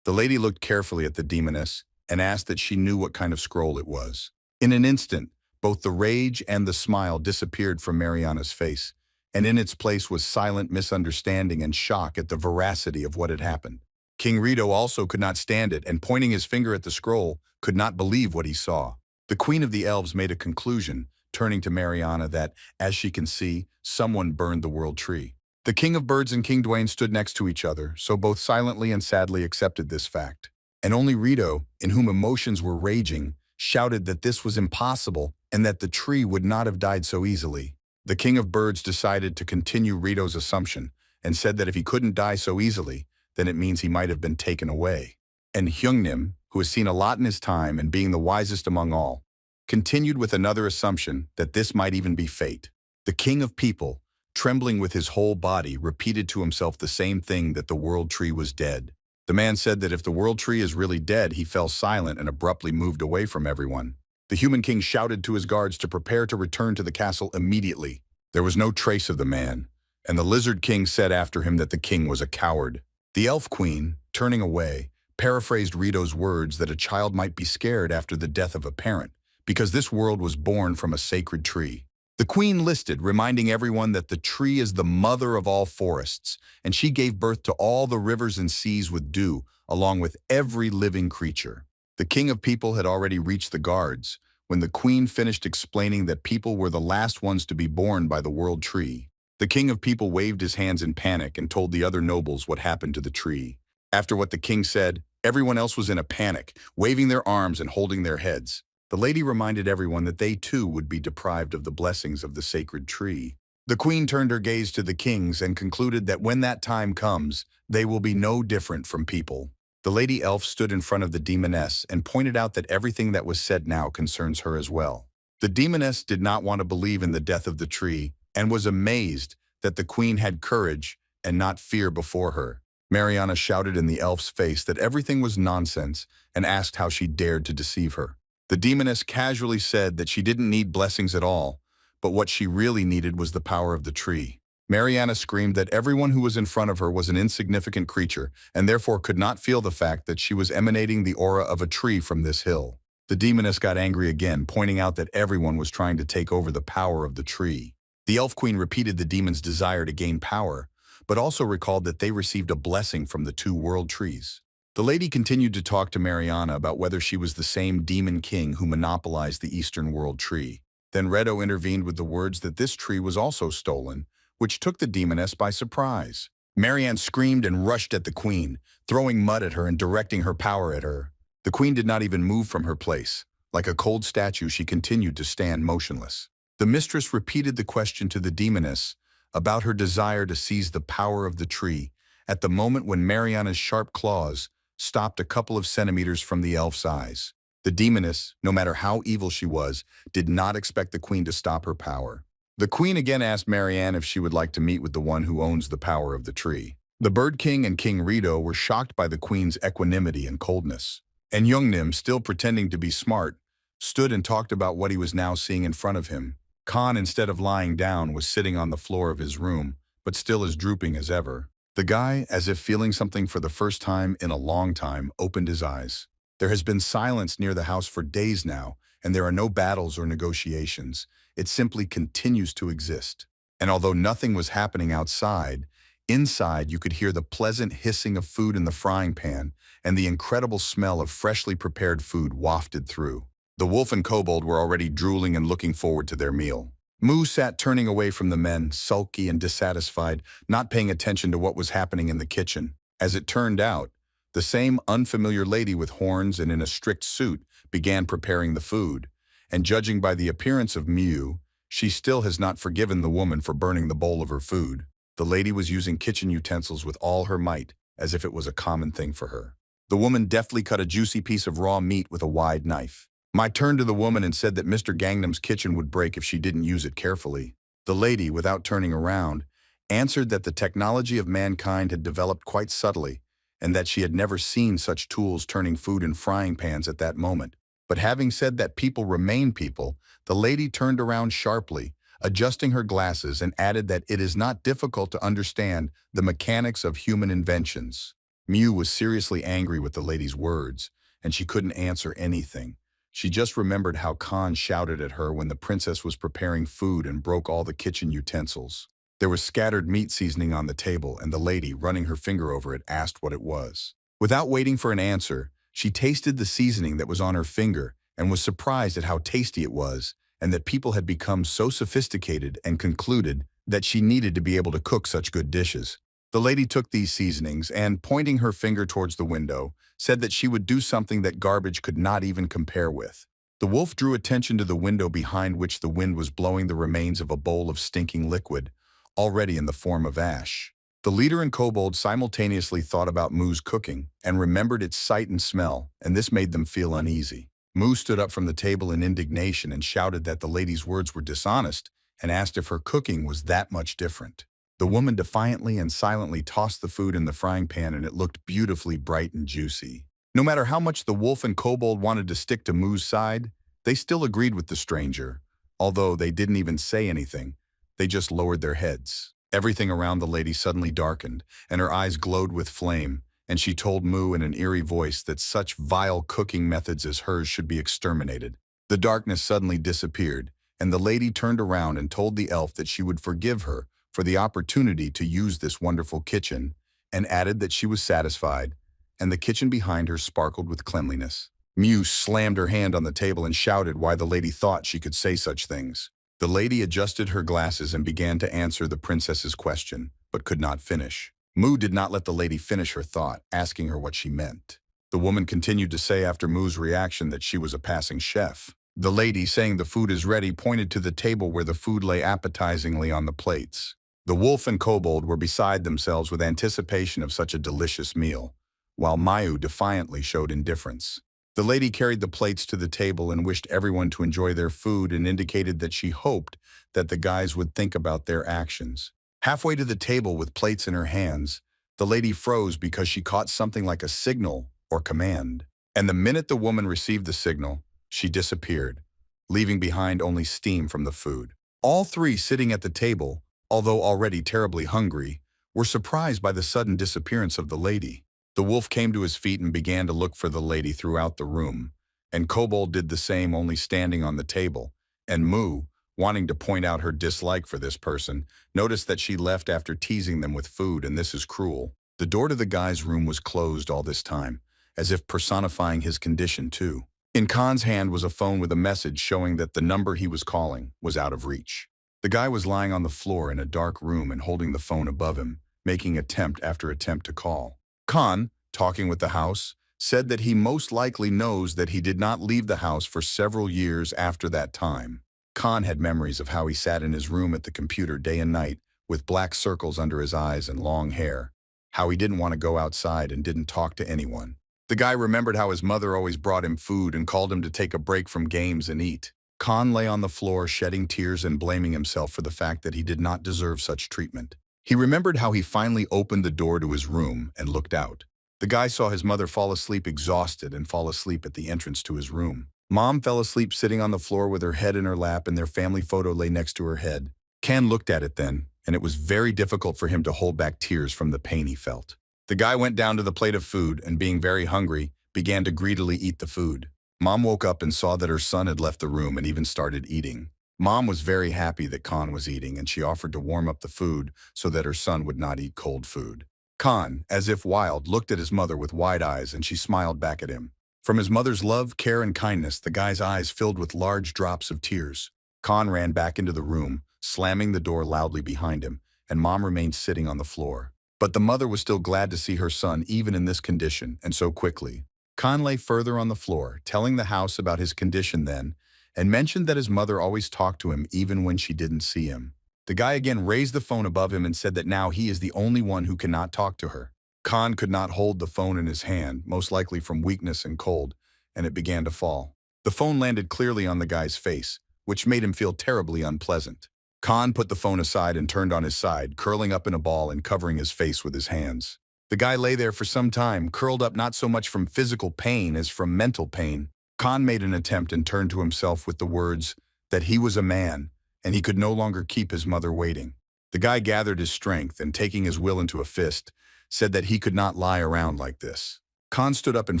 The lady looked carefully at the demoness and asked that she knew what kind of scroll it was. In an instant, both the rage and the smile disappeared from Mariana's face, and in its place was silent misunderstanding and shock at the veracity of what had happened. King Rito also could not stand it, and pointing his finger at the scroll, could not believe what he saw. The Queen of the Elves made a conclusion, turning to Mariana, that, as she can see, someone burned the world tree. The King of Birds and King Dwayne stood next to each other, so both silently and sadly accepted this fact. And only Rito, in whom emotions were raging, shouted that this was impossible and that the tree would not have died so easily. The King of Birds decided to continue Rito's assumption and said that if he couldn't die so easily, then it means he might have been taken away. And Hyungnim, who has seen a lot in his time and being the wisest among all, continued with another assumption that this might even be fate. The King of People, trembling with his whole body, repeated to himself the same thing, that the world tree was dead. The man said that if the world tree is really dead, he fell silent and abruptly moved away from everyone. The human king shouted to his guards to prepare to return to the castle immediately. There was no trace of the man, and the lizard king said after him that the king was a coward. The elf queen, turning away, paraphrased Rito's words that a child might be scared after the death of a parent, because this world was born from a sacred tree. The queen listed, reminding everyone that the tree is the mother of all forests, and she gave birth to all the rivers and seas with dew, along with every living creature. The king of people had already reached the guards, when the queen finished explaining that people were the last ones to be born by the world tree. The king of people waved his hands in panic and told the other nobles what happened to the tree. After what the king said, everyone else was in a panic, waving their arms and holding their heads. The lady reminded everyone that they too would be deprived of the blessings of the sacred tree. The queen turned her gaze to the kings and concluded that when that time comes, they will be no different from people. The lady elf stood in front of the demoness and pointed out that everything that was said now concerns her as well. The demoness did not want to believe in the death of the tree and was amazed that the queen had courage and not fear before her. Mariana shouted in the elf's face that everything was nonsense and asked how she dared to deceive her. The demoness casually said that she didn't need blessings at all, but what she really needed was the power of the tree. Mariana screamed that everyone who was in front of her was an insignificant creature and therefore could not feel the fact that she was emanating the aura of a tree from this hill. The demoness got angry again, pointing out that everyone was trying to take over the power of the tree. The elf queen repeated the demon's desire to gain power, but also recalled that they received a blessing from the two world trees. The lady continued to talk to Mariana about whether she was the same demon king who monopolized the Eastern World Tree. Then Redo intervened with the words that this tree was also stolen, which took the demoness by surprise. Marianne screamed and rushed at the queen, throwing mud at her and directing her power at her. The queen did not even move from her place. Like a cold statue, she continued to stand motionless. The mistress repeated the question to the demoness about her desire to seize the power of the tree at the moment when Mariana's sharp claws stopped a couple of centimeters from the elf's eyes. The demoness, no matter how evil she was, did not expect the queen to stop her power. The queen again asked Marianne if she would like to meet with the one who owns the power of the tree. The Bird King and King Rito were shocked by the queen's equanimity and coldness. And Youngnim, still pretending to be smart, stood and talked about what he was now seeing in front of him. Khan, instead of lying down, was sitting on the floor of his room, but still as drooping as ever. The guy, as if feeling something for the first time in a long time, opened his eyes. There has been silence near the house for days now, and there are no battles or negotiations. It simply continues to exist. And although nothing was happening outside, inside you could hear the pleasant hissing of food in the frying pan and the incredible smell of freshly prepared food wafted through. The wolf and kobold were already drooling and looking forward to their meal. Moo sat turning away from the men, sulky and dissatisfied, not paying attention to what was happening in the kitchen. As it turned out, the same unfamiliar lady with horns and in a strict suit began preparing the food, and judging by the appearance of Mew, she still has not forgiven the woman for burning the bowl of her food. The lady was using kitchen utensils with all her might, as if it was a common thing for her. The woman deftly cut a juicy piece of raw meat with a wide knife. Mai turned to the woman and said that Mr. Gangnam's kitchen would break if she didn't use it carefully. The lady, without turning around, answered that the technology of mankind had developed quite subtly, and that she had never seen such tools turning food in frying pans at that moment. But having said that people remain people, the lady turned around sharply, adjusting her glasses, and added that it is not difficult to understand the mechanics of human inventions. Mew was seriously angry with the lady's words, and she couldn't answer anything. She just remembered how Khan shouted at her when the princess was preparing food and broke all the kitchen utensils. There was scattered meat seasoning on the table, and the lady, running her finger over it, asked what it was. Without waiting for an answer, she tasted the seasoning that was on her finger and was surprised at how tasty it was, and that people had become so sophisticated, and concluded that she needed to be able to cook such good dishes. The lady took these seasonings and, pointing her finger towards the window, said that she would do something that garbage could not even compare with. The wolf drew attention to the window behind which the wind was blowing the remains of a bowl of stinking liquid, already in the form of ash. The leader and kobold simultaneously thought about Moo's cooking and remembered its sight and smell, and this made them feel uneasy. Moo stood up from the table in indignation and shouted that the lady's words were dishonest and asked if her cooking was that much different. The woman defiantly and silently tossed the food in the frying pan, and it looked beautifully bright and juicy. No matter how much the wolf and kobold wanted to stick to Moo's side, they still agreed with the stranger. Although they didn't even say anything, they just lowered their heads. Everything around the lady suddenly darkened, and her eyes glowed with flame, and she told Mu in an eerie voice that such vile cooking methods as hers should be exterminated. The darkness suddenly disappeared, and the lady turned around and told the elf that she would forgive her for the opportunity to use this wonderful kitchen, and added that she was satisfied, and the kitchen behind her sparkled with cleanliness. Mew slammed her hand on the table and shouted why the lady thought she could say such things. The lady adjusted her glasses and began to answer the princess's question, but could not finish. Mu did not let the lady finish her thought, asking her what she meant. The woman continued to say after Mu's reaction that she was a passing chef. The lady, saying the food is ready, pointed to the table where the food lay appetizingly on the plates. The wolf and kobold were beside themselves with anticipation of such a delicious meal, while Mayu defiantly showed indifference. The lady carried the plates to the table and wished everyone to enjoy their food and indicated that she hoped that the guys would think about their actions. Halfway to the table with plates in her hands, the lady froze because she caught something like a signal or command. And the minute the woman received the signal, she disappeared, leaving behind only steam from the food. All three sitting at the table, although already terribly hungry, were surprised by the sudden disappearance of the lady. The wolf came to his feet and began to look for the lady throughout the room, and Kobold did the same, only standing on the table, and Mu, wanting to point out her dislike for this person, noticed that she left after teasing them with food, and this is cruel. The door to the guy's room was closed all this time, as if personifying his condition too. In Khan's hand was a phone with a message showing that the number he was calling was out of reach. The guy was lying on the floor in a dark room and holding the phone above him, making attempt after attempt to call. Khan, talking with the house, said that he most likely knows that he did not leave the house for several years after that time. Khan had memories of how he sat in his room at the computer day and night with black circles under his eyes and long hair, how he didn't want to go outside and didn't talk to anyone. The guy remembered how his mother always brought him food and called him to take a break from games and eat. Khan lay on the floor shedding tears and blaming himself for the fact that he did not deserve such treatment. He remembered how he finally opened the door to his room and looked out. The guy saw his mother fall asleep exhausted and fall asleep at the entrance to his room. Mom fell asleep sitting on the floor with her head in her lap and their family photo lay next to her head. Khan looked at it then, and it was very difficult for him to hold back tears from the pain he felt. The guy went down to the plate of food and, being very hungry, began to greedily eat the food. Mom woke up and saw that her son had left the room and even started eating. Mom was very happy that Khan was eating, and she offered to warm up the food so that her son would not eat cold food. Khan, as if wild, looked at his mother with wide eyes, and she smiled back at him. From his mother's love, care, and kindness, the guy's eyes filled with large drops of tears. Khan ran back into the room, slamming the door loudly behind him, and Mom remained sitting on the floor. But the mother was still glad to see her son even in this condition, and so quickly. Khan lay further on the floor, telling the house about his condition then, and mentioned that his mother always talked to him even when she didn't see him. The guy again raised the phone above him and said that now he is the only one who cannot talk to her. Khan could not hold the phone in his hand, most likely from weakness and cold, and it began to fall. The phone landed clearly on the guy's face, which made him feel terribly unpleasant. Khan put the phone aside and turned on his side, curling up in a ball and covering his face with his hands. The guy lay there for some time, curled up not so much from physical pain as from mental pain. Khan made an attempt and turned to himself with the words that he was a man, and he could no longer keep his mother waiting. The guy gathered his strength and, taking his will into a fist, said that he could not lie around like this. Khan stood up and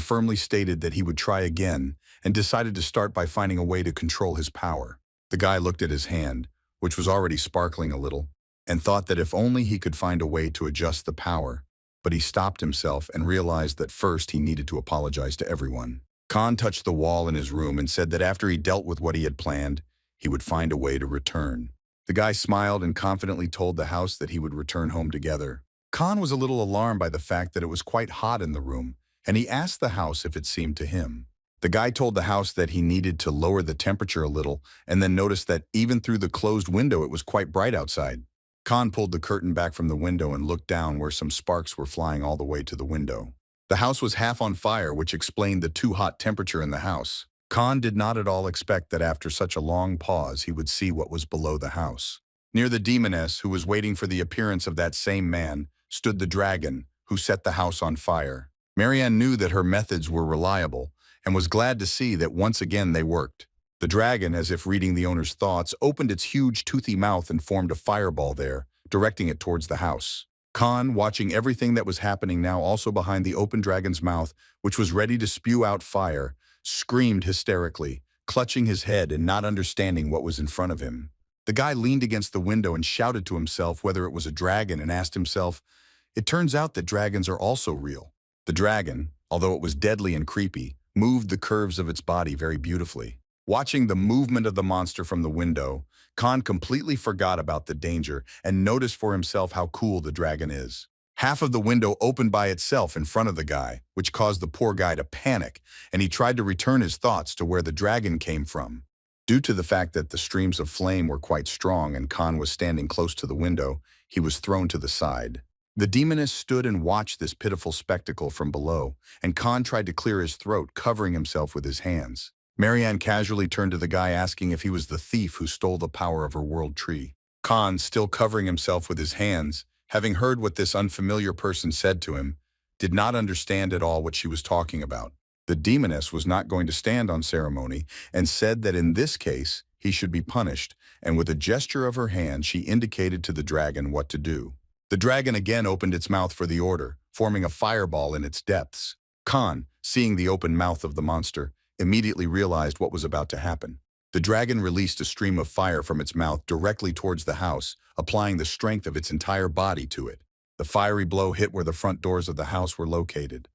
firmly stated that he would try again and decided to start by finding a way to control his power. The guy looked at his hand, which was already sparkling a little, and thought that if only he could find a way to adjust the power. But he stopped himself and realized that first he needed to apologize to everyone. Khan touched the wall in his room and said that after he dealt with what he had planned, he would find a way to return. The guy smiled and confidently told the house that he would return home together. Khan was a little alarmed by the fact that it was quite hot in the room, and he asked the house if it seemed to him. The guy told the house that he needed to lower the temperature a little, and then noticed that even through the closed window it was quite bright outside. Khan pulled the curtain back from the window and looked down where some sparks were flying all the way to the window. The house was half on fire, which explained the too hot temperature in the house. Khan did not at all expect that after such a long pause he would see what was below the house. Near the demoness, who was waiting for the appearance of that same man, stood the dragon, who set the house on fire. Marianne knew that her methods were reliable, and was glad to see that once again they worked. The dragon, as if reading the owner's thoughts, opened its huge toothy mouth and formed a fireball there, directing it towards the house. Khan, watching everything that was happening now also behind the open dragon's mouth, which was ready to spew out fire, screamed hysterically, clutching his head and not understanding what was in front of him. The guy leaned against the window and shouted to himself whether it was a dragon and asked himself, "It turns out that dragons are also real." The dragon, although it was deadly and creepy, moved the curves of its body very beautifully. Watching the movement of the monster from the window, Khan completely forgot about the danger and noticed for himself how cool the dragon is. Half of the window opened by itself in front of the guy, which caused the poor guy to panic, and he tried to return his thoughts to where the dragon came from. Due to the fact that the streams of flame were quite strong and Khan was standing close to the window, he was thrown to the side. The demoness stood and watched this pitiful spectacle from below, and Khan tried to clear his throat, covering himself with his hands. Marianne casually turned to the guy asking if he was the thief who stole the power of her world tree. Khan, still covering himself with his hands, having heard what this unfamiliar person said to him, did not understand at all what she was talking about. The demoness was not going to stand on ceremony and said that in this case he should be punished, and with a gesture of her hand she indicated to the dragon what to do. The dragon again opened its mouth for the order, forming a fireball in its depths. Khan, seeing the open mouth of the monster, immediately realized what was about to happen. The dragon released a stream of fire from its mouth directly towards the house, applying the strength of its entire body to it. The fiery blow hit where the front doors of the house were located.